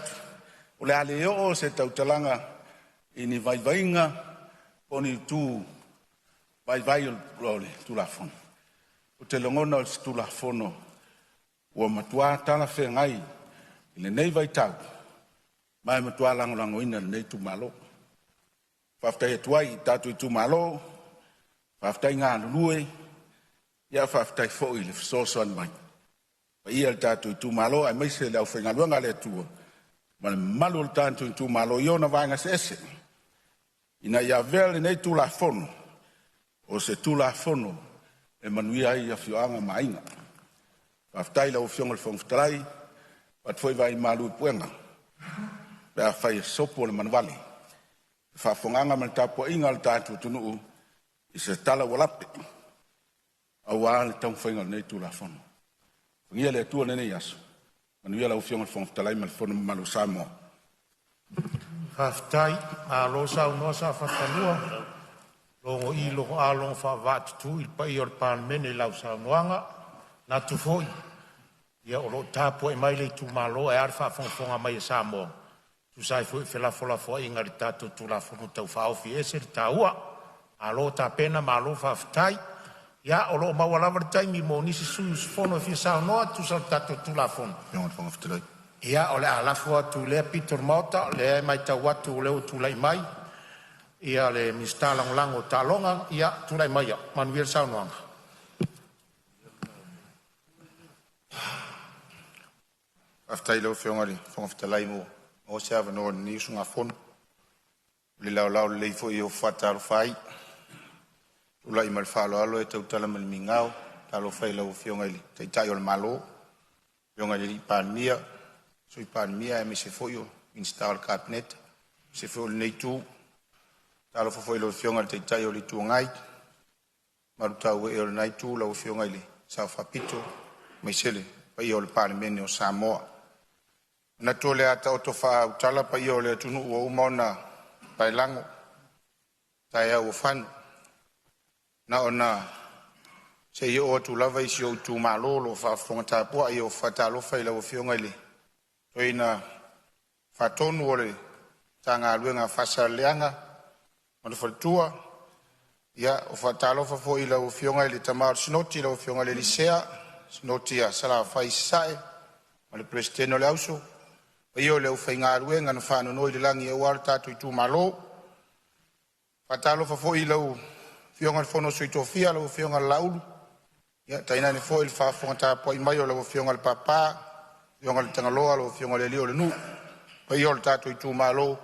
o le ale o se tautalanga ini vainga oni tu vai o tu la fon o te longona o tu la fono o matua tala fe ngai le nei vai tau mai matua lango ina nei tu malo fa ftai tuai tatu tu malo faftai ngā lue, ia faftai fo i le fisosoan mai. Pa ia le tātou tu malo, ai mai se le au whainga luanga le tua. Ma le malu le tātou tu malo, iona vaenga se ese. Ina ia vele nei tu la fono, o se tu la fono, e manuia ia fioanga mainga. Faftai la o fionga le fongftarai, pat foi vai malu i puenga. Pea fai sopo le manuali. Fafonganga man tapo inga le tātou tunuu, i se tala walape au le tau whainga nei tu la fono. Whangia le atua nene yaso. Manuia la ufionga le whongtalai ma le fono malu Samoa. Haftai, a lo sa unoa sa whatanua. Longo i longo a longo whaavatutu il pa i or palemene lau sa unoanga. Na tu foi. Ia o lo tapo e mai le tu malo e ar whaafonga mai e Samoa. Tu sai foi whela fola foa inga le tato tu la fono tau whaofi ese le taua. Alo ta pena malo faftai ya olo mawalavar taimi mo nisi sus fono fi sa no tu sal tato tu la fono Jongen van Aftelui. ya ole ala fo tu le Peter Mota le mai ta watu le tu lai mai ya le mistala lango talonga ya tu lai mai manuel sa no Aftai lo fiongari van Aftelui mo o se ava no ni sunga fono le lau le fo io fatal fai ula i malfalo alo e tau tala mal mingau talo fai lau fionga ili tai o le malo fionga ili Palemene sui Palemene e me se foi o install cabinet se foi o nei tu talo foi lau fionga tai o li tu ngai maru tau e o nei tu lau fionga ili sa fapito me sele pai o le Palemene o Samoa na tole ata o to fa tala pai o le tunu o umona pai lango tai o fan na ona se yo tu lava isi o tu malolo fa fonta po io fatalo fa ila o fionga ile toina fatonu ole tanga luenga fasa leanga ona fatua ya o fatalo fa fo ila o fionga ile tamar snoti ila o fionga ile lisea snoti a sala fa isae ole presidente ole auso io le o fainga luenga no fa no ile langi e warta tu malo fatalo fa fo ila o fionga fono sui tofia lo fionga laulu ya taina ni fo il fa fonta po i mayo lo fionga il papa fionga il tangaloa lo fionga le lio le nu pa io il tato i tu malo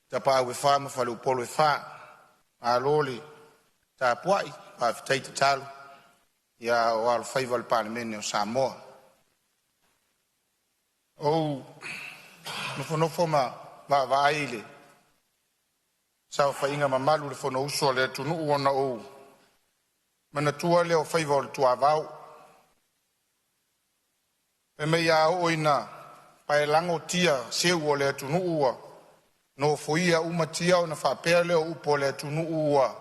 ta pa we fa ma fa lo polo fa aloli ta poi pa tai talo ya o al faiva il Palemene o Samoa o no fo ma va ile sa fa inga mamalu le fono uso le tunu ona o mana tua le o faiva o tua vau E me ia oina pai lango tia se o le tunu ua. No foia uma tia o na whapea leo upo le tunu ua.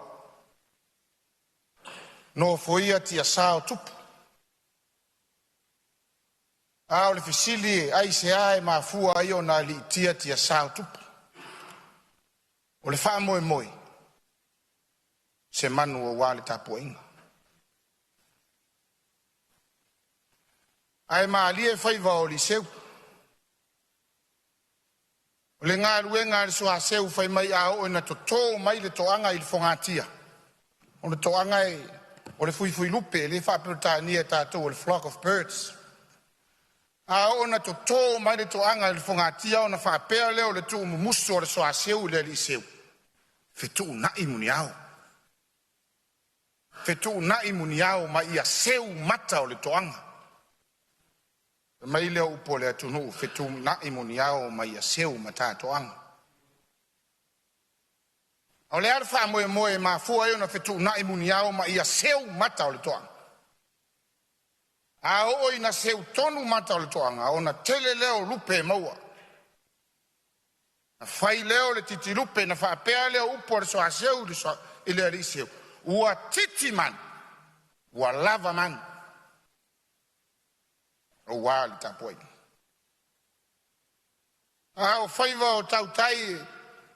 No foia tia sao tupu. Ao le fisili ai se ai mafua ai o na li tia sao tupu. O le wha moe moe. Se manu o wale tapo inga. Ai maalie whaiva o li seu. O le ngā ruenga le soa seu whai mai a o na to tō mai le toanga i le whangatia. O le toanga e o le fui lupe le whapirota nia tātou o le flock of birds. A o na to tō mai le toanga i le whangatia o na whapea leo le tū mumuso o le soa seu le li seu. Whetu na imuni au. Whetu na imuni au ma ia seu mata o le toanga. Mai leo upo le atunu whetu na imuni au ma ia seu mata toanga. O le arwha moe moe ma fua eo na whetu na imuni au ma ia seu mata o le toanga. A o ina seu tonu mata o le toanga, o na tele leo lupe maua. Na whai leo le titi lupe, na whaapea leo upo le soa seu i le ari seu. Ua titi man, ua lava man. O wali tapoi. A o whaiva o tautai,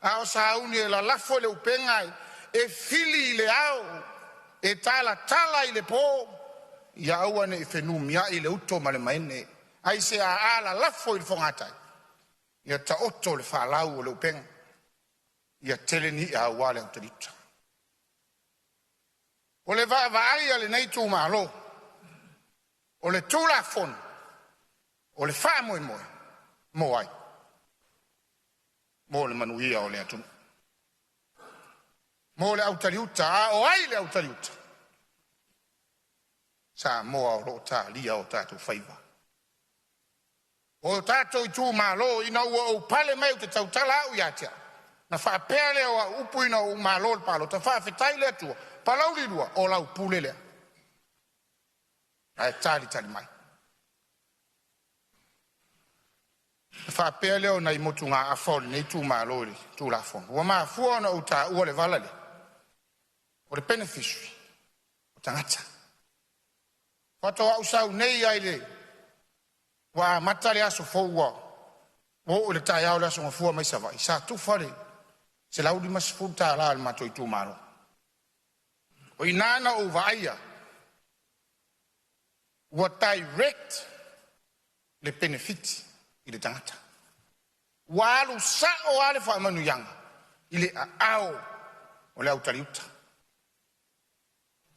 a o sauni e la lafo le upengai, e fili i le au, e tala i le po, ia aua ne e whenumia i le uto ma le maene, ai se a ala lafo i le whangatai. Ia ta oto le whalau o le upenga, ia teleni a wale au tarita. O le vaai ale nei tū malo, o le tūla fon, o le wha moe moe, moai, mo le manuia o le atunu. Mo le autariuta, a o ai le autariuta. Sa moa o lo ta lia o tātou whaiva. O tātou i tū malo, ina ua o pale mai o te tautala au iatia. Na whaapea leo a upu ina o malo le palo, ta whaafetai lea tua. Palauri lua o lau pule lea. Ai tali mai. Whaapea leo nei motu ngā afon, nei tū malo le, tū la fon. Ua maa fua ona o tā ua le vala le. O le beneficiary. O tangata. Whato au sau nei ai le. Wa mata le aso fōua. O le tai au le aso ngafua mai savai. Sa tu whare. Se laudi mas futa la al mato i tū malo. O inana o vaia. Ua direct le benefit i le tangata. Ua alu sa o ale wha manu yanga. I le ao o le autariuta.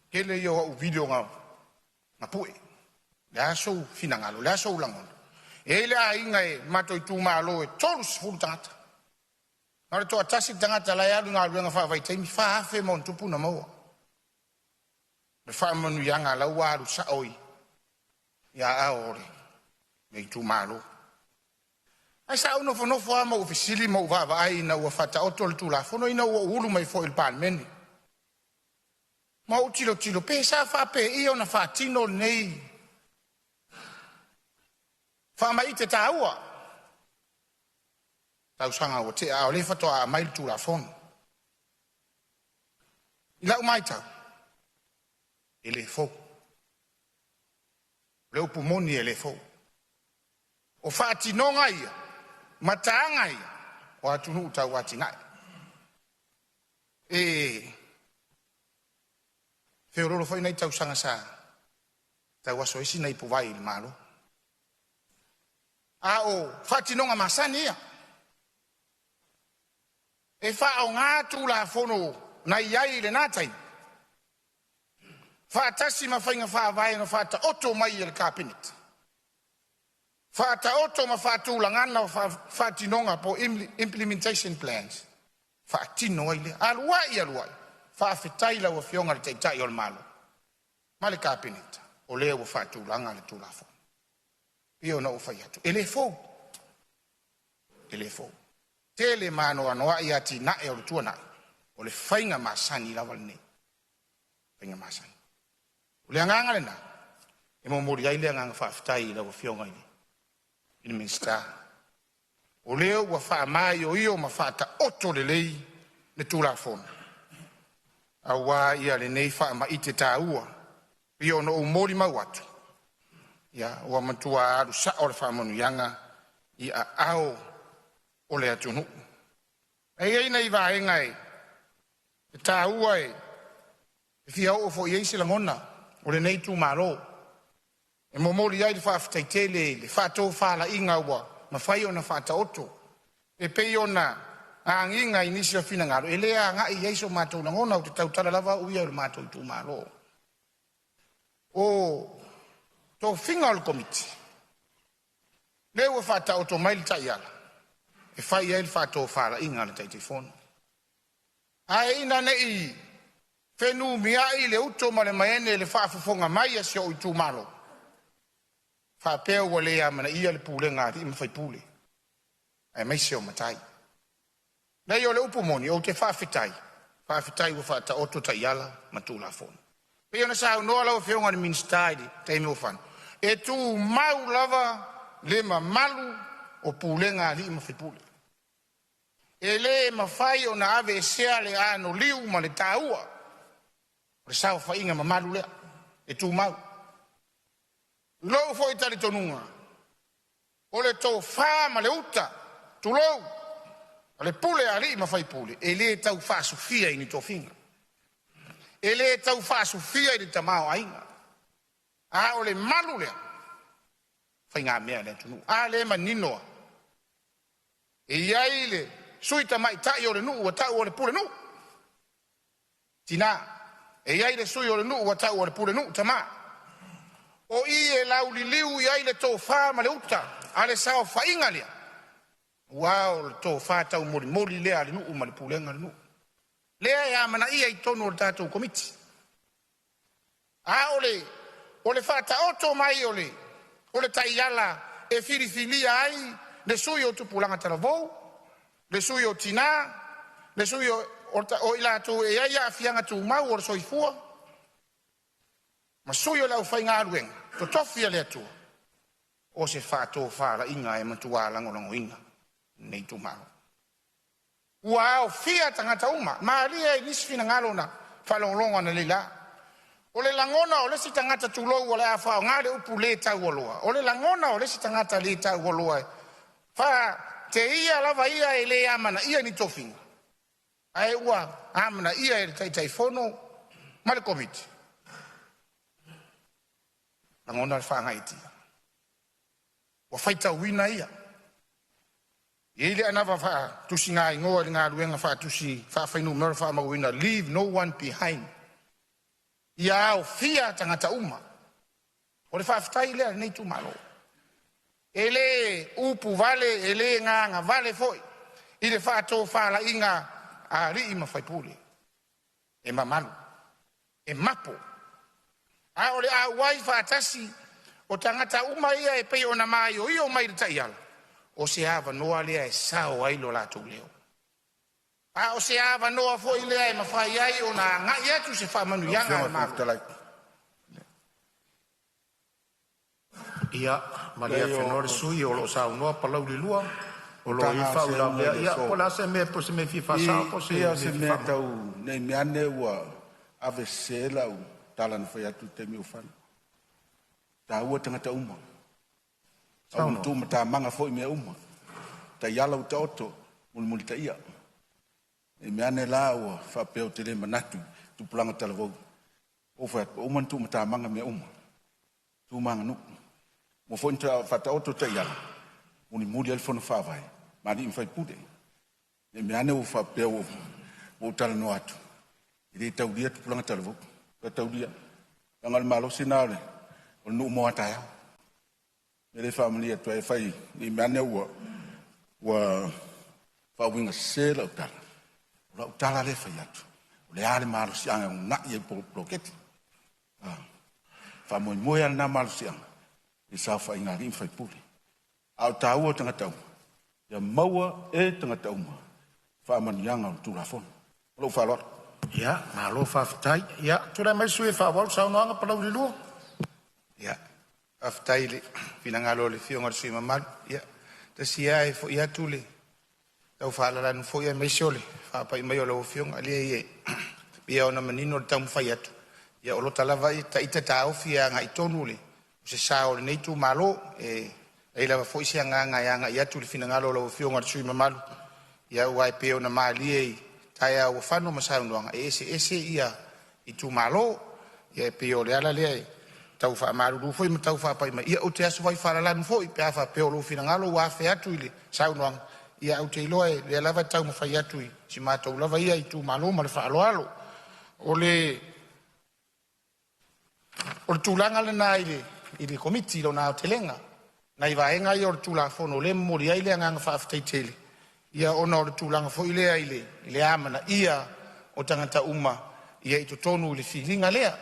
Kele i o video ngā pue. Le aso finangalo, le aso ulangon. E le a inga e mato i tū malo e tolu sifuru tangata. Nare toa tasi tangata lai alu ngā luenga wha vai teimi wha hafe mon tupu na maua. Le wha manu yanga lau alu sa oi. Ia aore. Me i tū malo. Ai sa uno whanofo ama u fisili ma u vava ai na ua whata oto le tū la fono ina ua ulu mai fo il palemene. Ma u tilo pe sa wha pe i ona wha tino nei. Wha mai te tā ua. Tau sanga o te ao le whatoa a mai le tū la fono. I lau mai tau. E le fo. Le upu moni e le fo. O wha tinonga ia. Mataanga ia. O atunu tau ati ngai. E... Whiororo whai nei tau sanga sa. Tau aso isi nei puwai il malo. A o whatinonga masani ia. E wha o ngā tū la fono na iai le nātai. Wha tasi ma whainga wha vai na wha ta oto mai il kabinet. Wha ta oto ma wha tū la ngana wha tinonga po implementation plans. Wha tino ai le. Aluai. Wha whetai lau a whionga le teitai o le malo. Ma le kabinet. O lea wa wha tū langa le tū la fono. Pio na o whai atu. E le fō. Tele mano anoa i ati na e o le tua nai. O le whainga masani lawa le nei. Whainga masani. O le anganga le na. E mo mori ai le anganga whaafitai lau a whionga i. in minsta. O leo wa wha mai o io ma wha oto le lei le tūla fona. A wā ia le nei wha ma ite tā ua. Io no o mori mau atu. Ia, ua matua aru sa o le wha manu yanga i a ao o le atunu. Ei nei wā e ngai. E tā ua e fia o fo iei sila ngona o le nei tū malo. E momoli ai le wha aftaitele le wha tō wha la inga ua. Ma whai o na whata oto. E pei o na a nginga i nisi a whina ngaro. E lea nga i eiso mātou na ngona o te tautara lava uia o le mātou tū mālo. O tō whinga o le komiti. Leo e whata oto mai le tai ala. E whai ai le whato whala inga le taiti whono. Ai ina ne i whenu mia i le uto ma le maene le whaafufonga mai a sio i tū mālo. Whapea ua lea mana ia le pule ngāti ima whai pule. Ai mai seo matai. Nei o le upumoni o te whawhitai. Whawhitai ua whata oto ta iala ma tū la whona. Pea na sao noa lau whionga ni minstaidi te ime o whanu. E tū mau lava le ma malu o pule ngāti ima whai pule. E le ma whai o na ave e sea le ano liu ma le tāua. O le sao whainga ma malu lea. E tū mau. Lou foi tali tonunga. O le tō whā ma le uta. Tu lou. O le pule a li ma whai pule. E le tau whā sufia i ni tō whinga. E le tau whā sufia i ni tamao ainga. A o le malu lea. Whai ngā mea le tunu. A le ma ninoa. E iai le sui tamai tai o le nuu wa tau o le pule nuu. Tina. E iai le sui o le nuu wa tau o le pule nuu tamaa. O i e lau li liu i ai le tō whā ma le uta, a le sao whainga lea. Wao le tō whā tau mori mori lea le nuu ma le pūlenga le nuu. Lea e amana ia i tonu o le tātou komiti. A o le whā ta oto mai o le taiala e whiriwhilia ai, le sui o tupulanga taravou, le sui o tina, le sui o ila tu e ai a fianga tu mau o le soifua. Ma sui o lau whai ngā ruenga. To tofia le atua. O se whātō whāra inga e matua lango inga. Nei tu mao. Ua au fia tangata uma. Maaria e nisi fina ngalo na whalonglonga na lila. O le langona o le si tangata tulou o le a whao ngare upu le tau oloa. O le langona o le si tangata le tau oloa. Wha te ia lava ia e le amana ia ni tofinga. Ai ua amana ia e tai whono ma le komiti. Langona le whaangaiti. Wa whaita wina ia. Ile anava wha tusi ngā ingoa li ngā ruenga wha tusi wha whainu mera wha mawina. Leave no one behind. Ia au fia tangata uma. O le whawhitai lea nei tu malo. Ele upu vale, ele ngā vale foi. Ile whato whala inga a ri ima whaipule. E mamalu. E mapo. A ole a wai whaatasi o tangata uma ia e pei o na mai o i o mai rita iala. O se ava noa lea e sao ailo la tau leo. A o se ava noa fo i lea e mawhai ai o na ngā iatu se whamanu yanga e maru. Ia, maria whenore sui o lo sao noa palau li lua. O lo i whau la mea. Ia, po la se me po se me fi whasao po se me fi whamanu. Tau nei meane ua ave se lau. Talan whai atu te miu whanu. Tā ua tangata uma. Au tu mata manga fo i mea uma. Ta yala u ta oto, muli ta ia. E meane la ua whapeo te le manatu, tu pulanga talavou. O whai, uma tu mata manga mea uma. Tu manga nuku. Mo fo inta whata oto ta yala. Muli ali fono whawai. Mari im whai pude. E meane u whapeo o tala no atu. I rei tau ria tu pulanga talavou. Ka tau dia. Tangal malo sinale. O nu mo ataya. Ele family atu e fai ni mane wa fa winga sela utala. La utala le fai atu. Le ale malo si anga na ye proketi. Fa mo na malo si anga. I sa fa inga rim fai puli. Au tau tanga tau. Ya maua e tanga tau ma. Fa man yanga tu la fon. Lo fa lo. Ya, malo fa fitai. Ya, tu la mai sui fa wal sa no anga palau li lu. Ya. aftaile finangalo le fionga sui mamal ia te sia e fo ia tule tau fala lan fo ia mesole fa pa mai lo fionga le ie ia ona manino tam fai atu ia o lo talava i ta ita ta ofia nga itonule se sao le nei tu malo e la fo sia nga ia tule finangalo lo fionga sui mamal ia wai pe ona mali taia o fano masau noanga ese ia i tu malo ia pe o le ala le tau fa maru foi tau fa pai mai ia o te aso vai fara lan foi pe afa pe o lo finangalo wa fe atu ile sau noanga ia o te loe le lava tau ma fai atu si matou lava ia i tu malo ma le fa alo o le tulanga le na ile komiti lo na o telenga na i vaenga i o tula fono le mori ai le anga fa aftaitele ia ona o tulanga foi le ile amana ia o tangata uma ia i tonu le filinga lea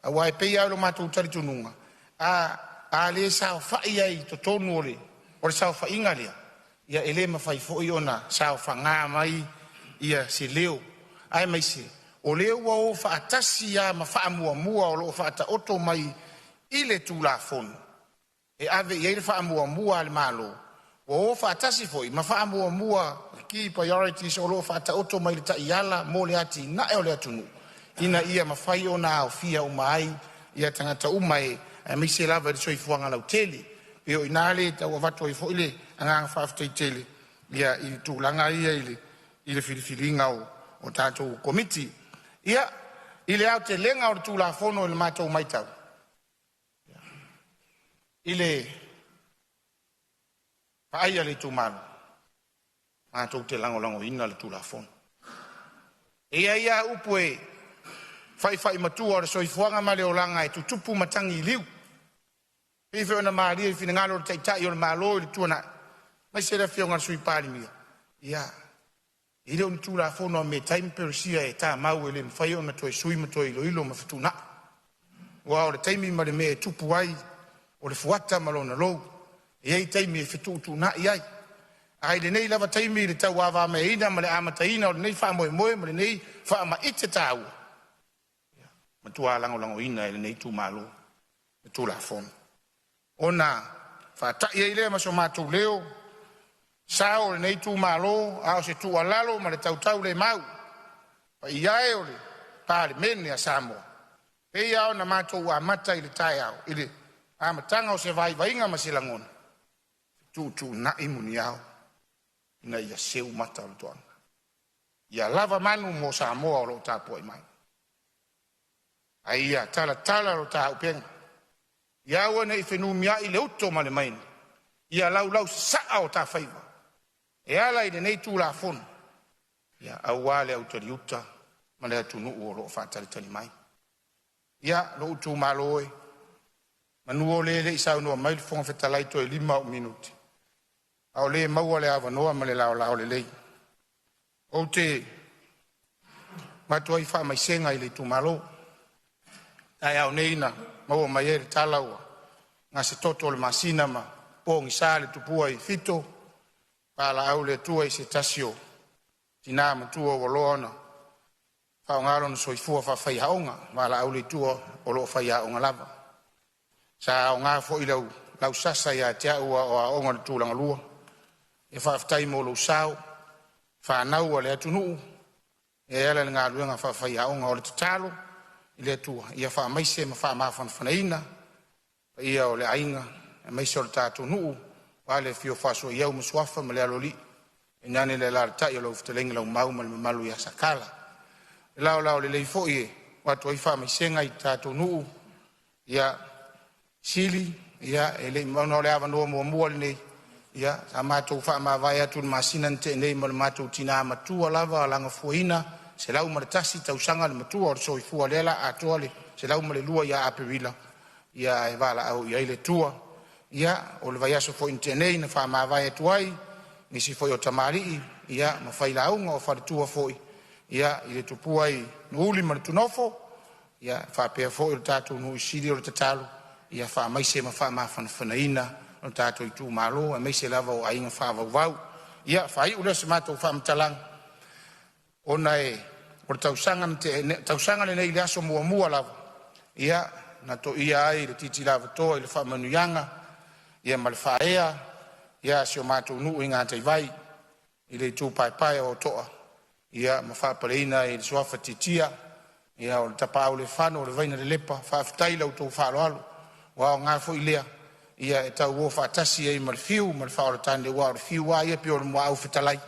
a wai pe ia lo matou tari tununga a le sao fa ia i tonu o le sao fa inga lea ia ele ma fai foi ona sao fa nga mai ia se leo ai mai se o leo o fa atasi ia ma fa mua o lo fa ata oto mai ile tula fono e ave ia le fa mua le malo o fa atasi foi ma fa mua key priorities o lo fa ata oto mai le ta iala mo le ati na e o le atunu ina ia ma fai ona o fia o mai ia tangata umai mai se lava le soifuanga lau tele pe o inale ta o vato i foi le anga fa aftaitele ia i tulanga ia ile filifilinga o tatou komiti ia ile au te lenga o tula fono le matou mai tau ile ai ale tu man matou te lango ina le tula fono ia upue fai matua o le soifuanga ma le olanga e tutupu matangi liu ife ona maria i finangalo le taitai o le malo i le tuana mai se le fionga sui palimia ia ile on tula fono me time persia e ta mau ele fai ona toi sui matoi ilo ma fatuna wa o le taimi ma le me tupu ai o le fuata malona lo e taimi e fitu na ai ai le nei lava taimi le tau ava me ina ma le amataina o le nei fa mo ma le nei fa ma ite tau matua lango ina ele nei tu malo tula fono ona fa ta ile ma so matu leo sao le nei tu malo a se tu alalo ma le tau le mau pa ia o le palemene a Samoa pe ia ona matu wa mata ile tai au ile amatanga o se vai inga ma se langona tu na imuniao ina ia seu mata o toan ia lava manu mo Samoa o lo tapo mai ai ia tala o ta upeng ia wana i fenu mia i le uto ma le main ia lau sa o ta faiva e ala i nei tu la fon ia awale au tari uta ma le atunu o lo fa tali mai ia lo utu maloi manu o le isa no mai fon fetalai to 5 minuti au le mau le ava no ma le la le lei o te matoi fa mai senga i le tu malo ai au neina mau mai e talaua nga se toto le masina ma pongi sale tupua i fito pala au le tua i se tasio tina ma tua o loona fa ngalo no soifua fa fai haonga mala au le tua o lo fai haonga lava sa o nga fo i lau sasa ya tia ua o aonga le tūlanga lua e fa aftai mo lo sao fa nau le atunu e ala le ngā luenga fa fai haonga o le tatalo ile tua ia fa mai se ma fa ma fa ina ia o le ainga mai so tatu nu wale fio fa so ia mo swafa ma le aloli inane le la ta ia lo ftelenga lo mau ma malu ya sakala la le fo ie watu fa mai senga i tatu nu ia sili ia ele mo le ava no mo le ia amato fa ma vai atu masina te nei mo mato tina matua lava langa fuina se lau maratasi tausanga le matua o soifua lela atoale se lau ma le lua ia apewila ia e vala au ia ile tua ia o le vaiaso fo intenei na fa mavai atuai nisi foi o tamari ia ma fai launga o fale tua foi ia ile tupuai nuli ma tunofo ia fa pe fo o tatu no siri o tatalo ia fa mai se ma fa ma fanaina o tatu i tu malo e mai se lava o ainga fa vau ia fa i ule se mato fa mtalang ona e o tausanga le nei laso mua lava ia na to ia ai le titi lava toa i le whamanuianga, ia ma le whaea, ia si o mātou nuu i ngā teivai, i le tū pai o toa, ia ma whapareina i le suafa titia, ia o le tapau le whano, o le vaina le lepa, whaafitai lau tō whaaloalo, wa o ngā fo i lea, ia e tau o whaatasi e ma le fiu, ma le whaoratane le wa o le fiu wa, ia pio le mua au whitalai,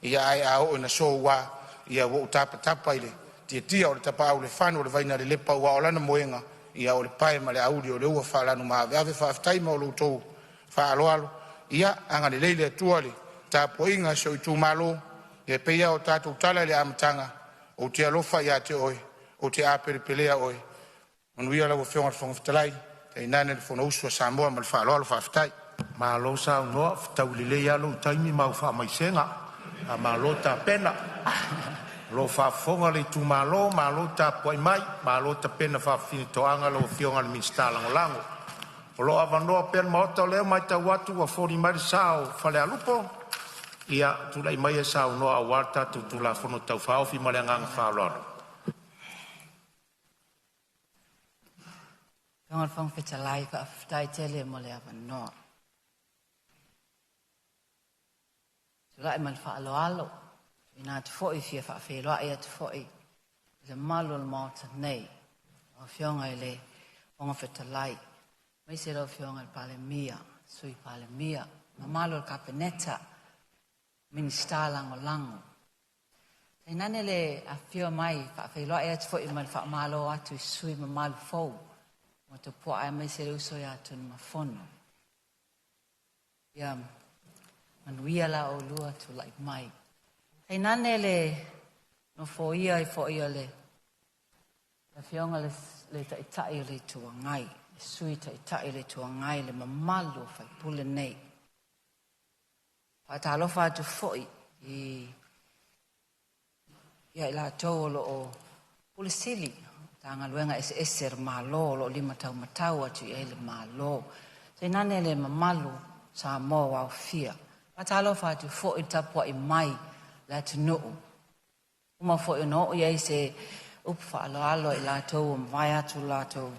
ia ai a o ina so wa, ia wo tapa i le tia o le tapau le whano, o le vaina le lepa, wa o lana moenga, ia o le pae ma le auri o le ua whaalanu maa, ave whaafitai ma o lo tō whaaloalo, ia anga le leile atua le, tapo inga so i tū malo, e peia o tātou tala le amatanga, o te alofa ia te oe, o te apere pelea oe. Manuia lau whionga le whangawhitalai, te inane le whono usua Samoa ma le whaaloalo whaafitai. Ma lo sa no tau le le alo taimi ma fa mai senga a ma lo ta pena lo fa fonga le tu ma lo ta poi mai ma lo ta pena fa fini to anga lo fionga le minsta lango o lo avano per moto le mai ta watu wa fori mai sao fa le alupo ia tu lai mai sao no a warta tu la fono tau fa ofi ma le anga fa lo Ang fong fitalai fa aftai tele mo le avano Rai man fa alo ina te foi fia fa fe lo ia te foi le malo le mota nei o fionga ile onga fetalai mai se lo fionga le palemia sui palemia ma malo le capeneta minsta lango lango e nane le a fio mai fa fe lo ia te foi man fa malo atu sui ma malo fo mo te po ai mai se lo so ia tu ma fono ia Manuia la o lua tu like mai. Hei nane le no fo ia le. La fionga le taitai le tua ngai. Le sui taitai le tua ngai le mamalu fai pule nei. Wha alofa atu foi ia la tau lo o pule sili. Tanga luenga eser malo lo lima tau matau atu ia le malo. Hei nane le mamalu Samoa wa fia. Atalo fa tu fo itapwa I mai la tu no. Uma fo no ia se upfa alo I la to vai atu la to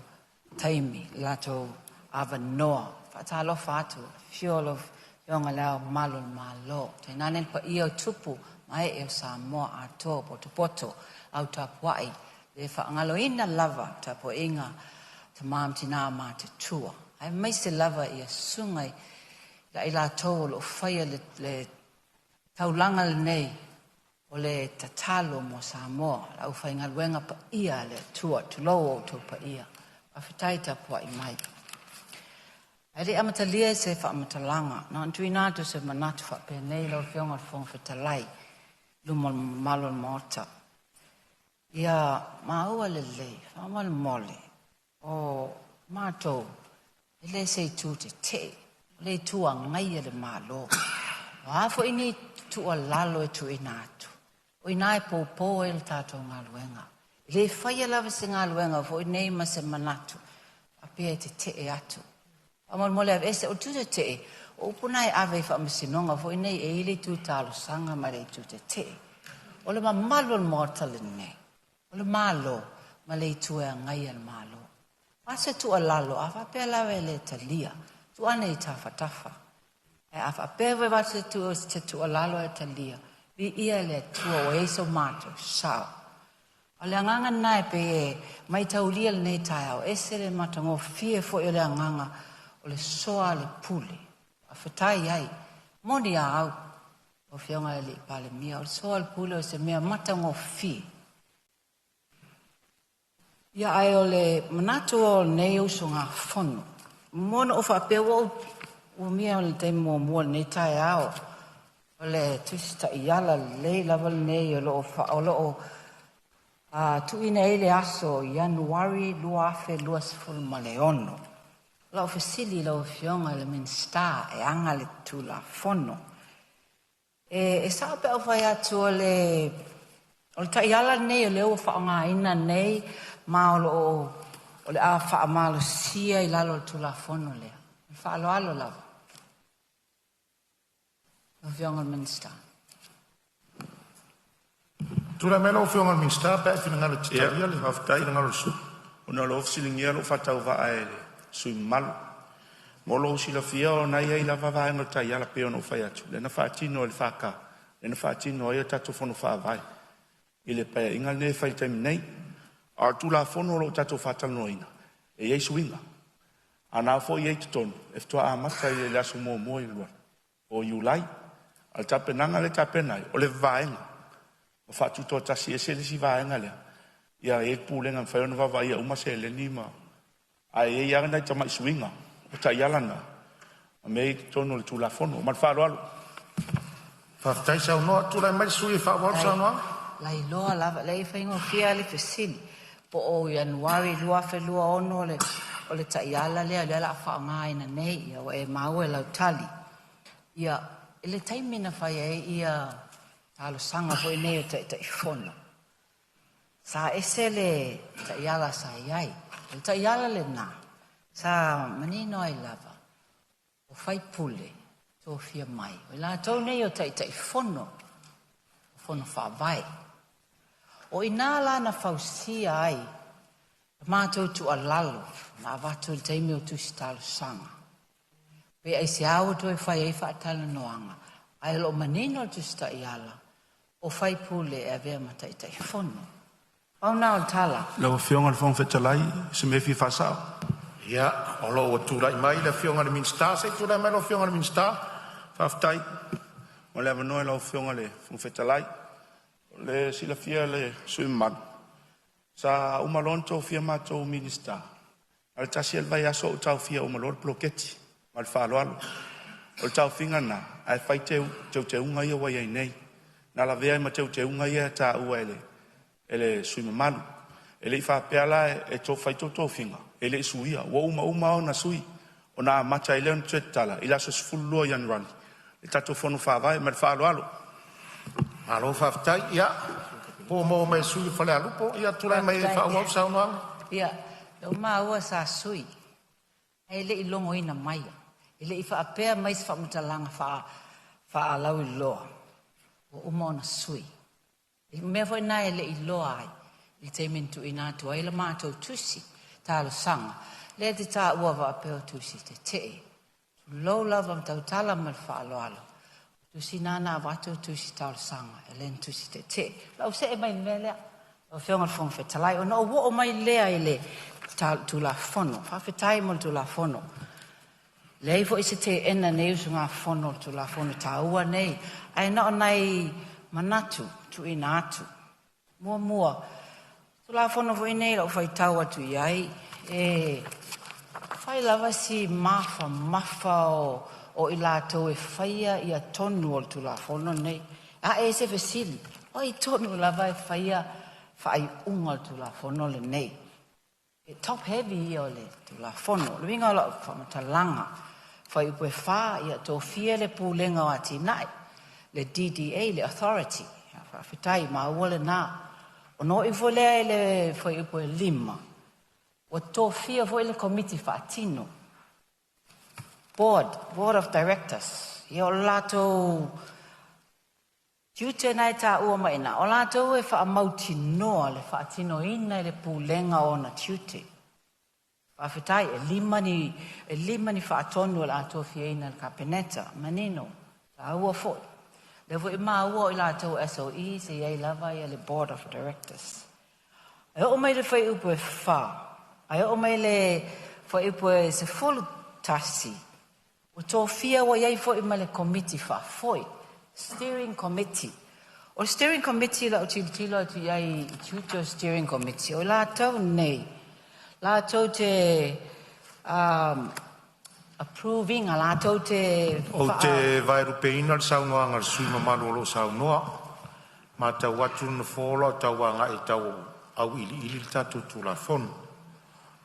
taimi la to avanoa. Atalo fa tu fuel of yonga la malo. Tenane pa ia tupu mai e Samoa ato poto au tapwa I le fa ngalo ina lava tapo inga tamam tina ma te tua. Ai mai se lava ia sungai la ila tau lo faya le taulanga le nei o le tatalo mo Samoa la ufai ngaluenga pa ia le tua tulo o tu pa ia a fitai tapua I mai ai amatalia se fa amatalanga na antuina tu se manatu fa pe nei lo fionga fong fitalai lumo malo mota ia maua le fa mal mole o mato ele se tu te le tua ngai le malo wa fo ini tua lalo tu inatu o inai po el tato ngaluenga le faia lava se ngaluenga fo nei ma se manatu ape te atu amol mole ese o tu te o punai ave fa misinonga fo nei e ile tu talo sanga mare tu te o le malo mortal ne o le malo ma le tua ngai el malo asa tu lalo afa pe lava le talia tu ane tafa e afa peve va se tu alalo e talia vi ia le tu o eso mato sao ale nganga nai pe mai taulia le tao esere matango fie fo ile nganga o le soa le pule afa tai ai moni au o fionga le palemia o soa le pule o se mea matango fie ia ai ole manato o nei usonga fono Mono fa pe wo mia le te mo ne tai ao ole tusta iala le level ne lo fa lo tu ina ile aso January luafe luasful maleono lo fasili lo fionga le minsta e anga le tu la fono e sa pe fa ya tu le tai iala ne le o fa nga ina nei ma lo o le a wha amalo sia I lalo tu la fono lea. Wha alo lava. O fionga minsta. Tu la melo fionga minsta pe fina ngalo titalia le haftai ngalo su. Ona lo silingia lo fatau va ai sui mal. Mo lo sila fia o na ia ila va no tai ala pe ono fai atu. Le na fatino le faka. Le na fatino ia tatu fono fa vai. Ile pe inga ne fai tem nei. Ar tu la fono lo tatu fatal noina. E ye swinga. Ana fo ye ton. If to a masa ye la sumo mo ilwa. O yulai. Al tapenanga le tapenai. O le vaenga. O fatu to tasi e se le si vaenga le. Ia e pulenga fai ona va ia uma se le ni ma. Ai e ia na tama swinga. O ta yalana. A me tono le tu la fono. Mal fa lo. Whaftai sau noa, tu lai mai sui whawau sau noa? Lai loa lava, lai whaingo fia le fesili. Po o Januari, lua whelua ono o le taiala lea, lea la whaonga ina nei, ia o e mau e lau tali. Ia, ele taimina whai e ia talo sanga po i nei o tai whono. Sa ese le taiala sa iai, le taiala le nā, sa manino ai lava, o whai pule, tō fia mai. O la tau nei o tai whono, whono whawai. O ina la na whausia ai, mātou tu a lalo, na watu le teimi o tu si talo sanga. Pe ai se awa tu e whai ei whaatala noanga, ai lo manino tu si ta iala, o whai pule e avea ma tai whono. Au nā o tala. Lau whionga le whong whetalai, se me fi whasao. Ia, o lo o tūrai mai le whionga le minsta, se tūrai mai lo whionga le minsta. Whaftai, o le avanoe lau whionga le whong whetalai, le sila fia le suiman. Sa umalon tau fia mātou minista. Al tasi el vai aso o tau fia umalon bloketi, mal whaaloalo. O tau finga na, ai whai te unga ia wai ai nei. Nā la vea ma te unga ia tā ua ele suimamanu. Ele i whapeala e tō whai tō finga. Ele i suia, wa uma o na sui. O nā mata i leon tuetala, i laso sifulua Januari. E tato whonu whawai, ma whaaloalo. Malo whaftai, ia. Po mo me sui whale alupo, ia tūrai mai e whauau sau noanga. Ia, leo ua sa sui. E le i longo ina maia. E le i whaapea mais whamatalanga whaalau i loa. O uma o na sui. E mea fwoi nā e le i loa ai. I te mintu i nātua, e le mātou tusi, tālo sanga. Le te tā ua whaapea tusi te te. Lou lava mtau tala mal whaaloalo. Tusi nāna watu tusi tālo sanga, e len tusi te te. Lau se e mai mea lea. O whionga whong whetalai, o na o mai lea i le tu la whono. Whawhetai mo tu la whono. Lei fo i se te ena nei usu ngā whono tu la whono tā ua nei. Ai na o nei manatu, tu i nātu. Mua. Tu la whono fo i nei lau whai tau atu iai. Whai lava si mafa o i lātou e whaia i a tonu o tu la whono nei. A e se fesili. O i tonu lava e whaia whai unga tu la whono le nei. E top heavy i o le tu la whono. Le winga lau whamatalanga. Whai upe wha i a tō fia le pūlenga o ati nai. Le DDA, le authority. Whawhitai, ma ua le nā. O no i volea e le whai upe lima. O tō fia vo i le committee whaatino. Board of directors. I o lātou tiute nai tā ua maina. O lātou e whaamauti noa le whaatino ina le pūlenga o na tiute. Whawhitai, e lima ni whaatonu o lātou fia ina le kapeneta. Manino, tā ua fo. Le vo i mā ua i lātou SOE se iei lava i le board of directors. E o mai le whai upo e wha. E o mai le whai upo e se folu tasi. O tō fia wa iei fo i ma le committee wha. Foi. Steering committee. O steering committee la o tilo atu iei tuto steering committee. O lātou nei. Lātou te approving a lātou te... O te vairupeina le sau noanga le sui mamalu o lo sau noa. Ma tau atu na whola tau anga e tau au ili tatu tu la whono.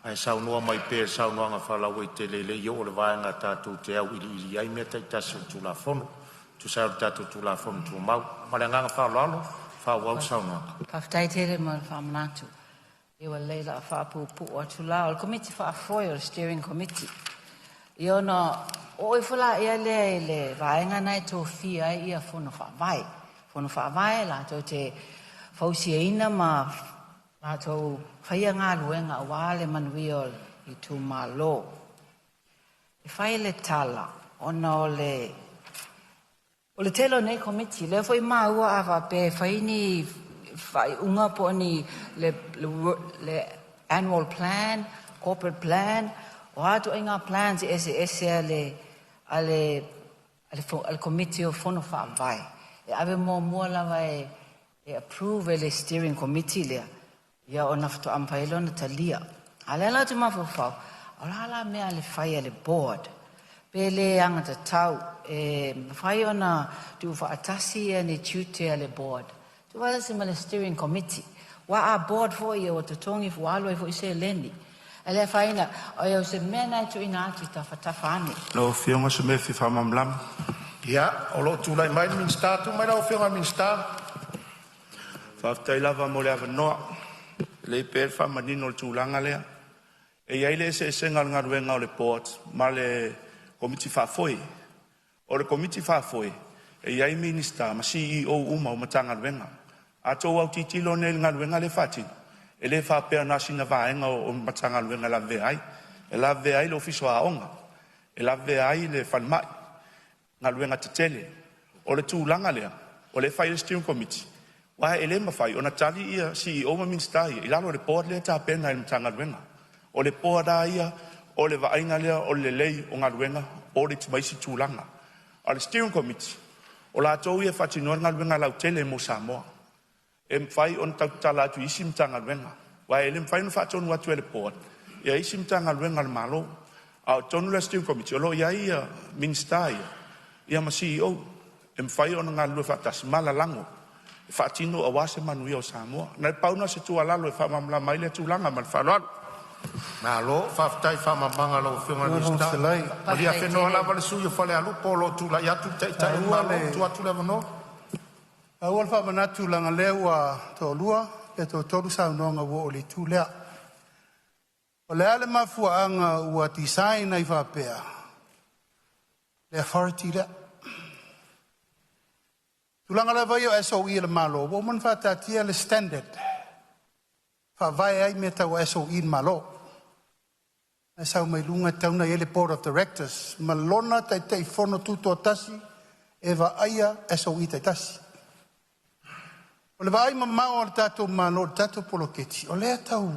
Ai sau noa mai pē sau noanga whalau e te lele i o le vaenga tatu te au ili ai mea tai tasi o tu la whono. Tu sau tatu tu la whono tu mau. Ma le nganga whalalo, whawau sau noanga. Paftai tere ma le whamanatu. Iwa leila whaapupu o atu la. O le committee whaafoi o le steering committee. Io no, o i fula ia le vaenga nai tō fia ia whono whaavai. Whono whaavai la tō te whausia ina ma Ngā tau whaia ngā luenga wāle manuia I tū mālo. E whai le tala, ona o le telo nei komiti, le fwoi māua a whape, whai ni whai unga po ni le annual plan, corporate plan, o atu ai ngā plans ese ale komiti o whono whaavai. E ave mua lawa e approve le steering committee lea. Ia o nafto ampailo na talia. Alela tu mafufau. Ala mea le whai le board. Pele angata tau. Whai ona tu whaatasi e ne tute le board. Tu wala sima le steering committee. Wa a board fo ia o tatongi fu alo fo ise leni. Ele whai na o ia se mea nai tu ina atu tawhatawhane. Lo fionga se me fi whamamlam. Ia, o lo tūlai mai min star, tu mai rau whionga min star. Whaftai lava mo le avanoa. Le per whamanino le tūlanga lea. E iai le se sengal ngaruenga o le port, ma le komiti whafoi. O le komiti whafoi, e iai minista, ma CEO uma o matanga ruenga. A tō au titilo ne ngaruenga le whati. E le whapea nasi na vaenga o matanga ruenga la veai. E la veai le ofiso a onga. E la veai le whanmai. Ngaruenga te tele. O le tūlanga lea. O le whai le steering committee. Wa ele mafai ona tali ia CEO ma minsta ia ilalo le board le ta pena il tanga ruenga o le board ia o le vainga le o le lei o ngaruenga o le tmaisi tulanga o le steering committee o la to ia fatino ngaruenga la tele mo Samoa em fai on tala tu isim tanga ruenga wa ele mfai no fatino watu le board ia isim tanga ruenga le malo a tonu le steering committee o lo ia minsta ia ma CEO em fai on ngalu fatas mala lango Fatino awase manuia o Samoa. Na pauna se tu alalo e whamamla mai le tūlanga man whaloalo. Nā lo, whaftai whamamanga lo whionga ni sta. O ria whenua la wale sui o whale alu, polo tūla iatu te tai malo, tu atu le wano. A ua whamanatu langa leo a tō lua, e tō toru saunonga wo o le tūlea. O le ale mafuaanga ua design ai whapea. Le authority lea. Tulanga la vai o SOE le malo, wo man whatatia le standard. Whawai ai me tau SOE le malo. E sau mai lunga tauna e le board of directors, malona tai tei whono tuto tasi, e wa aia SOE tai tasi. O le vai mamao o le tato malo, le tato poloketi, o lea tau,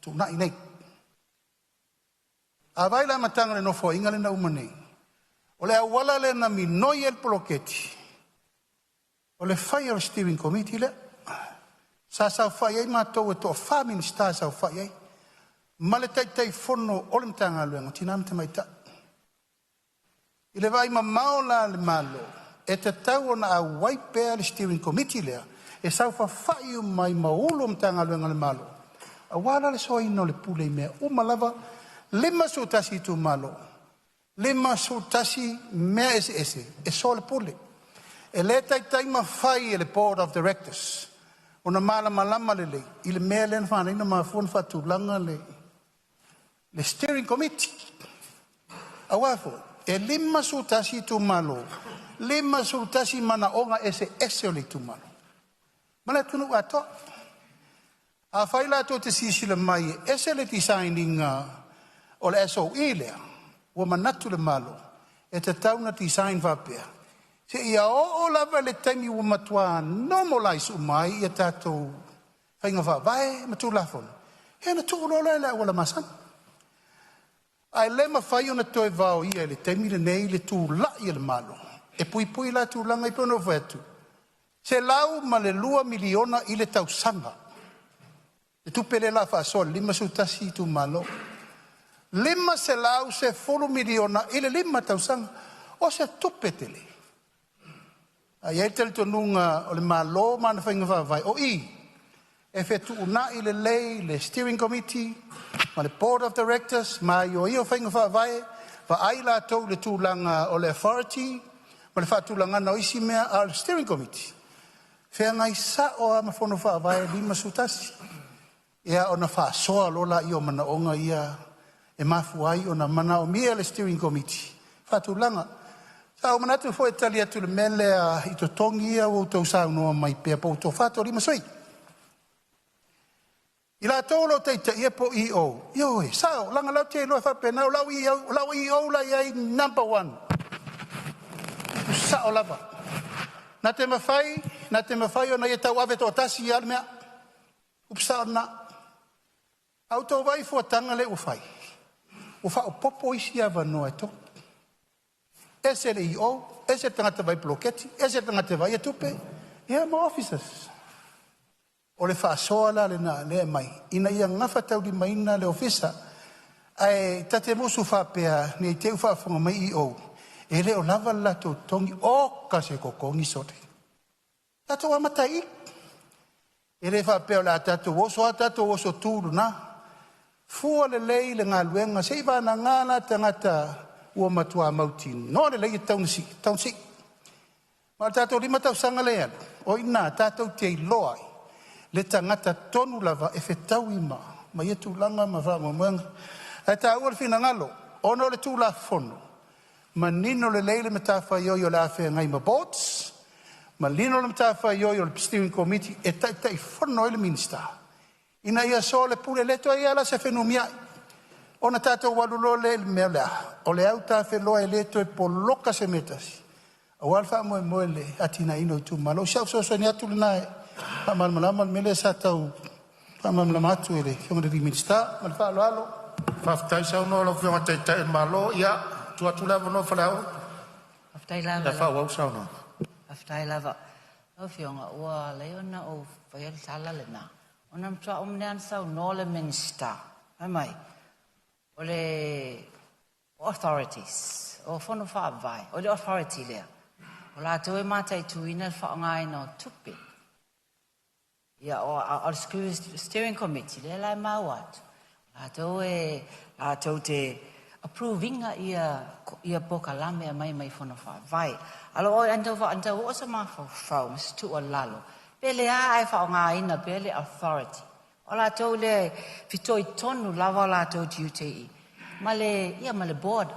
tu nai nei. A vai la matanga le nofo inga le na umanei. O lea wala le na minoi el poloketi. O le fire steering committee le, sa sau fai ai mātou e tō wha minista sau fai ai, ma le tei whono o le mtanga luenga, tina mte mai ta. I le vai ma maola le malo, e te tau ona a waipea le steering committee lea, e sau whai mai maulo mtanga luenga le malo. A wala le soa ino le pule mea, o malava, lima so tasi tu malo, lima so tasi mea ese, e so le pule. E le tai mawhai e le board of directors. O na malama le lei. I le mea len whana ina mawhon whatulanga le steering committee. A wafo, e lima sutasi tu malo. Lima sutasi mana onga ese o le tu malo. Mana tunu ato. A whaila to te sisi le mai, ese le designing o le SOE lea. Wa manatu le malo. E te tauna design vapea. Se ia o lava le taimi ua matua normalize umai ia tātou whainga whawae matu lafon. He na tuku lola ila wala masan. Ai le mawhai o na toi vao ia le taimi le nei le tū lai le malo. E pui la tū langa i pono whetu. Se lau ma le 2 miliona i le tau sanga. E tupele la whaasol, 5 sutasi i tu malo. 5 se lau se 4 miliona i le 5 tau sanga. O se tupetele. Ai e tele tonunga o le malo mana whainga whawai. O i, e whetu una i le lei, le steering committee, ma le board of directors, ma i o whainga whawai, wa ai la tau le tūlanga o le authority, ma le whatūlanga na isi mea al steering committee. Whea ngai sa o ama whono whawai 5 sutasi. Ia o na whaasoa lola i o mana onga ia, e mafuai o na mana o mea le steering committee. Whatūlanga. Tau manatu fo e tali atu le mele a i to tongi ia o tau sau noa mai pia po to fato rima soi. I la tolo te ia po EO. Yo, sao, langa lau te loa whapena, lau EO la iai number 1. Sao lava. Na te mawhai o na ia tau awe tō tasi i almea. Upsao na. Au tō vai fuatanga le ufai. Ufa o popo isi awa noa e tō. Ese le EO, ese tangata vai bloketi, ese tangata vai atupe. Ia ma officers. O le whaasoa la le na le mai. Ina ia ngafa tau di maina le ofisa. Ai tate musu whapea ni te uwhaafonga mai EO. E leo lava la tō tongi o kase kokongi sote. Tato amatai. E le whapea la tato oso tūru na. Fua le lei le ngā luenga. Seiva na ngāna tangata ua matua mauti. No le lei taunsi. Ma tato lima tau sanga le anu. O ina tato te loai. Le tangata tonu lava e whetau ima. Ma ia tūlanga ma whama muanga. E tā ua le whina ngalo. Ono le tūla fono. Ma nino le leile me tā whaioio le awhea ngai ma boards. Ma lino le me tā whaioio le steering committee. E tai fono le minister. Ina ia so le pule leto ai ala se whenumia. Ona tātou walulo le mea lea. O le au tā wheloa e leto e poloka se metasi. O alfa moe le atina ino i tūmalo. Siau so ni atu le nae. Malama mele sa tau malama atu ele fionga de minister mal fa alo Whaftai sau no lo fionga te malo ia tu lava no whalau. Aftai lava. Da whau sau no. Aftai lava. O fionga ua leona o whaial tala le na. Ona mtua omnean sau no le minister. Mai. O le authorities. O fono whaavai. O le authority lea. O la tau e matai tuina whaongai no tupi. Ia o steering committee le lai mawat. La tau te approvinga ia poka lame a mai fono whaavai. Alo o antau o sa mawhau mas tu o lalo. Pele a ai whaonga ina pele authority. O la tau le fitoi tonu lava la tau tiutei. Ma le board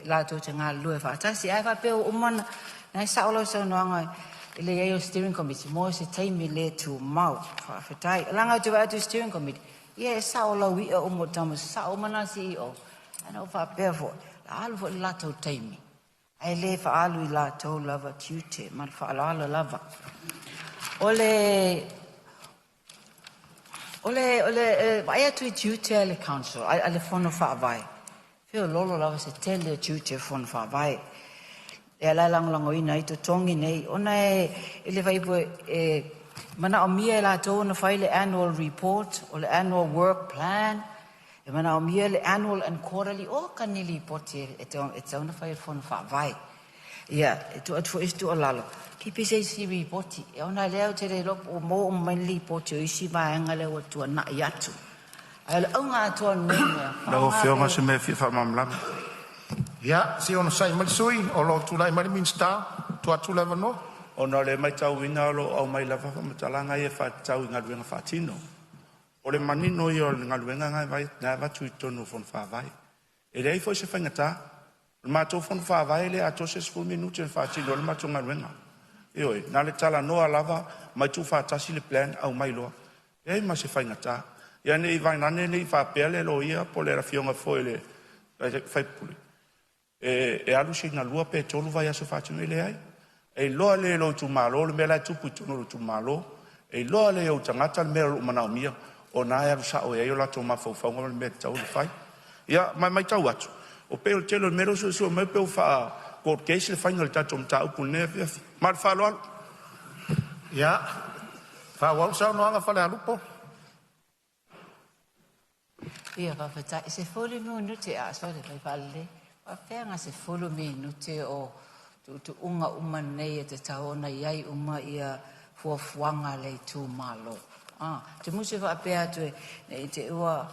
la tau te ngā lue whaatasi. Ai whapeo umana nai saolo sa noanga le ia steering committee mo se taimi le tu mau whawhetai. Langa tu watu steering committee. Ia sa o lau ia o mo tamu sa o mana CEO. Ana o whapea fo. La alu fo la tau taimi. Ai le wha alu i la tau lava tiute. Ma wha ala lava. Ole ai atu i tiute le council. Ai le fono whaavai. Whio lolo lava se tele tiute fono whaavai. E la lango ina i to tongi nei ona e le vai mana o mia la to na file annual report or the annual work plan e mana o mia le annual and quarterly o kanili poti it's on file fon fa vai ia to atu isto lalo KPCC report e ona le te le o mo mainly poti o isi va ngale o tu na yatu ai o nga to nei Lo fionga se me fi fa mamlam. Ia, si ono sai malisui, o lo tulai mali minsta, tu atu lava no. Ona le mai tau ina lo au mai lava matalanga e fa tau inga luenga fatino. O le manino i o inga luenga ngai vai na va tu tonu fon fa vai. E lei foi se fangata. Le mato fon fa vai le ato se 10 minuti fa fatino le mato inga luenga. E oi, na le tala no lava mai tu fa tasi le plan au mai lo. E ma se fangata. Ia nei vai na nei fa pele lo ia po le rafionga foi le fai puli. E alu si na lua pe tolu vai aso fatino le ai. E loa le lo tu malo le mela tupu tonu tu malo e loa le o tangata le mela mana mia o na ia sa o e o la to ma fo fo le me tau le fai ia mai tau atu o pe o telo mero so me pe o fa court case le final ta tom ta ku ne ma fa lo ia fa wa sa no anga fa le alupo ia va feta se foli minuti a so le vai palle va fenga se foli minuti o tu unga nei te taona iai uma ia fuafuanga le tu malo. Te musi wa apea tu te ua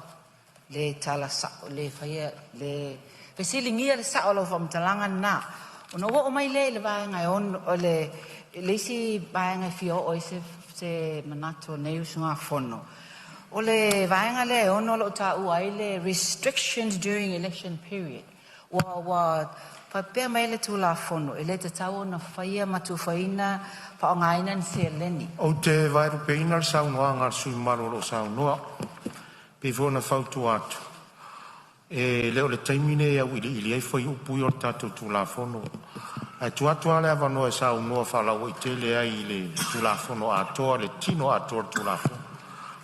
le tala sa le faia le pesilingia le sa o lo famtalanga na. Ona wo mai le vaenga on o le si vaenga fio o se manato nei usunga fono. O le vaenga le ono lo ta ua le restrictions during election period. wa papea mai le tula fono, le te tau na whaia matu whaina, whaongaina ni se leni. O te vairu peina le saunoa ngā sui maroro saunoa, pe fōna whautu atu. E leo le taimine ia ili ai whai upui o tātou tula fono. Ai tuatua le avanoa e saunoa whalau i tele ai le tula fono atoa, le tino atoa tula fono.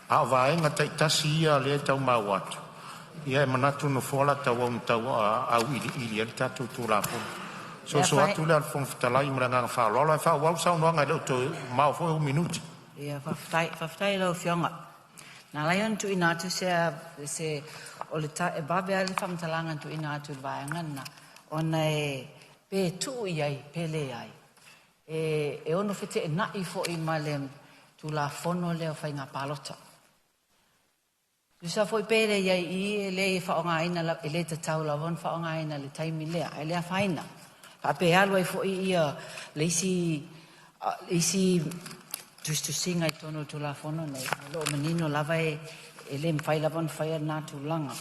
A vaenga taitasi ia le tau mau atu. Ia e manatu no fola tau au ili ali tātou tula fono. So atu le alfon fitalai mranga whaalola e whao saunoa ngai leo to mau fo minuti. Ia whaftai lau fionga. Nā lai on tu inatu se o le e babe ali whamtalanga tu inatu vaengana. Ona e pe tu iai, pele ai. E ono fete e nai fo i male tu la fono leo whai ngā palota. Tusa foi pere iai i le whaongaina e le te tau lavon whaongaina le taimi lea. E lea whaina. Ape alu ai fo i ia le isi tu singa i tono tu la fono nei. Lo menino lava e le mwhai lavon whai nā tu langa.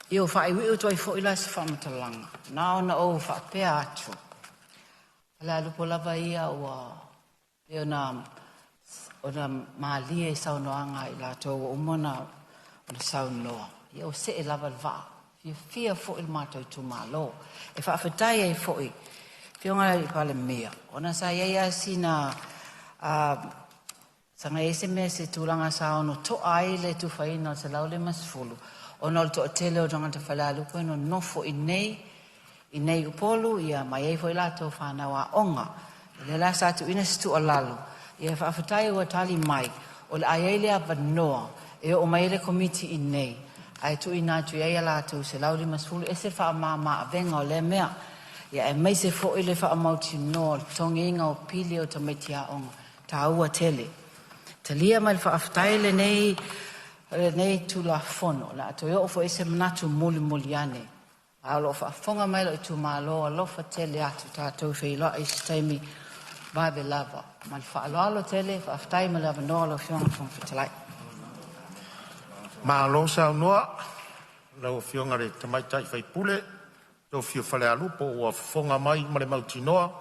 Io whai wiu toi fo i la se whamatalanga. Nā ona o whapea atu. Ala lupo lava ia ua e ona maalia e saunoanga i la tō umona ona saunoa. Ia o se e lava lwa. Fia fo il mātou i tu mālo. E whaafetai ei fo i. Fionga i Palemene. Ona sa ia sina sanga SMS e tūlanga sa ono to ai le tu whaina o te laule masfulu. Ona o to tele o rangata whalalupo no nofo i nei upolu ia mai ei fo i lato whanau onga. Le la sa tu ina situ o lalu. Ia whaafetai ua tali mai. O le aiele a vanoa. E o mai le komiti i nei. Ai tu ina tu ia lato se laule masfulu. E se wha mama a venga o le mea. Ia e mai se fo i le wha amauti no. Tonginga o pili o tamitia onga. Ta ua tele. Talia mai whaafetai le nei tu la fono. La to yo fo ese manatu muli ane. Alo whaafonga mai lo i tu malo. Alo fa tele atu tātou whila i staimi babe lava. Man whaaloalo tele whaafetai mai lava noa lo fionga whangwhitalai. Malo sa noa. Lau fionga re tamaitai whai pule. Tau fio whale alupo ua whafonga mai mare mauti noa.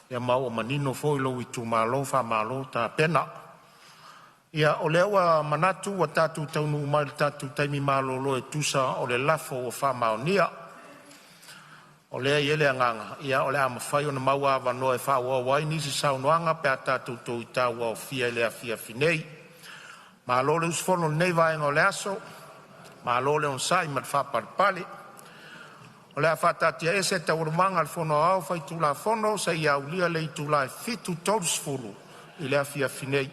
Ia mau o manino fo i lo i tu malo wha malo ta pena. Ia o lewa manatu wa tatu taunu mai tatu taimi malolo e tusa o le lafo o wha maonia. O lea iele anganga. Ia o lea mawhai o na maua wano e wha ua wai nisi saunoanga pe a tatu tau i taua o fia lea fia finei. Malole usfono nei vaenga o le aso. Malole on sai mat wha parpale. O lea whatatia ese ta urumanga al fono au whai tula fono sa ia ulia le i tula e fitu tolsfuru i lea fia finei.